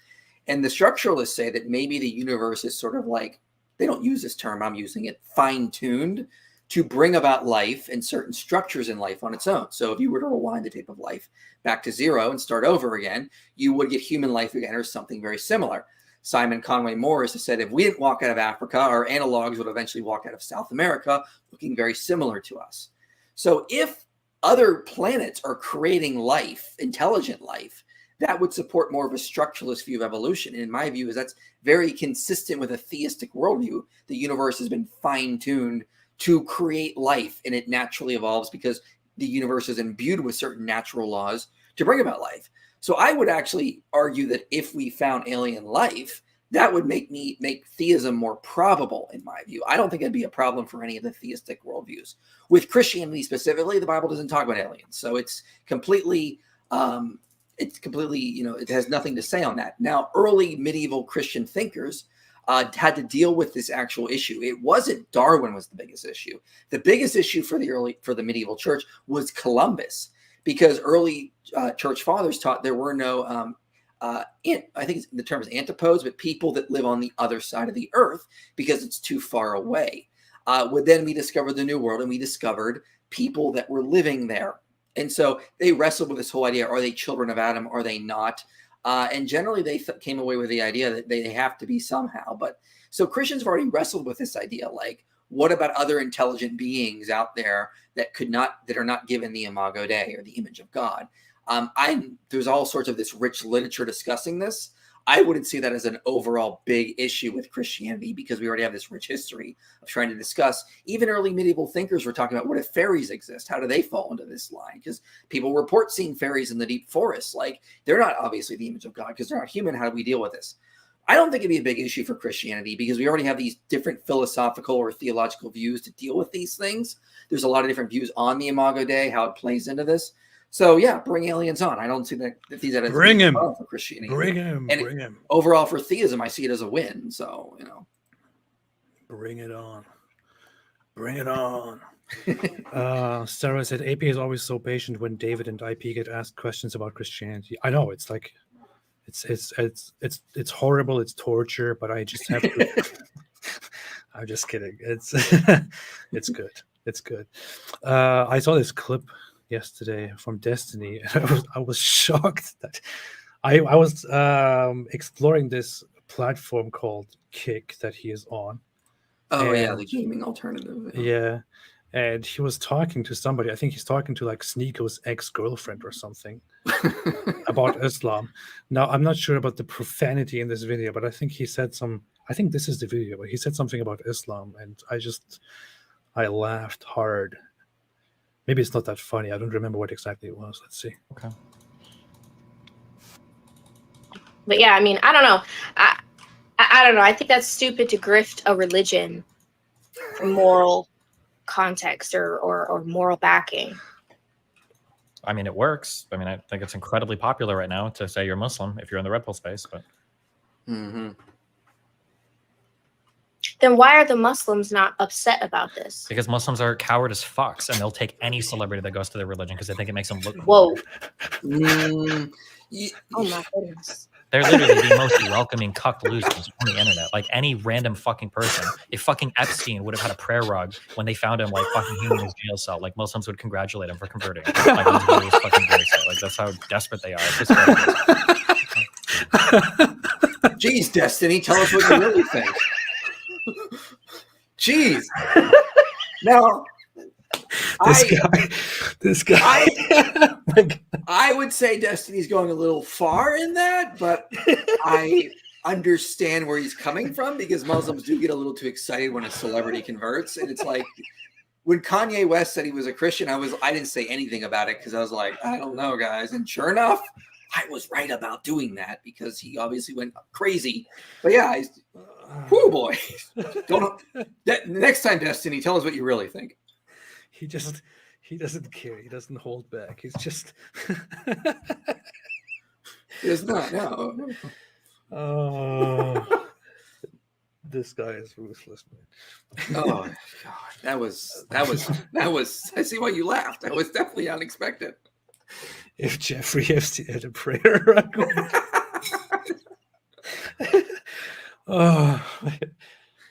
And the structuralists say that maybe the universe is sort of like, they don't use this term, I'm using it, fine-tuned to bring about life and certain structures in life on its own. So if you were to rewind the tape of life back to zero and start over again, you would get human life again or something very similar. Simon Conway Morris has said if we didn't walk out of Africa, our analogs would eventually walk out of South America, looking very similar to us. So if other planets are creating life, intelligent life, that would support more of a structuralist view of evolution. And in my view, is that's very consistent with a theistic worldview. The universe has been fine-tuned to create life, and it naturally evolves because the universe is imbued with certain natural laws to bring about life. So I would actually argue that if we found alien life, that would make theism more probable in my view. I don't think it'd be a problem for any of the theistic worldviews. With Christianity specifically, the Bible doesn't talk about aliens. So it's completely, it has nothing to say on that. Now, early medieval Christian thinkers had to deal with this actual issue. It wasn't Darwin was the biggest issue. The biggest issue for the medieval church was Columbus, because early church fathers taught there were no, I think the term is antipodes, but people that live on the other side of the earth because it's too far away. Then we discovered the New World and we discovered people that were living there. And so they wrestled with this whole idea, are they children of Adam? Are they not? And generally they came away with the idea that they have to be somehow. But so Christians have already wrestled with this idea, like, what about other intelligent beings out there that are not given the Imago Dei or the image of God? There's all sorts of this rich literature discussing this. I wouldn't see that as an overall big issue with Christianity because we already have this rich history of trying to discuss. Even early medieval thinkers were talking about, what if fairies exist? How do they fall into this line? Because people report seeing fairies in the deep forest. Like, they're not obviously the image of God because they're not human. How do we deal with this? I don't think it'd be a big issue for Christianity because we already have these different philosophical or theological views to deal with these things. There's a lot of different views on the Imago Dei, how it plays into this. So yeah, bring aliens on. I don't see that these are Bring him. for Christianity. Bring him. And Bring him. Overall, for theism, I see it as a win. So Bring it on. Bring it on. Sarah said AP is always so patient when David and IP get asked questions about Christianity. I know it's like it's horrible, it's torture, but I just have to I'm just kidding. It's it's good. It's good. I saw this clip yesterday from Destiny, and I was shocked that I was exploring this platform called Kick that he is on. Oh yeah, the gaming alternative. Yeah. And he was talking to somebody. I think he's talking to like Sneako's ex-girlfriend or something about Islam. Now, I'm not sure about the profanity in this video, but I think he said I think this is the video, but he said something about Islam, and I laughed hard. Maybe it's not that funny. I don't remember what exactly it was. Let's see. Okay. But yeah, I mean, I don't know. I don't know. I think that's stupid to grift a religion for moral context or moral backing. I mean, it works. I mean, I think it's incredibly popular right now to say you're Muslim if you're in the Red Pill space. But then why are the Muslims not upset about this? because Muslims are coward as fucks, and they'll take any celebrity that goes to their religion because they think it makes them look Whoa. cool. Oh my goodness. They're literally the most welcoming cuck losers on the internet. Like any random fucking person. If fucking Epstein would have had a prayer rug when they found him like fucking human in his jail cell, like Muslims would congratulate him for converting. Like on his way to his fucking grave site. Like that's how desperate they are. It's just Jeez, Destiny, tell us what you really think. Jeez. Now, This guy. I would say Destiny's going a little far in that, but I understand where he's coming from because Muslims do get a little too excited when a celebrity converts, and it's like when Kanye West said he was a Christian, I didn't say anything about it because I was like, I don't know, guys, and sure enough, I was right about doing that because he obviously went crazy. But yeah, whoo boy, next time, Destiny, tell us what you really think. He doesn't care. He doesn't hold back. He's just He does not, no. Oh, this guy is ruthless, man. Oh God, that was. I see why you laughed. That was definitely unexpected. If Jeffrey Epstein had a prayer rug.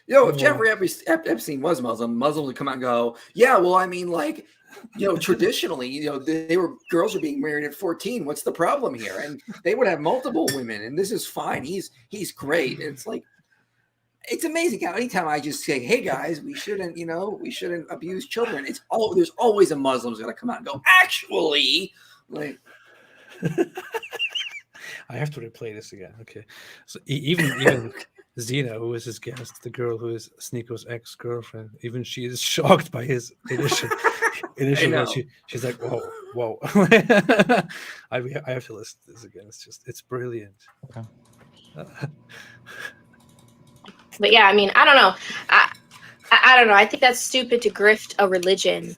If Jeffrey Epstein was Muslim, Muslims would come out and go, yeah, well, I mean, like, traditionally, girls are being married at 14. What's the problem here? And they would have multiple women, and this is fine. He's great. And it's like, it's amazing how anytime I just say, hey guys, we shouldn't abuse children. There's always a Muslim's gonna come out and go, actually, like. I have to replay this again. Okay, so even Zena, who is his guest, the girl who is Sneako's ex-girlfriend, even she is shocked by his initial. She's like, whoa. I have to listen to this again. It's brilliant. Okay. But yeah, I mean, I don't know. I don't know. I think that's stupid to grift a religion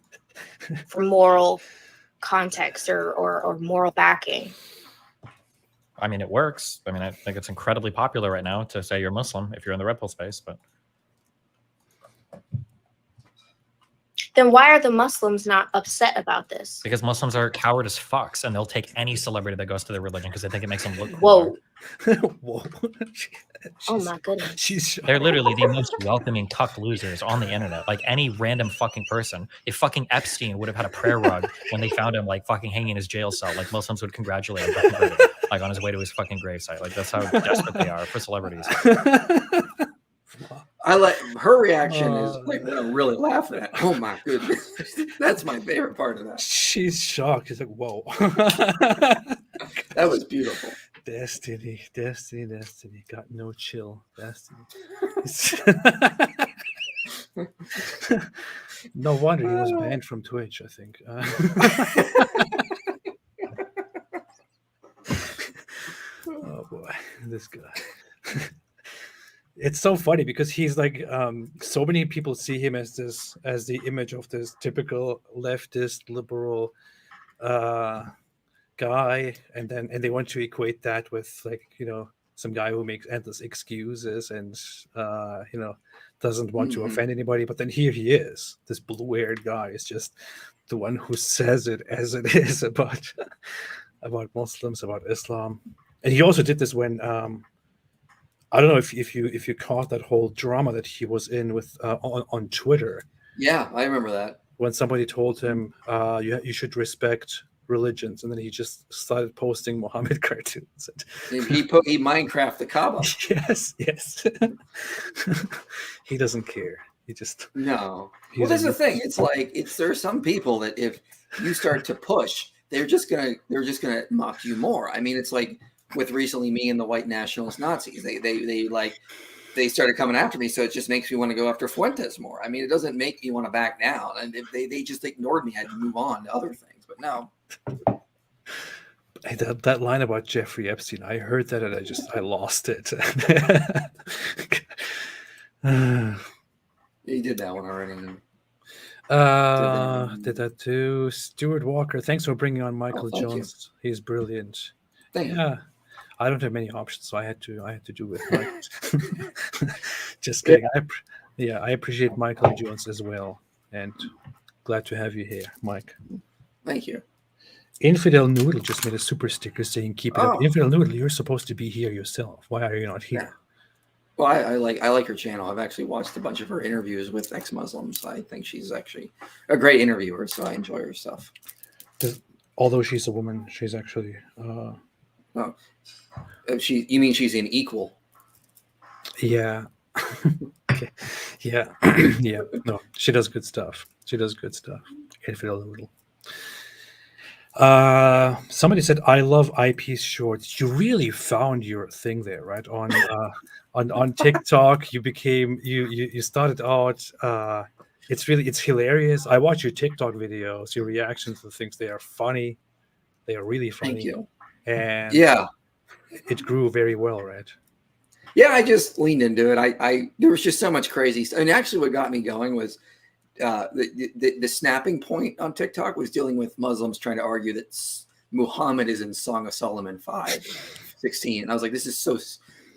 for moral context or moral backing. I mean, it works. I mean, I think it's incredibly popular right now to say you're Muslim if you're in the Red Pill space. But then why are the Muslims not upset about this? because Muslims are coward as fucks, and they'll take any celebrity that goes to their religion because they think it makes them look Whoa. Whoa. Oh my goodness. They're literally the most welcoming cuck losers on the internet. Like any random fucking person. If fucking Epstein would have had a prayer rug when they found him like fucking hanging in his jail cell, like Muslims would congratulate him for converting, like on his way to his fucking gravesite. Like that's how desperate they are for celebrities. I like her reaction is like what I'm really laughing at. Oh my goodness. That's my favorite part of that. She's shocked. She's like, whoa. That was beautiful. Destiny. Got no chill. Destiny. No wonder he was banned from Twitch, I think. Oh boy, this guy. It's so funny because he's like, so many people see him as the image of this typical leftist liberal guy, and they want to equate that with, like, some guy who makes endless excuses and doesn't want to offend anybody. But then here he is, this blue-haired guy is just the one who says it as it is about Muslims, about Islam. And he also did this when I don't know if you caught that whole drama that he was in with on Twitter. Yeah, I remember that. When somebody told him you should respect religions, and then he just started posting Muhammad cartoons. He Minecraft the Kaaba. Yes. He doesn't care. He just no. Well, that's the thing. It's like there are some people that if you start to push, they're just gonna mock you more. I mean, it's like with recently me and the white nationalist Nazis. They started coming after me, so it just makes me want to go after Fuentes more. I mean, it doesn't make me want to back down. And if they just ignored me, I had to move on to other things. But no. That line about Jeffrey Epstein, I heard that and I lost it. He did that one already. Did that too. Stuart Walker, thanks for bringing on Michael Jones. He's brilliant. Thank you. I don't have many options, so I had to do with Mike. Just kidding. I appreciate Michael Jones as well, and glad to have you here, Mike. Thank you. Infidel Noodle just made a super sticker saying, "Keep it up." Infidel Noodle, you're supposed to be here yourself. Why are you not here? Yeah. Well, I like her channel. I've actually watched a bunch of her interviews with ex-Muslims. I think she's actually a great interviewer, so I enjoy her stuff. Although she's a woman, she's actually. You mean she's an equal? Yeah. Okay. Yeah. Yeah. No, she does good stuff. Infidel Noodle. Somebody said, "I love IP shorts." You really found your thing there, right? On TikTok, you started out. It's hilarious. I watch your TikTok videos, your reactions to things. They are funny. They are really funny. Thank you. And it grew very well, right? Yeah, I just leaned into it. I there was just so much crazy stuff. And actually, what got me going was the snapping point on TikTok was dealing with Muslims trying to argue that Muhammad is in Song of Solomon 5:16. And I was like, this is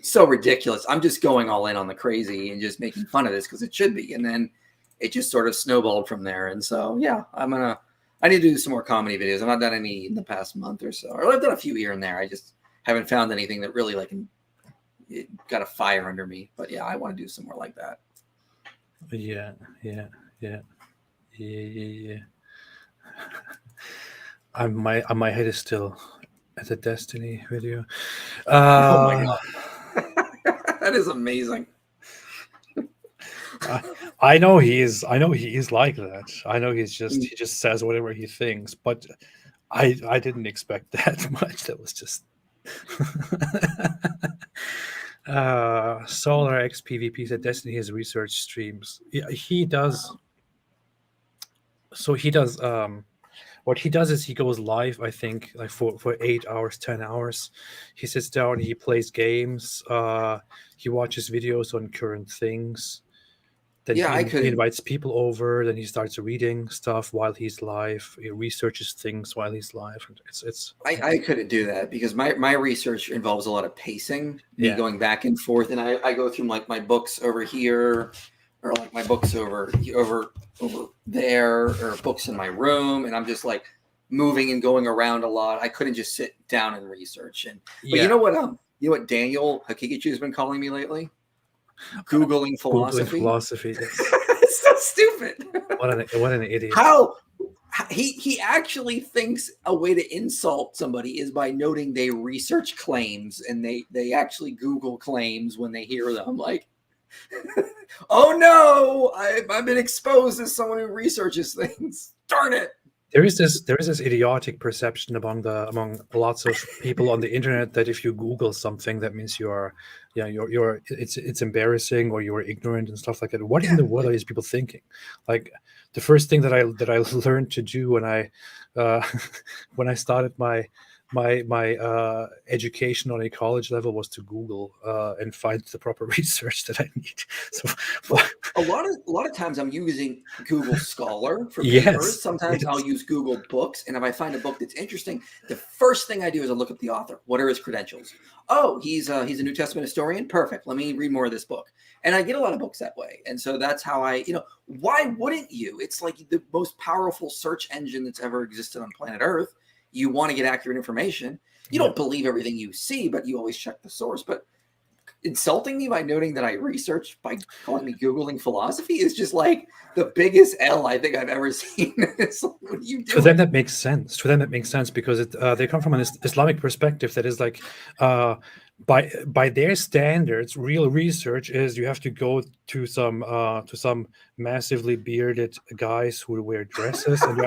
so ridiculous. I'm just going all in on the crazy and just making fun of this because it should be. And then it just sort of snowballed from there. And so, yeah, I need to do some more comedy videos. I've not done any in the past month or so. Or I've done a few here and there. I just haven't found anything that really it got a fire under me. But yeah, I want to do some more like that. Yeah. My head is still at the Destiny video. Oh my god, that is amazing. I know he is like that. I know he just says whatever he thinks, but I didn't expect that much. That was just Solar X PvP said Destiny has research streams. Yeah, he does. So he does. What he does is he goes live, I think, like for 8 hours, 10 hours. He sits down, he plays games, he watches videos on current things. Then he invites people over. Then he starts reading stuff while he's live. He researches things while he's live. It's. I couldn't do that because my research involves a lot of pacing, me going back and forth, and I go through like my books over here, or like my books over there, or books in my room, and I'm just like moving and going around a lot. I couldn't just sit down and research. But you know what Daniel Hakikichu has been calling me lately? Googling philosophy. It's so stupid. What an idiot. How he actually thinks a way to insult somebody is by noting they research claims and they actually Google claims when they hear them. Like, oh no, I've been exposed as someone who researches things. Darn it. There is this idiotic perception among lots of people on the internet that if you Google something, that means it's embarrassing or you're ignorant and stuff like that. What in the world are these people thinking? Like the first thing that I learned to do when I started my education on a college level was to Google and find the proper research that I need. So a lot of times I'm using Google Scholar for Yes, papers. Sometimes I'll yes. use Google Books, and if I find a book that's interesting, the first thing I do is I look up the author. What are his credentials? Oh, he's a New Testament historian. Perfect. Let me read more of this book. And I get a lot of books that way. And so that's how why wouldn't you? It's like the most powerful search engine that's ever existed on planet Earth. You want to get accurate information. You don't believe everything you see, but you always check the source. But insulting me by noting that I researched by calling me Googling philosophy is just like the biggest L I think I've ever seen. It's like, what are you doing? To them, that makes sense. To them, that makes sense because they come from an Islamic perspective that is like, by their standards, real research is you have to go to some massively bearded guys who wear dresses, and you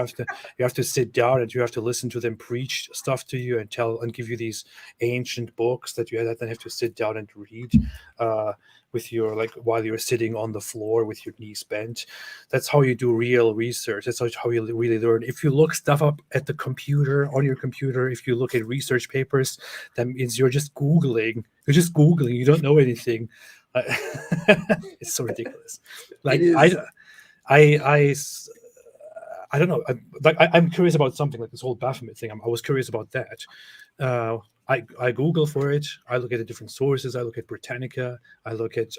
have to sit down and you have to listen to them preach stuff to you and tell and give you these ancient books that you then have to sit down and read with your while you're sitting on the floor with your knees bent. That's how you do real research. That's how you really learn. If you look stuff up at the computer, on your computer, if you look at research papers, that means you're just Googling. You're just Googling. You don't know anything. It's so ridiculous. Like I don't know. I'm curious about something like this whole Baphomet thing. I was curious about that. I Google for it. I look at the different sources. I look at Britannica. I look at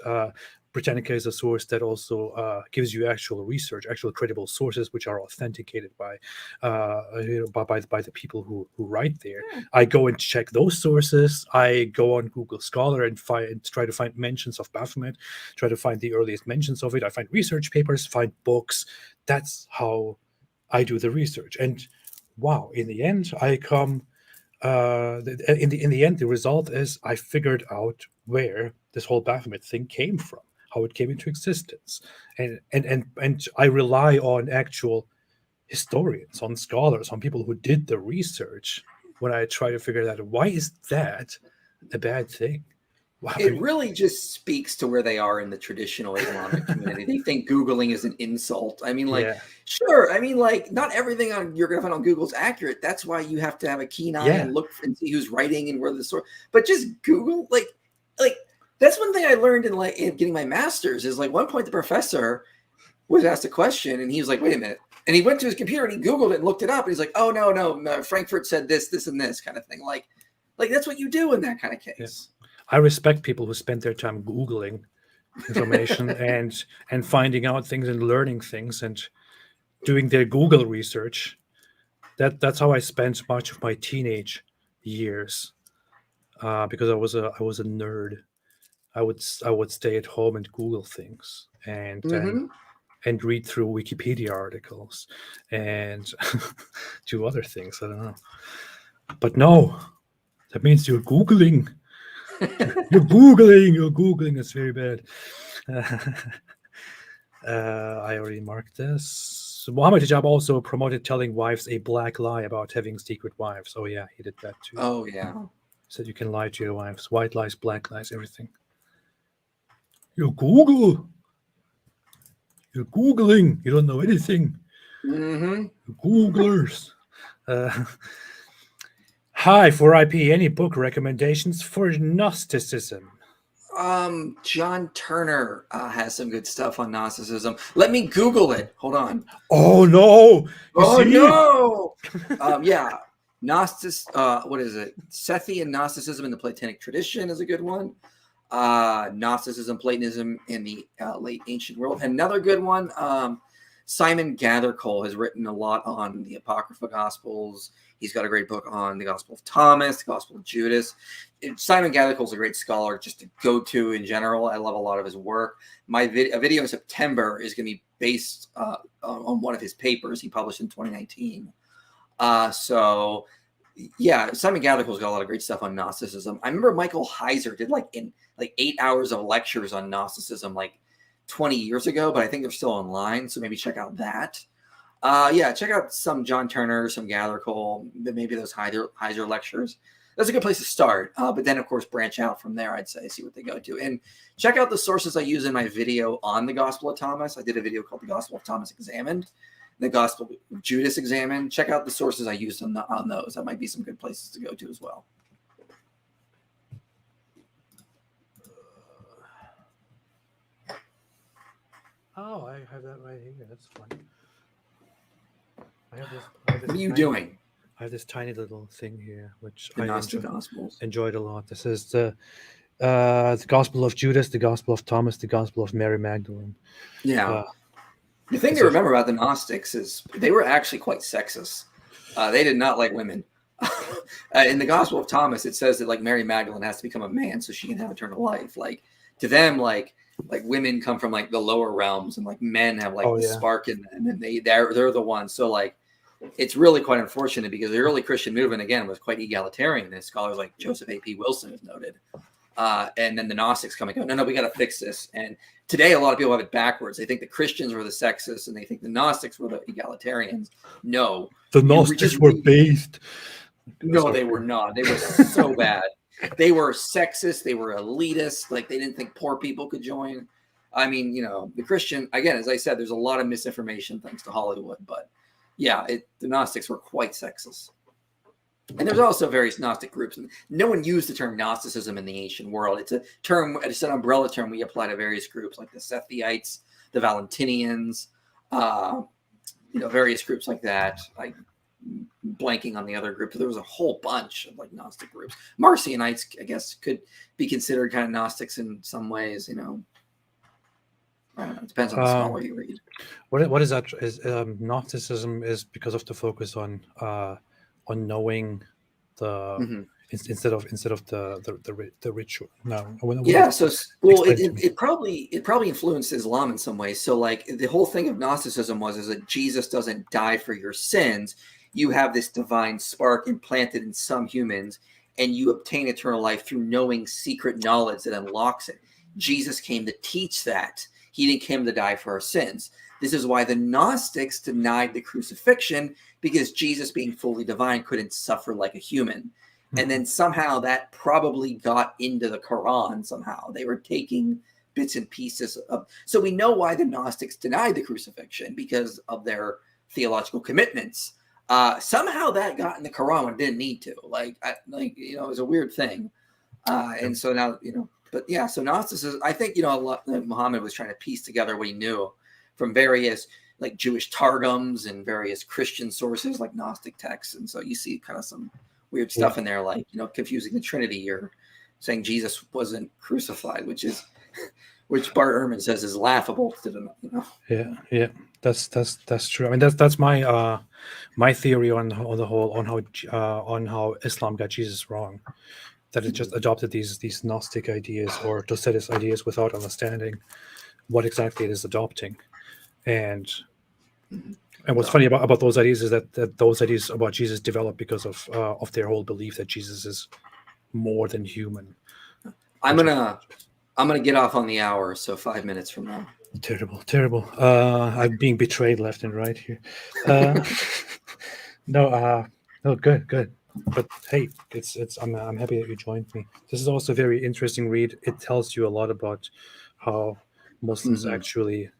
Britannica is a source that also gives you actual research, actual credible sources, which are authenticated by the people who write there. I go and check those sources. I go on Google Scholar and try to find mentions of Baphomet, try to find the earliest mentions of it. I find research papers, find books. That's how I do the research. And wow, in the end, I come. In the end, the result is I figured out where this whole Baphomet thing came from, how it came into existence, and I rely on actual historians, on scholars, on people who did the research when I try to figure that out. Why is that a bad thing? Wow. It really just speaks to where they are in the traditional Islamic community. They think Googling is an insult. I mean, sure. I mean, not everything you're going to find on Google is accurate. That's why you have to have a keen eye and look and see who's writing and where the source. But just Google, like that's one thing I learned in getting my master's is one point the professor was asked a question and he was like, "Wait a minute," and he went to his computer and he Googled it and looked it up and he's like, "Oh no, Frankfurt said this, and this kind of thing." Like that's what you do in that kind of case. Yeah. I respect people who spend their time Googling information and finding out things and learning things and doing their Google research. That's how I spent much of my teenage years because I was a nerd. I would stay at home and Google things and read through Wikipedia articles and do other things. I don't know, but no, that means you're Googling. You're Googling. It's very bad. I already marked this. Muhammad Hijab also promoted telling wives a black lie about having secret wives. Oh yeah, he did that too. Oh yeah. Said you can lie to your wives. White lies, black lies, everything. You Google. You're Googling. You don't know anything. Googlers. Hi, for IP, any book recommendations for Gnosticism? John Turner has some good stuff on Gnosticism. Let me Google it. Hold on. Oh no! No! Yeah, what is it? Sethian Gnosticism in the Platonic tradition is a good one. Gnosticism, Platonism in the late ancient world. Another good one. Simon Gathercole has written a lot on the Apocrypha Gospels. He's got a great book on the Gospel of Thomas, the Gospel of Judas. Simon Gathercole is a great scholar just to go to in general. I love a lot of his work. A video in September is going to be based on one of his papers he published in 2019. So, yeah, Simon Gathercole's got a lot of great stuff on Gnosticism. I remember Michael Heiser did 8 hours of lectures on Gnosticism 20 years ago, but I think they're still online. So maybe check out that. Yeah, check out some John Turner, some Gathercole, maybe those Heiser lectures. That's a good place to start. But then, of course, branch out from there, I'd say, see what they go to. And check out the sources I use in my video on the Gospel of Thomas. I did a video called The Gospel of Thomas Examined, the Gospel of Judas Examined. Check out the sources I used on those. That might be some good places to go to as well. Oh, I have that right here. That's fun. I have this. What are you doing? I have this tiny little thing here, which The I Gnostic Gospels. enjoyed a lot. This is the Gospel of Judas, the Gospel of Thomas, the Gospel of Mary Magdalene. Yeah. The thing to remember about the Gnostics is they were actually quite sexist. They did not like women. In the Gospel of Thomas, it says that like Mary Magdalene has to become a man so she can have eternal life. Like to them, like women come from like the lower realms, and like men have like the spark in them, and they're the ones. So like it's really quite unfortunate because the early Christian movement again was quite egalitarian, and scholars like Joseph A.P. Wilson have noted. And then the Gnostics come and go, no, we got to fix this. And today, a lot of people have it backwards. They think the Christians were the sexists, and they think the Gnostics were the egalitarians. No, the Gnostics were based. No, they were not. They were so bad. They were sexist. They were elitist. Like they didn't think poor people could join. I mean, you know, the Christian, again, as I said, there's a lot of misinformation thanks to Hollywood. But yeah, the Gnostics were quite sexist. And there's also various Gnostic groups. And no one used the term Gnosticism in the ancient world. It's a term, it's an umbrella term we apply to various groups like the Sethiites, the Valentinians, various groups like that. Like blanking on the other group. There was a whole bunch of like Gnostic groups. Marcionites, I guess, could be considered kind of Gnostics in some ways. I don't know. It depends on the scholar you read. What is that? Is Gnosticism is because of the focus on knowing the instead of the ritual. No. Yeah. So it probably influenced Islam in some ways. So like the whole thing of Gnosticism is that Jesus doesn't die for your sins. You have this divine spark implanted in some humans, and you obtain eternal life through knowing secret knowledge that unlocks it. Jesus came to teach that. He didn't come to die for our sins. This is why the Gnostics denied the crucifixion, because Jesus, being fully divine, couldn't suffer like a human. And then somehow that probably got into the Quran somehow. They were taking bits and pieces of... So we know why the Gnostics denied the crucifixion, because of their theological commitments. Somehow that got in the Quran when it didn't need to. It was a weird thing. And so now, but yeah, so Gnosticism, I think, a lot, Muhammad was trying to piece together what he knew from various like Jewish targums and various Christian sources like Gnostic texts. And so you see kind of some weird stuff in there, like, confusing the Trinity, or saying Jesus wasn't crucified, which Bart Ehrman says is laughable to them, Yeah. That's true. I mean, that's my my theory on the whole, on how Islam got Jesus wrong. That it just adopted these Gnostic ideas or Docetic ideas without understanding what exactly it is adopting. And what's funny about those ideas is that those ideas about Jesus developed because of their whole belief that Jesus is more than human. I'm gonna get off on the hour, so 5 minutes from now. Terrible. I'm being betrayed left and right here. No, good. But hey, I'm happy that you joined me. This is also a very interesting read. It tells you a lot about how Muslims actually,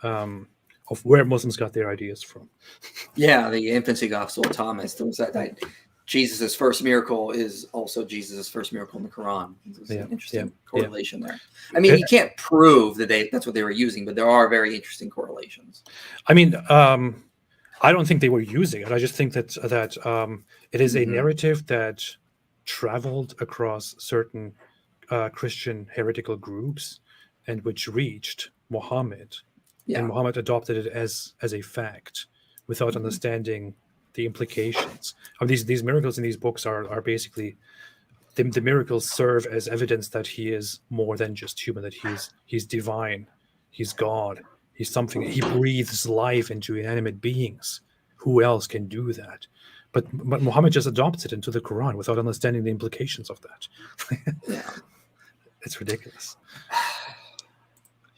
of where Muslims got their ideas from. Yeah, the infancy gospel of Thomas. There was that Jesus' first miracle is also Jesus' first miracle in the Quran. There's an interesting correlation there. I mean, you can't prove that that's what they were using, but there are very interesting correlations. I mean, I don't think they were using it. I just think that it is a narrative that traveled across certain Christian heretical groups, and which reached Muhammad, and Muhammad adopted it as a fact without understanding the implications. I mean, these miracles in these books are basically the miracles serve as evidence that he is more than just human, that he's divine, he's God, he's something. He breathes life into inanimate beings. Who else can do that? But Muhammad just adopts it into the Quran without understanding the implications of that. It's ridiculous.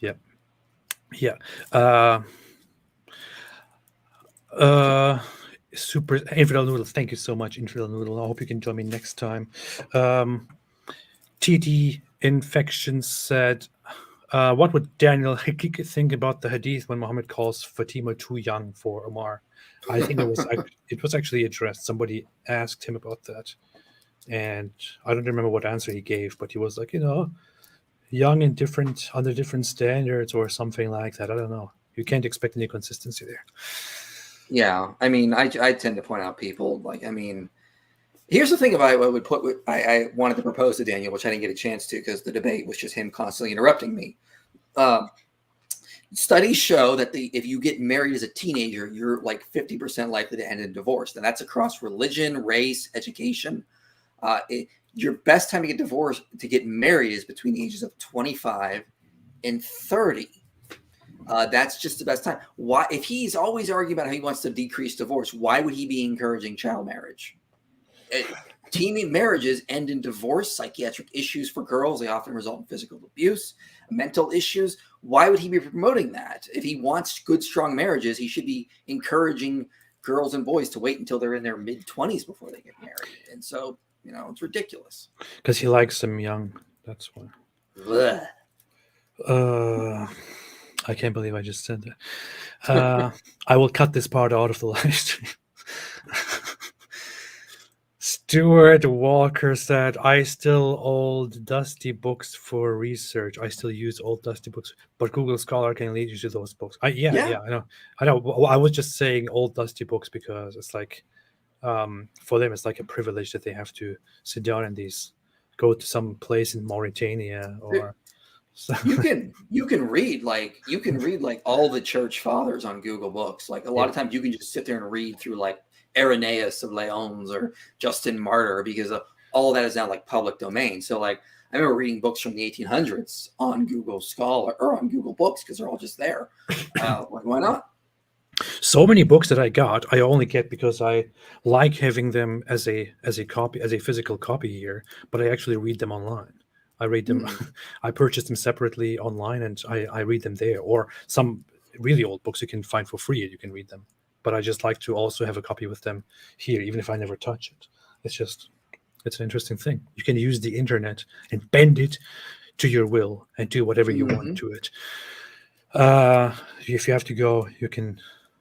Yeah. Super Infidel Noodle. Thank you so much, Infidel Noodle. I hope you can join me next time. TT Infection said, what would Daniel Hakik think about the hadith when Muhammad calls Fatima too young for Omar? I think it was actually addressed. Somebody asked him about that, and I don't remember what answer he gave, but he was like, young and different under different standards or something like that. I don't know. You can't expect any consistency there. Yeah, I mean, I tend to point out people like, I mean, here's the thing about I would put. I wanted to propose to Daniel, which I didn't get a chance to because the debate was just him constantly interrupting me. Studies show that if you get married as a teenager, you're like 50% likely to end in divorce. And that's across religion, race, education. Your best time to get divorced, to get married, is between the ages of 25 and 30. That's just the best time. Why, if he's always arguing about how he wants to decrease divorce, why would he be encouraging child marriage? Teen marriages end in divorce, psychiatric issues for girls. They often result in physical abuse, mental issues. Why would he be promoting that? If he wants good, strong marriages, he should be encouraging girls and boys to wait until they're in their mid-20s before they get married. And so, it's ridiculous. Because he likes them young. That's why. Blech. I can't believe I just said that. I will cut this part out of the live stream. Stuart Walker said, I still old dusty books for research. I still use old dusty books, but Google Scholar can lead you to those books. Yeah, I know. I was just saying old dusty books because it's like, for them, it's like a privilege that they have to sit down and go to some place in Mauritania or. You can read like all the church fathers on Google Books. Like a lot of times you can just sit there and read through like Irenaeus of Lyons or Justin Martyr, because all that is now like public domain. So like I remember reading books from the 1800s on Google Scholar or on Google Books because they're all just there. Why not? So many books that I got, I only get because I like having them as a copy, as a physical copy here, but I actually read them online. I read them. I purchase them separately online, and I read them there. Or some really old books you can find for free. You can read them. But I just like to also have a copy with them here, even if I never touch it. It's an interesting thing. You can use the internet and bend it to your will and do whatever you want to it. If you have to go, you can.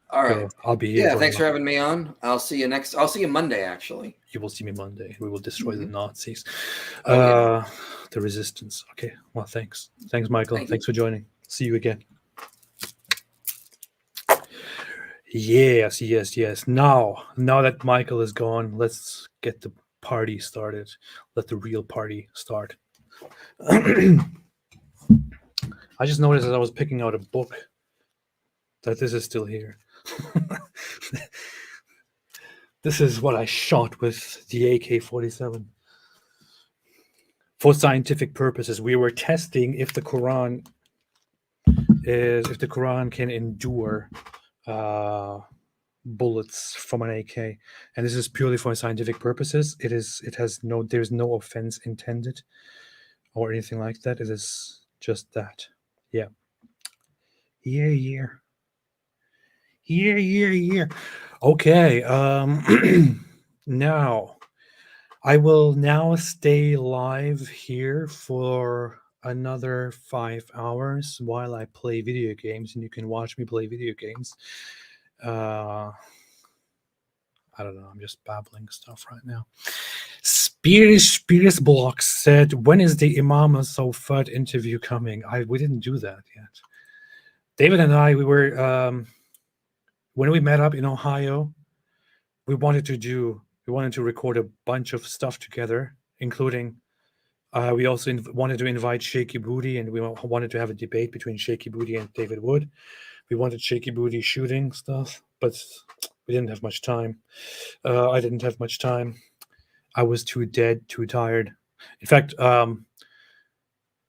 All right. Go. I'll be here. Yeah, thanks for having me on. I'll see you Monday, actually. You will see me Monday. We will destroy the Nazis. The resistance. Okay. Well, thanks. Thanks, Michael. Thanks for joining. See you again. Yes. Now that Michael is gone, let's get the party started. Let the real party start. I just noticed as I was picking out a book that this is still here. This is what I shot with the AK-47. For scientific purposes, we were testing if the Quran can endure bullets from an AK, and this is purely for scientific purposes. There's no offense intended or anything like that. It is just that. Yeah. Okay. Now I will now stay live here for another 5 hours while I play video games, and you can watch me play video games. I don't know. I'm just babbling stuff right now. Spears Block said, when is the Imam Sofat interview coming? We didn't do that yet. David and I, we were when we met up in Ohio, we wanted to record a bunch of stuff together, including we also wanted to invite Shaky Booty, and we wanted to have a debate between Shaky Booty and David Wood. We wanted Shaky Booty shooting stuff, but we didn't have much time. I didn't have much time. I was too dead, too tired. In fact,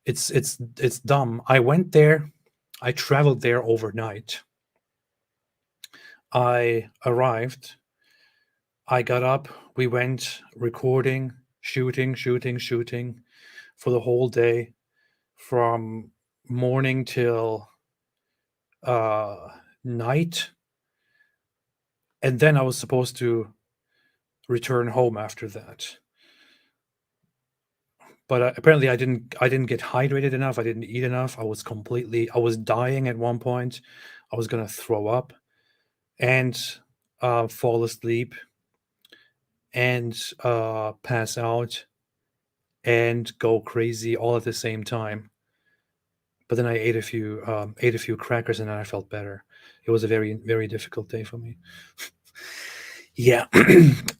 it's dumb. I went there. I traveled there overnight. I arrived. I got up. We went recording, shooting for the whole day, from morning till night. And then I was supposed to return home after that. But apparently I didn't get hydrated enough. I didn't eat enough. I was dying at one point. I was going to throw up and fall asleep and pass out and go crazy all at the same time. But then I ate a few crackers and then I felt better. It was a very, very difficult day for me. Yeah.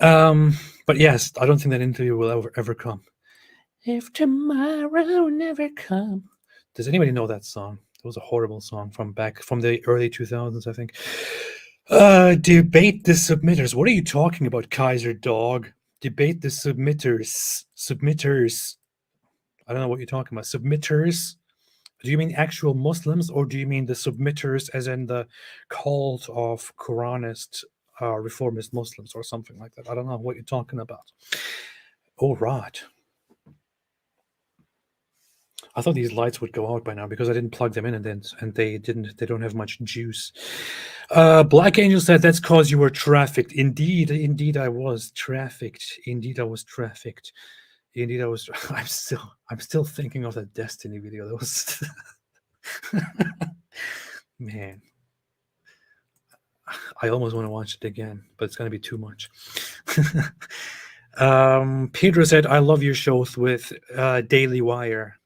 But yes, I don't think that interview will ever come. If tomorrow never come. Does anybody know that song? It was a horrible song from the early 2000s, I think. Debate the submitters. What are you talking about, Kaiser Dog? Debate the submitters. Submitters. I don't know what you're talking about. Submitters? Do you mean actual Muslims, or do you mean the submitters as in the cult of Quranist, reformist Muslims or something like that? I don't know what you're talking about. All right. I thought these lights would go out by now because I didn't plug them in and they don't have much juice. Black Angel said that's cause you were trafficked. Indeed I was trafficked. Indeed I was trafficked. Indeed I was. I'm still thinking of that Destiny video. That was man. I almost want to watch it again, but it's going to be too much. Pedro said, I love your shows with Daily Wire.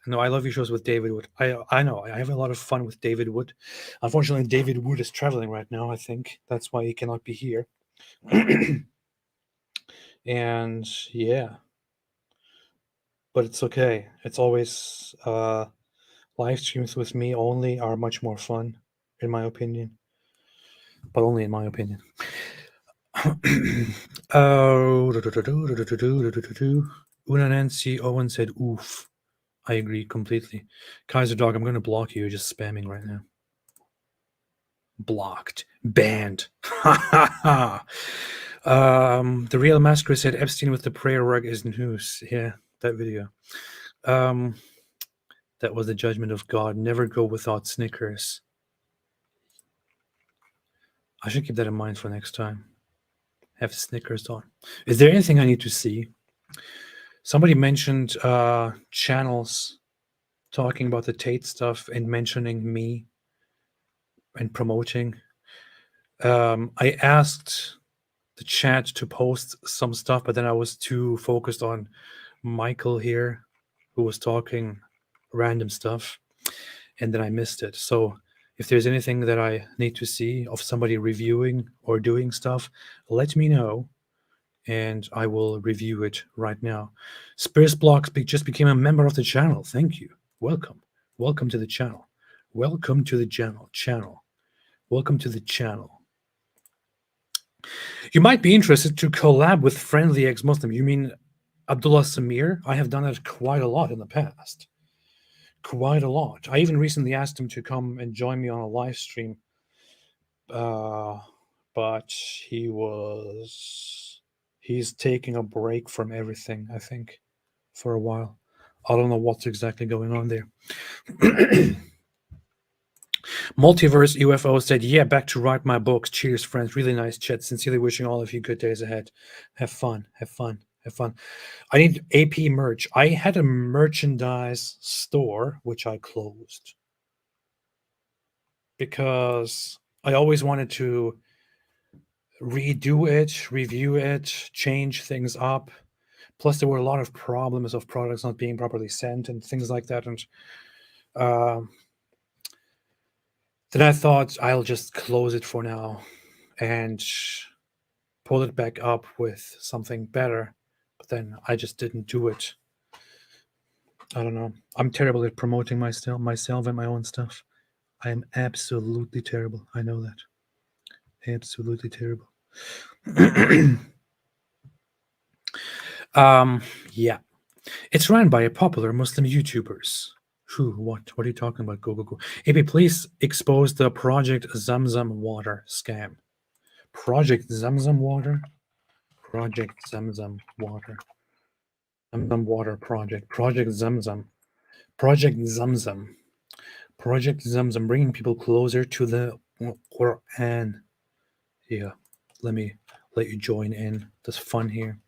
No, I love your shows with David Wood. I know. I have a lot of fun with David Wood. Unfortunately, David Wood is traveling right now, I think. That's why he cannot be here. And yeah. But it's okay. It's always live streams with me only are much more fun, in my opinion. But only in my opinion. Una Nancy Owen said, oof. I agree completely. Kaiser Dog, I'm going to block you. You're just spamming right now. Blocked. Banned. The Real Massacre said Epstein with the prayer rug is news. Yeah, that video. That was the judgment of God. Never go without Snickers. I should keep that in mind for next time. Have Snickers on. Is there anything I need to see? Somebody mentioned channels talking about the Tate stuff and mentioning me and promoting. I asked the chat to post some stuff, but then I was too focused on Michael here, who was talking random stuff, and then I missed it. So if there's anything that I need to see of somebody reviewing or doing stuff, let me know. And I will review it right now. Spears Blocks just became a member of the channel. Thank you. Welcome. Welcome to the channel. Welcome to the channel. Welcome to the channel. You might be interested to collab with Friendly Ex-Muslim. You mean Abdullah Samir? I have done that quite a lot in the past. Quite a lot. I even recently asked him to come and join me on a live stream. But he's taking a break from everything, I think, for a while. I don't know what's exactly going on there. Multiverse UFO said, yeah, back to write my books. Cheers, friends. Really nice chat. Sincerely wishing all of you good days ahead. Have fun. Have fun. Have fun. I need AP merch. I had a merchandise store, which I closed. Because I always wanted to redo it, review it, change things up. Plus, there were a lot of problems of products not being properly sent and things like that. And then I thought I'll just close it for now and pull it back up with something better. But then I just didn't do it. I don't know. I'm terrible at promoting myself and my own stuff. I am absolutely terrible. I know that. Absolutely terrible. Yeah. It's run by a popular Muslim YouTubers. Who? What are you talking about? Go. AP, please expose the Project Zamzam water scam. Project Zamzam water? Project Zamzam water. Zamzam water project. Project Zamzam. Project Zamzam. Project Zamzam, bringing people closer to the Quran. Yeah, let me let you join in. There's fun here.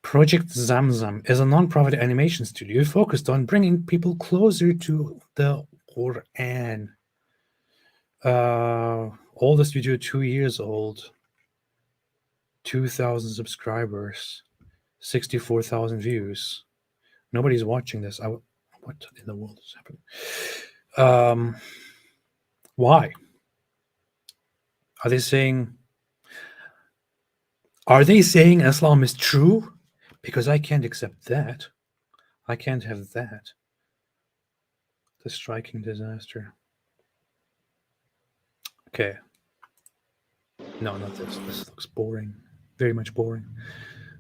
Project Zamzam is a non-profit animation studio focused on bringing people closer to the Quran. Oldest video, 2 years old. 2,000 subscribers. 64,000 views. Nobody's watching this. What in the world is happening? Why? Are they saying Islam is true? Because I can't accept that. I can't have that. The striking disaster. Okay. No, not this. This looks boring. Very much boring.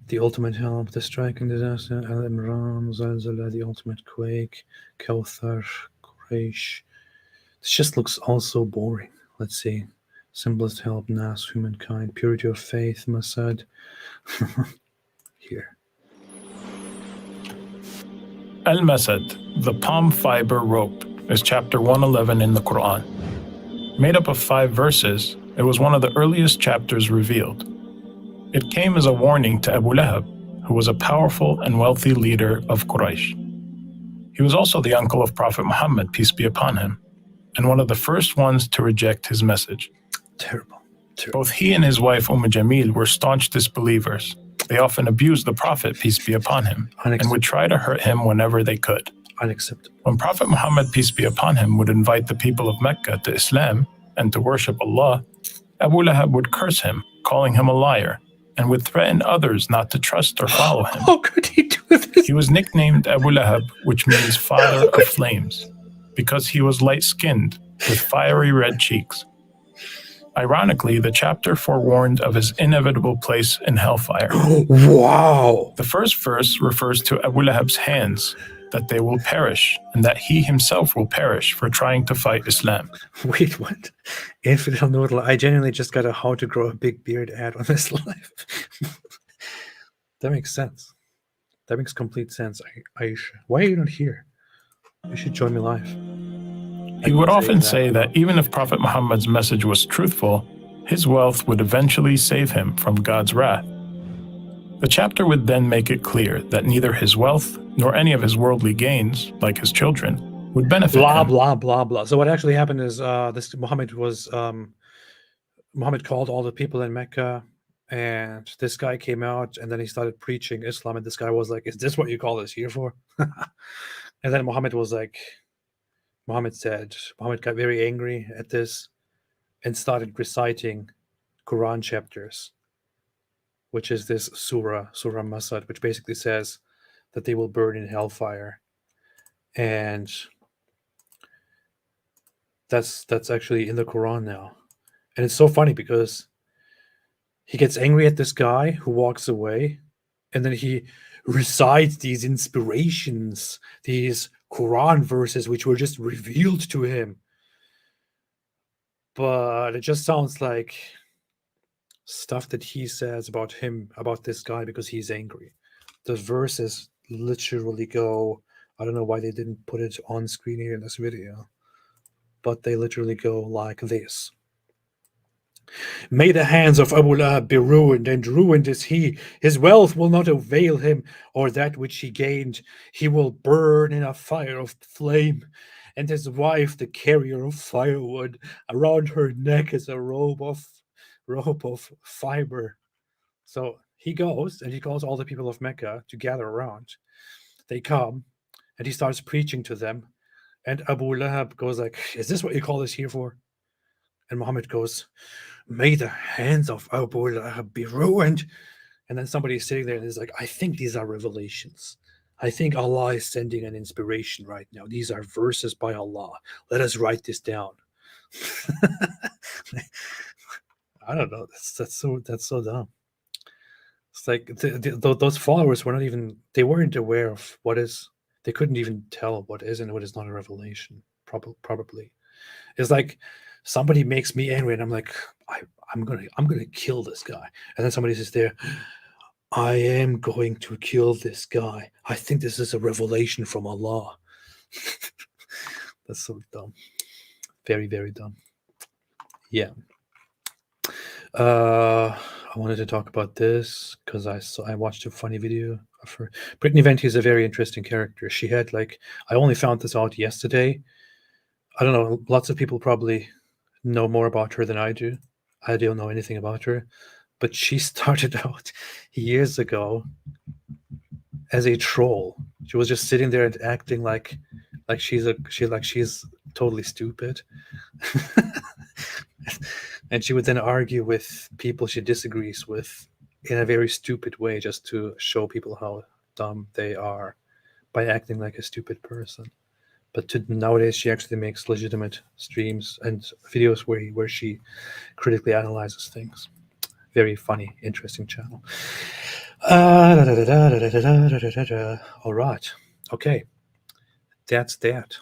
The ultimate help, the striking disaster, Al Imran, Zalzala, the ultimate quake, Kawthar, Quraysh. This just looks also boring. Let's see. Simplest help, Nas, humankind, purity of faith, Masad. Here. Al-Masad, the palm fiber rope, is chapter 111 in the Quran. Made up of 5 verses, it was one of the earliest chapters revealed. It came as a warning to Abu Lahab, who was a powerful and wealthy leader of Quraysh. He was also the uncle of Prophet Muhammad, peace be upon him, and one of the first ones to reject his message. Terrible. Both he and his wife Jamil were staunch disbelievers. They often abused the Prophet, peace be upon him, and would try to hurt him whenever they could. Unacceptable. When Prophet Muhammad, peace be upon him, would invite the people of Mecca to Islam and to worship Allah, Abu Lahab would curse him, calling him a liar, and would threaten others not to trust or follow him. How could he do this? He was nicknamed Abu Lahab, which means father of flames, because he was light-skinned with fiery red cheeks. Ironically, the chapter forewarned of his inevitable place in hellfire. Wow! The first verse refers to Abu Lahab's hands, that they will perish, and that he himself will perish for trying to fight Islam. Wait, what? Infidel Noodle, I genuinely just got a how to grow a big beard ad on this live. That makes sense. That makes complete sense. Aisha, why are you not here? You should join me live. He would often say that even if Prophet Muhammad's message was truthful, his wealth would eventually save him from God's wrath. The chapter would then make it clear that neither his wealth nor any of his worldly gains, like his children, would benefit blah, him. blah, blah, blah. So what actually happened is Muhammad called all the people in Mecca, and this guy came out, and then he started preaching Islam, and this guy was like, is this what you call this here for? And then Muhammad got very angry at this and started reciting Quran chapters, which is this Surah Masad, which basically says that they will burn in hellfire. And that's actually in the Quran now. And it's so funny because he gets angry at this guy who walks away, and then he recites these inspirations, these Quran verses which were just revealed to him. But it just sounds like stuff that he says about this guy because he's angry. The verses literally go, I don't know why they didn't put it on screen here in this video, but they literally go like this. May the hands of Abu Lahab be ruined, and ruined is he. His wealth will not avail him, or that which he gained. He will burn in a fire of flame, and his wife the carrier of firewood. Around her neck is a robe of fiber. So he goes and he calls all the people of Mecca to gather around. They come, and he starts preaching to them. And Abu Lahab goes like, is this what you call this here for? And Muhammad goes, may the hands of Abu Lahab be ruined. And then somebody is sitting there and is like, I think these are revelations. I think Allah is sending an inspiration right now. These are verses by Allah. Let us write this down. I don't know. That's so dumb. It's like those followers were not even, they weren't aware of what is, they couldn't even tell what is and what is not a revelation. Probably. It's like somebody makes me angry and I'm like, I'm gonna kill this guy. And then somebody says there, I am going to kill this guy. I think this is a revelation from Allah. That's so dumb. Very, very dumb. Yeah. I wanted to talk about this because I watched a funny video of her. Brittany Venti is a very interesting character. She had I only found this out yesterday. I don't know, lots of people probably know more about her than I do. I don't know anything about her, but she started out years ago as a troll. She was just sitting there and acting like she's totally stupid. And she would then argue with people she disagrees with in a very stupid way, just to show people how dumb they are by acting like a stupid person. But nowadays, she actually makes legitimate streams and videos where she critically analyzes things. Very funny, interesting channel. All right. Okay. That's that.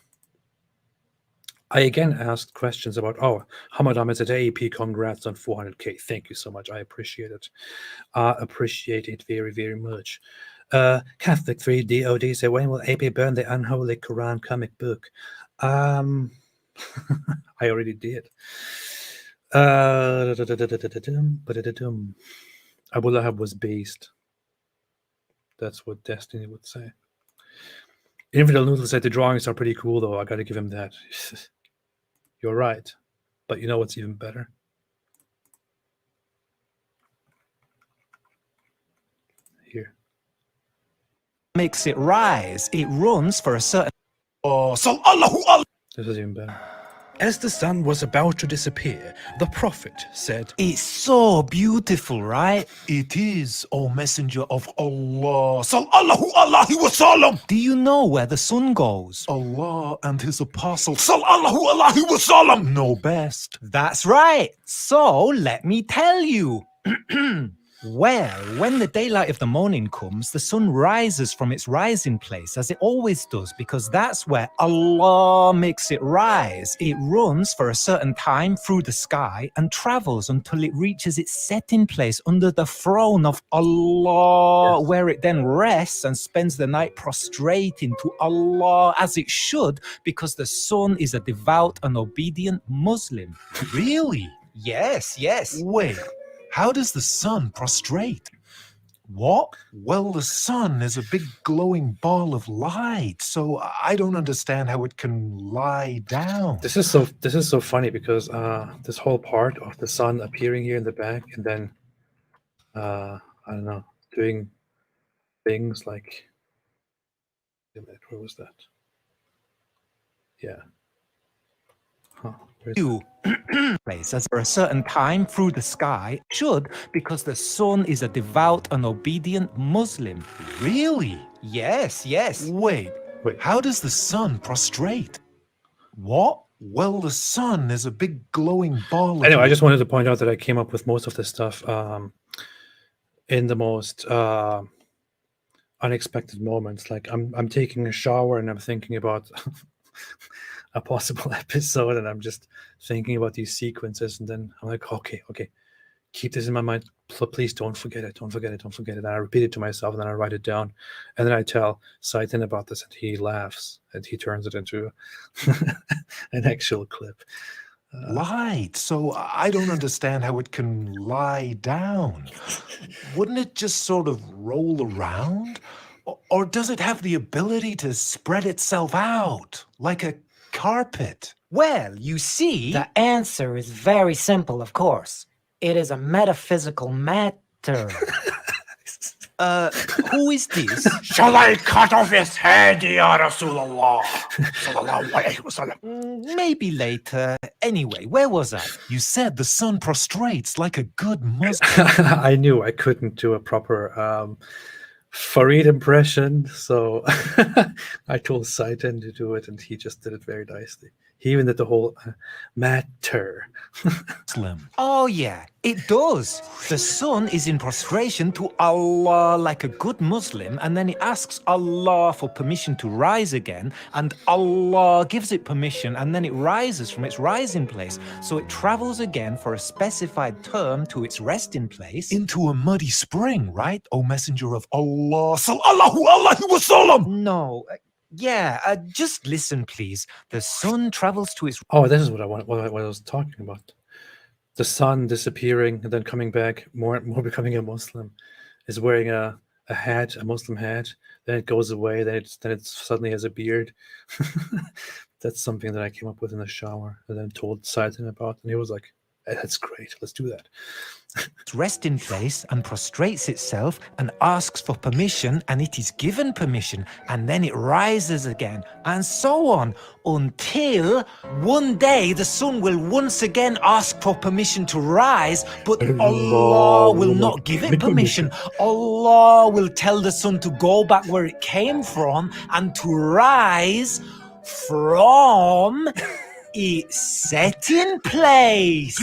I again asked questions about, Hamadam is at AEP, congrats on 400k. Thank you so much. I appreciate it. Appreciate it very, very much. Catholic 3 DOD say, when will AP burn the unholy Quran comic book? I already did. Abu Lahab was based. That's what Destiny would say. Infidel Noodle said the drawings are pretty cool, though. I got to give him that. You're right. But you know what's even better? Here. Makes it rise. It runs for a certain. This is even better. As the sun was about to disappear, the prophet said, It's so beautiful, right? It is, O Messenger of Allah. Sallallahu Alaihi Wasallam. Do you know where the sun goes? Allah and his apostle. Sallallahu Alaihi Wasallam. Know best. That's right. So let me tell you. Well, when the daylight of the morning comes, the sun rises from its rising place, as it always does, because that's where Allah makes it rise. It runs for a certain time through the sky and travels until it reaches its setting place under the throne of Allah, where it then rests and spends the night prostrating to Allah as it should, because the sun is a devout and obedient Muslim. Really? Yes, yes. Wait. How does the sun prostrate? What? Well, the sun is a big glowing ball of light, so I don't understand how it can lie down. This is so funny because this whole part of the sun appearing here in the back and then I don't know, doing things like, wait a minute, where was that? Yeah. You place as for a certain time through the sky should, because the sun is a devout and obedient Muslim. Really? Yes, yes. Wait. How does the sun prostrate? What? Well, the sun is a big glowing ball of... Anyway, I just wanted to point out that I came up with most of this stuff in the most unexpected moments. Like I'm taking a shower and I'm thinking about a possible episode, and I'm just thinking about these sequences, and then I'm like, okay, keep this in my mind. Please don't forget it. And I repeat it to myself, and then I write it down, and then I tell Saitin about this, and he laughs, and he turns it into an actual clip. Light, so I don't understand how it can lie down. Wouldn't it just sort of roll around? Or does it have the ability to spread itself out like a carpet? Well, you see... The answer is very simple, of course. It is a metaphysical matter. Who is this? Shall I cut off his head, Ya Rasulullah? Maybe later. Anyway, where was I? You said the sun prostrates like a good Muslim. I knew I couldn't do a proper Farid impression, so I told Saitin to do it, and he just did it very nicely. He even did the whole matter. Slim. Oh yeah, it does. The sun is in prostration to Allah like a good Muslim, and then it asks Allah for permission to rise again, and Allah gives it permission, and then it rises from its rising place. So it travels again for a specified term to its resting place. Into a muddy spring, right? O Messenger of Allah. Sallallahu Alaihi Wasallam. No. Yeah, just listen, please. The sun travels to its... Oh, this is what I was talking about. The sun disappearing and then coming back, more becoming a Muslim, is wearing a hat, a Muslim hat. Then it goes away. Then it suddenly has a beard. That's something that I came up with in the shower and then told Saitin about, and he was like, "That's great. Let's do that." its resting place and prostrates itself and asks for permission, and it is given permission, and then it rises again, and so on, until one day the sun will once again ask for permission to rise, but Allah will not give it permission. Allah will tell the sun to go back where it came from and to rise from its setting place.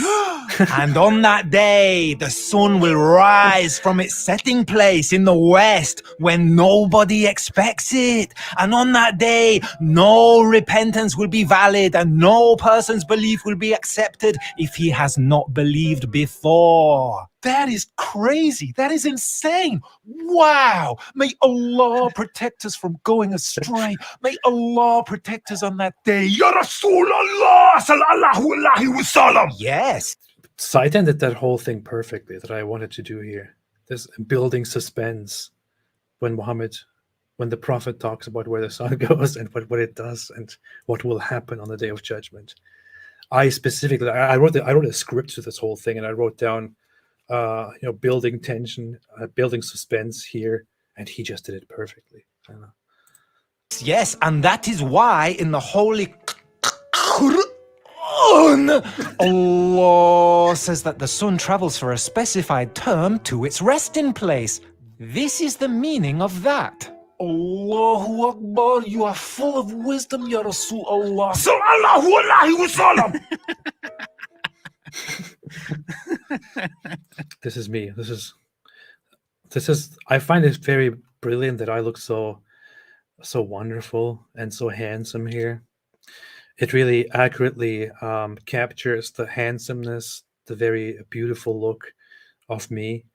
And on that day, the sun will rise from its setting place in the west when nobody expects it. And on that day, no repentance will be valid and no person's belief will be accepted if he has not believed before. That is crazy. That is insane. Wow. May Allah protect us from going astray. May Allah protect us on that day. Ya Rasulallah sallallahu alaihi wasallam. Yes. Satan did that whole thing perfectly that I wanted to do here. This building suspense when the Prophet talks about where the sun goes and what it does and what will happen on the day of judgment. I wrote a script to this whole thing, and I wrote down building tension, building suspense here, and he just did it perfectly. I don't know. Yes, and that is why in the Holy Quran, Allah says that the sun travels for a specified term to its resting place. This is the meaning of that. Allahu Akbar, you are full of wisdom, Ya Rasul Allah. Sallallahu alaihi wasallam. This is me. This is I find it very brilliant that I look so wonderful and so handsome here. It really accurately captures the handsomeness, the very beautiful look of me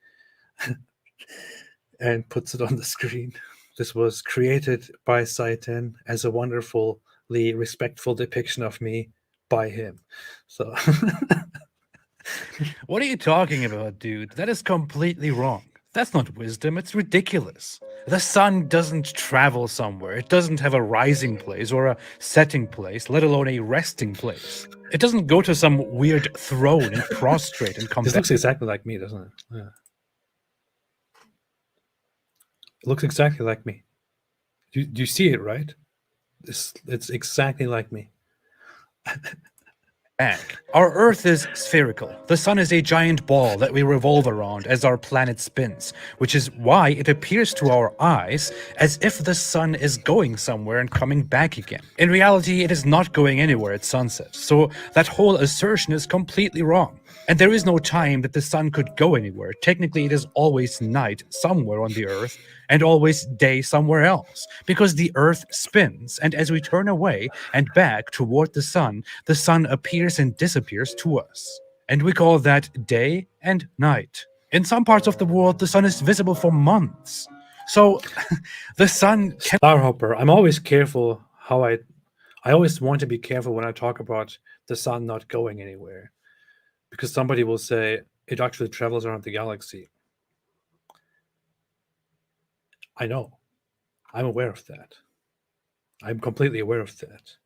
and puts it on the screen. This was created by Satan as a wonderfully respectful depiction of me by him. So what are you talking about, dude? That is completely wrong. That's not wisdom. It's ridiculous. The sun doesn't travel somewhere. It doesn't have a rising place or a setting place, let alone a resting place. It doesn't go to some weird throne and prostrate and come back. This looks exactly like me, doesn't it? Yeah. It looks exactly like me. Do you see it, right? It's exactly like me. Back. Our Earth is spherical. The sun is a giant ball that we revolve around as our planet spins, which is why it appears to our eyes as if the sun is going somewhere and coming back again. In reality, it is not going anywhere at sunset, so that whole assertion is completely wrong. And there is no time that the sun could go anywhere. Technically, it is always night somewhere on the Earth and always day somewhere else, because the Earth spins, and as we turn away and back toward the sun appears and disappears to us. And we call that day and night. In some parts of the world, the sun is visible for months. So the sun can... Starhopper, I'm always careful how I always want to be careful when I talk about the sun not going anywhere. Because somebody will say it actually travels around the galaxy. I know. I'm aware of that. I'm completely aware of that.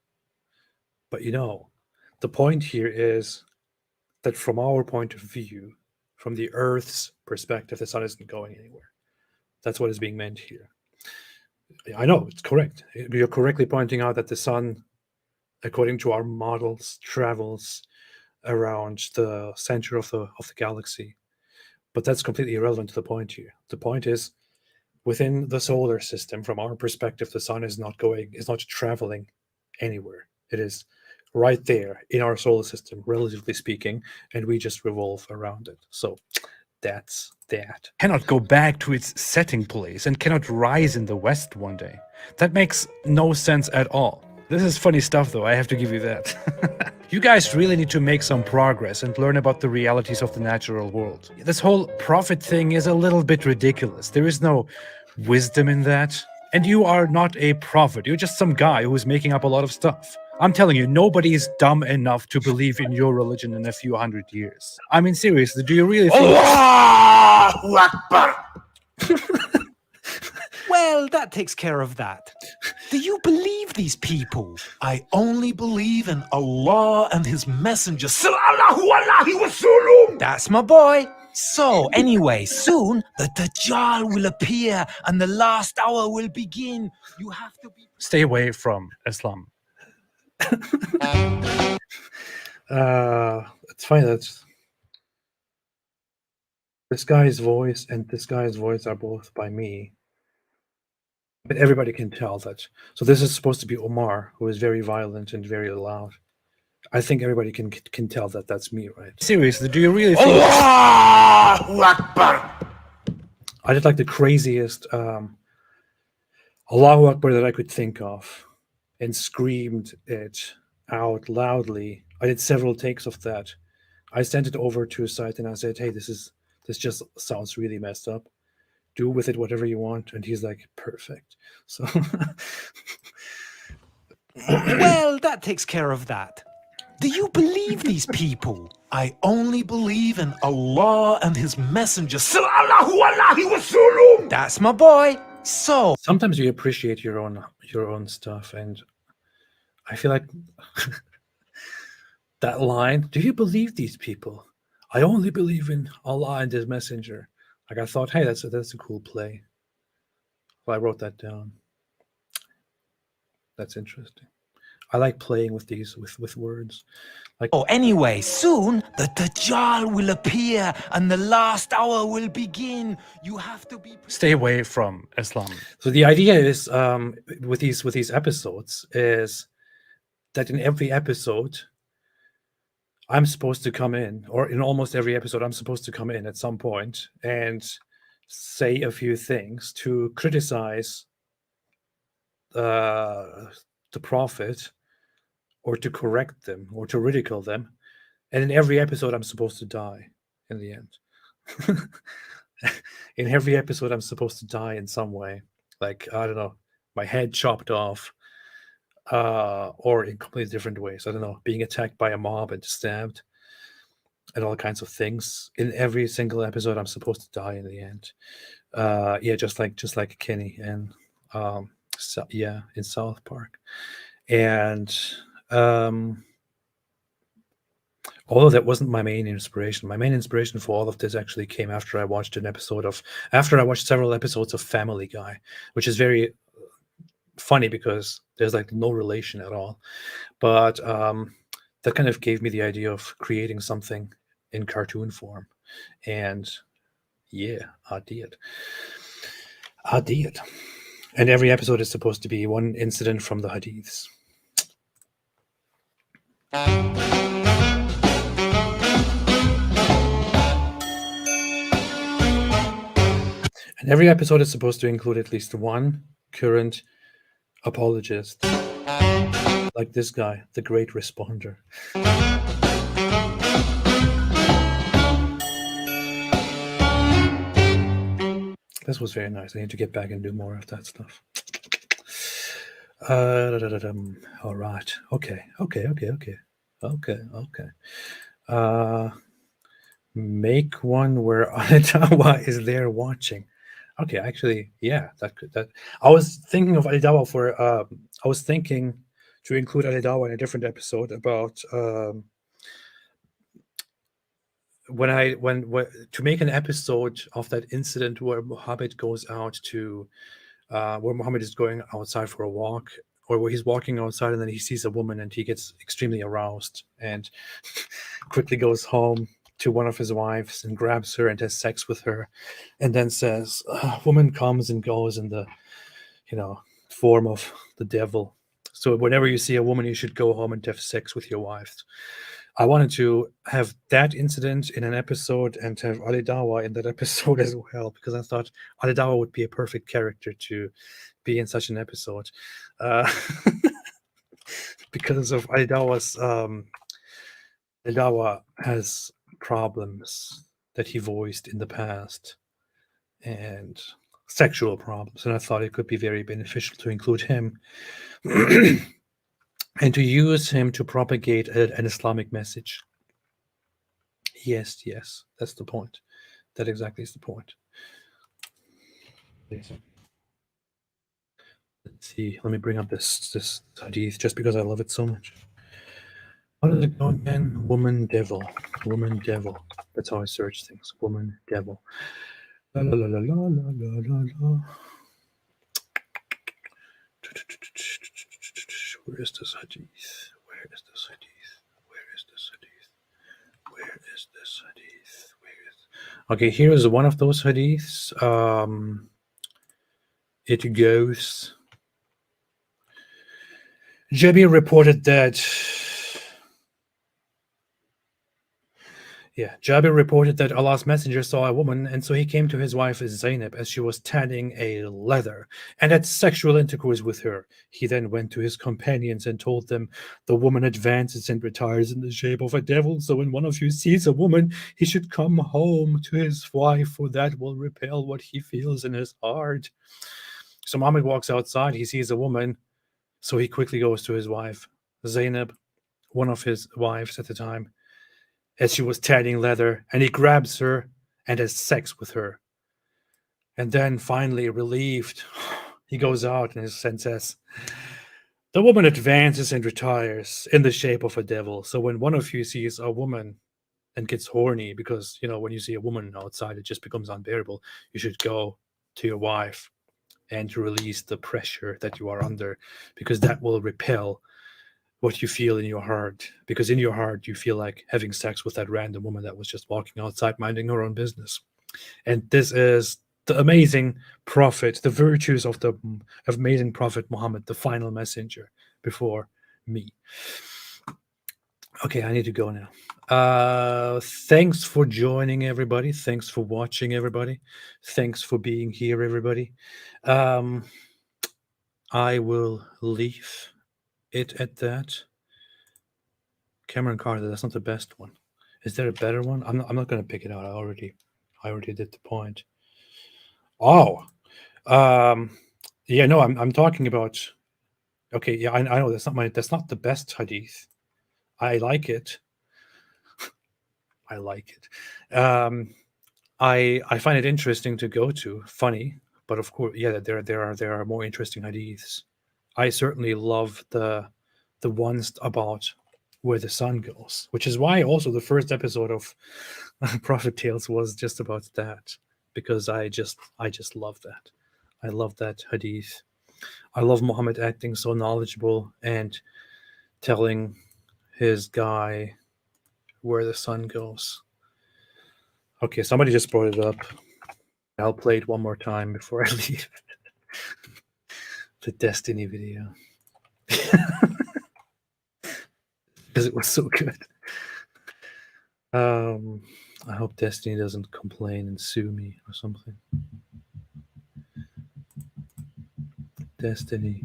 But the point here is that from our point of view, from the Earth's perspective, the sun isn't going anywhere. That's what is being meant here. I know, it's correct. You're correctly pointing out that the sun, according to our models, travels around the center of the galaxy. But that's completely irrelevant to the point here. The point is, within the solar system, from our perspective, the sun is not traveling anywhere. It is right there in our solar system, relatively speaking, and we just revolve around it. So that's that. Cannot go back to its setting place and cannot rise in the west one day. That makes no sense at all. This is funny stuff, though. I have to give you that. You guys really need to make some progress and learn about the realities of the natural world. This whole prophet thing is a little bit ridiculous. There is no wisdom in that. And you are not a prophet. You're just some guy who is making up a lot of stuff. I'm telling you, nobody is dumb enough to believe in your religion in a few hundred years. I mean, seriously, do you really think... Allahu Akbar! Well, that takes care of that. Do you believe these people? I only believe in Allah and His Messenger. Sallallahu alaihi wasallam. That's my boy. So, anyway, soon the Dajjal will appear and the last hour will begin. You have to be. Stay away from Islam. It's funny that this guy's voice and this guy's voice are both by me, but everybody can tell that. So this is supposed to be Omar, who is very violent and very loud. I think everybody can tell that that's me, right? Seriously, do you really think Allahu Akbar. I did like the craziest Allahu Akbar that I could think of and screamed it out loudly. I did several takes of that. I sent it over to a site and I said, hey, this just sounds really messed up. Do with it whatever you want. And he's like, perfect. So Well, that takes care of that. Do you believe these people? I only believe in Allah and His Messenger. Sallallahu alaihi wasallam. That's my boy. So sometimes you appreciate your own stuff, and I feel like that line, do you believe these people? I only believe in Allah and His Messenger. Like, I thought, hey, that's a cool play. So I wrote that down. That's interesting. I like playing with these with words. Like, oh, anyway, soon the Dajjal will appear and the last hour will begin. You have to be. Stay away from Islam. So the idea is with these episodes is that in every episode I'm supposed to come in, or in almost every episode I'm supposed to come in at some point and say a few things to criticize the prophet, or to correct them, or to ridicule them. And in every episode I'm supposed to die in the end. In every episode I'm supposed to die in some way. Like, I don't know, my head chopped off, or in completely different ways. I don't know, being attacked by a mob and stabbed and all kinds of things. In every single episode I'm supposed to die in the end. Yeah, just like Kenny and in South Park. And although that wasn't my main inspiration for all of this actually came after I watched several episodes of Family Guy, which is very funny because there's like no relation at all. But that kind of gave me the idea of creating something in cartoon form. And yeah, I did. And every episode is supposed to be one incident from the hadiths. And every episode is supposed to include at least one current apologist, like this guy, the great responder. This was very nice. I need to get back and do more of that stuff. All right. Okay. Make one where Alidawa is there watching. Okay, actually, yeah, that. I was thinking of Alidawa I was thinking to include Alidawa in a different episode about when to make an episode of that incident where Muhammad goes out to where Muhammad is going outside for a walk, or where he's walking outside and then he sees a woman and he gets extremely aroused and quickly goes home to one of his wives and grabs her and has sex with her, and then says, woman comes and goes in the form of the devil. So whenever you see a woman, you should go home and have sex with your wife. I wanted to have that incident in an episode and to have Alidawa in that episode as well, because I thought Alidawa would be a perfect character to be in such an episode. Because of Alidawa's Alidawa has problems that he voiced in the past and sexual problems, and I thought it could be very beneficial to include him and to use him to propagate an Islamic message. Yes, that's the point. That exactly is the point. Let's see, let me bring up this hadith just because I love it so much. How does it go again? Woman, devil. Woman devil. That's how I search things. Woman devil. La la la la la la la la. Where is this hadith? Where is this hadith? Where is this hadith? Where is this hadith? Where is... Okay, here is one of those hadiths. It goes. Jabir reported that. Jabir reported that Allah's messenger saw a woman, and so he came to his wife Zainab as she was tanning a leather and had sexual intercourse with her. He then went to his companions and told them, the woman advances and retires in the shape of a devil, so when one of you sees a woman, he should come home to his wife, for that will repel what he feels in his heart. So Muhammad walks outside, he sees a woman, so he quickly goes to his wife Zainab, one of his wives at the time, as she was tanning leather, and he grabs her and has sex with her. And then finally, relieved, he goes out and says, the woman advances and retires in the shape of a devil. So when one of you sees a woman and gets horny, because, when you see a woman outside, it just becomes unbearable, you should go to your wife and release the pressure that you are under, because that will repel what you feel in your heart, because in your heart you feel like having sex with that random woman that was just walking outside minding her own business. And this is the amazing prophet, the virtues of the amazing prophet Muhammad, the final messenger before me. Okay, I need to go now. Thanks for joining, everybody. Thanks for watching, everybody. Thanks for being here, everybody. I will leave it at that. Cameron Carter, that's not the best one. Is there a better one? I'm not going to pick it out. I already did the point. Oh, yeah, no, I'm talking about. Okay, yeah, I know that's not the best hadith. I like it. I like it. I find it interesting to go to, funny, but of course, yeah, there are more interesting hadiths. I certainly love the ones about where the sun goes, which is why also the first episode of Prophet Tales was just about that, because I just love that. I love that hadith. I love Muhammad acting so knowledgeable and telling his guy where the sun goes. Okay, somebody just brought it up. I'll play it one more time before I leave. The Destiny video. Because it was so good. I hope Destiny doesn't complain and sue me or something. Destiny.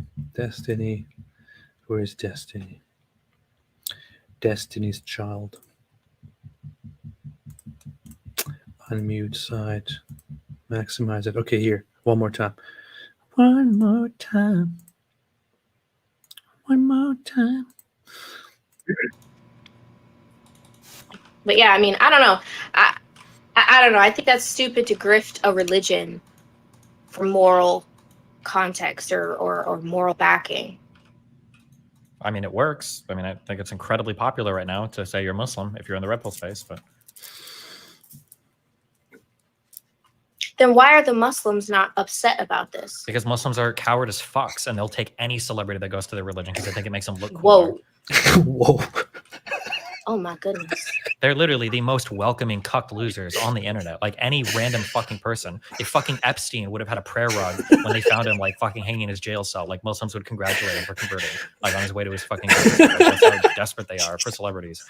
Where is Destiny? Destiny's Child. Unmute side. Maximize it. Okay, here. One more time. One more time. One more time. But yeah, I mean, I don't know. I don't know. I think that's stupid to grift a religion for moral context or moral backing. I mean, it works. I mean, I think it's incredibly popular right now to say you're Muslim if you're in the Red Pill space, but then why are the Muslims not upset about this? because Muslims are coward as fucks and they'll take any celebrity that goes to their religion because they think it makes them look cool. Whoa. Whoa. Oh my goodness. They're literally the most welcoming cucked losers on the internet. Like any random fucking person. If fucking Epstein would have had a prayer rug when they found him like fucking hanging in his jail cell, like Muslims would congratulate him for converting, like on his way to his fucking grave. Like, that's how desperate they are for celebrities.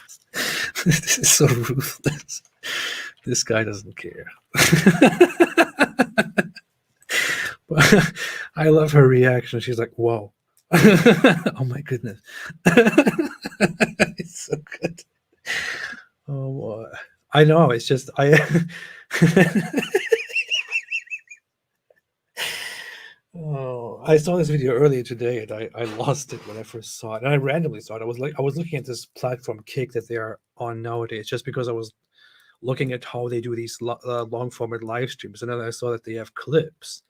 This is so ruthless. This guy doesn't care. But I love her reaction. She's like, whoa. Oh my goodness. It's so good. Oh, I know. It's just Oh, I saw this video earlier today and I lost it when I first saw it. And I randomly saw it. I was looking at this platform Kick that they are on nowadays just because I was looking at how they do these long format live streams, and then I saw that they have clips.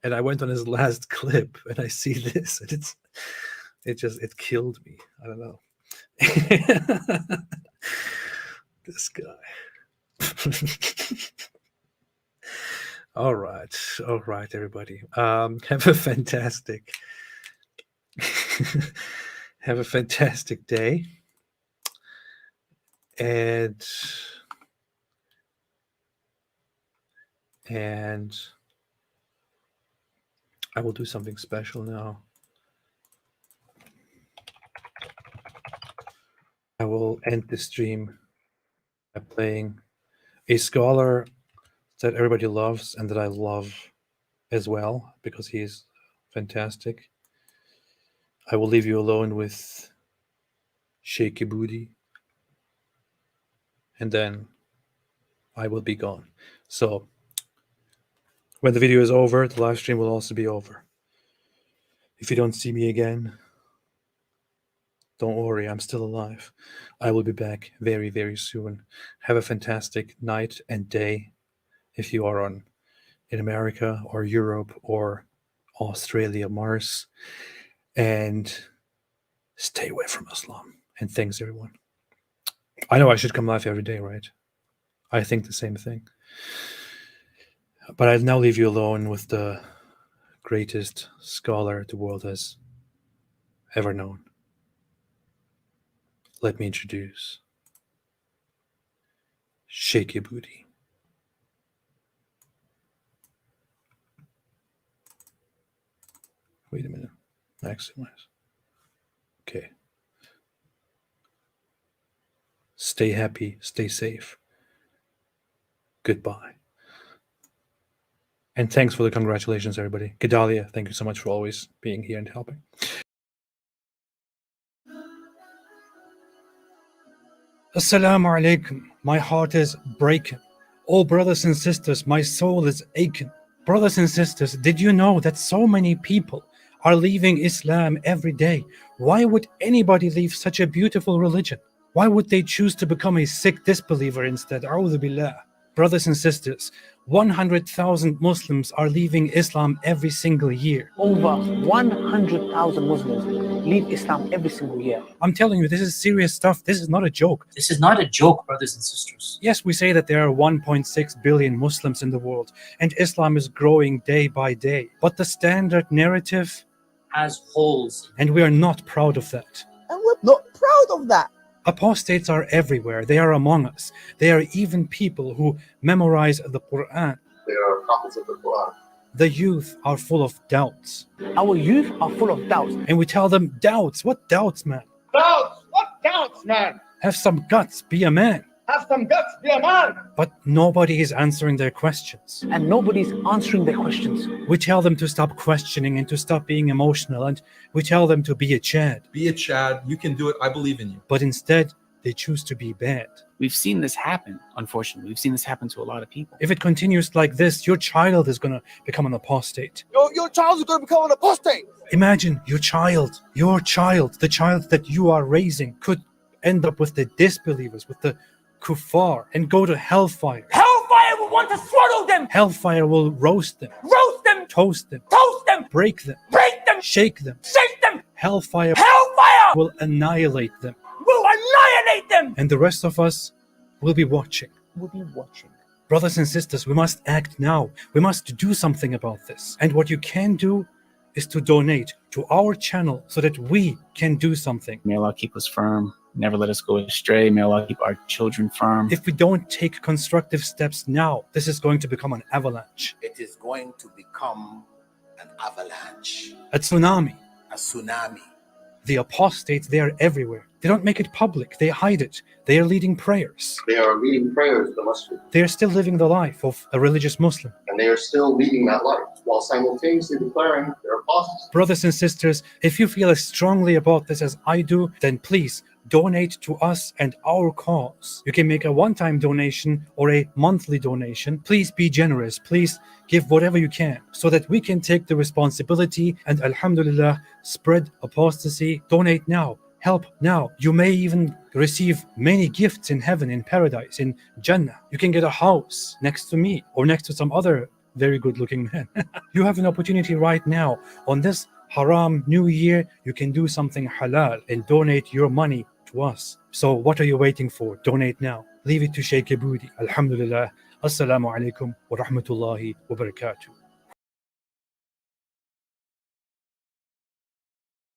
And I went on his last clip and I see this and it killed me. I don't know. This guy. All right, everybody. Have a fantastic, have a fantastic day, and I will do something special now. I will end the stream by playing a scholar that everybody loves and that I love as well because he is fantastic. I will leave you alone with Shaky Booty, and then I will be gone. So when the video is over, the live stream will also be over. If you don't see me again, don't worry, I'm still alive. I will be back very, very soon. Have a fantastic night and day if you are in America or Europe or Australia, Mars. And stay away from Islam. And thanks, everyone. I know I should come live every day, right? I think the same thing. But I'll now leave you alone with the greatest scholar the world has ever known. Let me introduce Shaky Booty. Wait a minute. Maximize. Okay. Stay happy, stay safe. Goodbye. And thanks for the congratulations, everybody. Gedalia, thank you so much for always being here and helping. Assalamu alaikum. My heart is breaking. Oh, brothers and sisters, my soul is aching. Brothers and sisters, did you know that so many people are leaving Islam every day? Why would anybody leave such a beautiful religion? Why would they choose to become a sick disbeliever instead? A'udhu billah. Brothers and sisters, 100,000 Muslims are leaving Islam every single year. Over 100,000 Muslims leave Islam every single year. I'm telling you, this is serious stuff. This is not a joke. This is not a joke, brothers and sisters. Yes, we say that there are 1.6 billion Muslims in the world, and Islam is growing day by day. But the standard narrative has holes. And we are not proud of that. And we're not proud of that. Apostates are everywhere. They are among us. There are even people who memorize the Quran. They are copies of the Quran. The youth are full of doubts. Our youth are full of doubts. And we tell them, doubts? What doubts, man? Doubts? What doubts, man? Have some guts, be a man. Have some guts, be a man. But nobody is answering their questions. And nobody's answering their questions. We tell them to stop questioning and to stop being emotional, and we tell them to be a Chad. Be a Chad. You can do it. I believe in you. But instead, they choose to be bad. We've seen this happen, unfortunately. We've seen this happen to a lot of people. If it continues like this, your child is going to become an apostate. Your child is going to become an apostate. Imagine your child, the child that you are raising could end up with the disbelievers, with the kuffar, and go to hellfire. Hellfire will want to swallow them. Hellfire will roast them. Roast them. Toast them. Toast them. Break them. Break them. Shake them. Shake them. Hellfire will annihilate them. Will annihilate them. And the rest of us will be watching. We'll be watching. Brothers and sisters, we must act now. We must do something about this. And what you can do is to donate to our channel so that we can do something. May Allah keep us firm. Never let us go astray. May Allah keep our children firm. If we don't take constructive steps now, this is going to become an avalanche. It is going to become an avalanche. A tsunami. A tsunami. The apostates, they are everywhere. They don't make it public. They hide it. They are leading prayers. They are leading prayers, the Muslims. They are still living the life of a religious Muslim. And they are still leading that life while simultaneously declaring they're apostles. Brothers and sisters, if you feel as strongly about this as I do, then please donate to us and our cause. You can make a one-time donation or a monthly donation. Please be generous. Please give whatever you can so that we can take the responsibility and alhamdulillah spread apostasy. Donate now. Help now. You may even receive many gifts in heaven, in paradise, in Jannah. You can get a house next to me or next to some other very good-looking man. You have an opportunity right now. On this haram new year, you can do something halal and donate your money to us. So what are you waiting for? Donate now. leave it to Sheikh Aboudi. Alhamdulillah. Assalamu alaikum wa rahmatullahi wa barakatuh.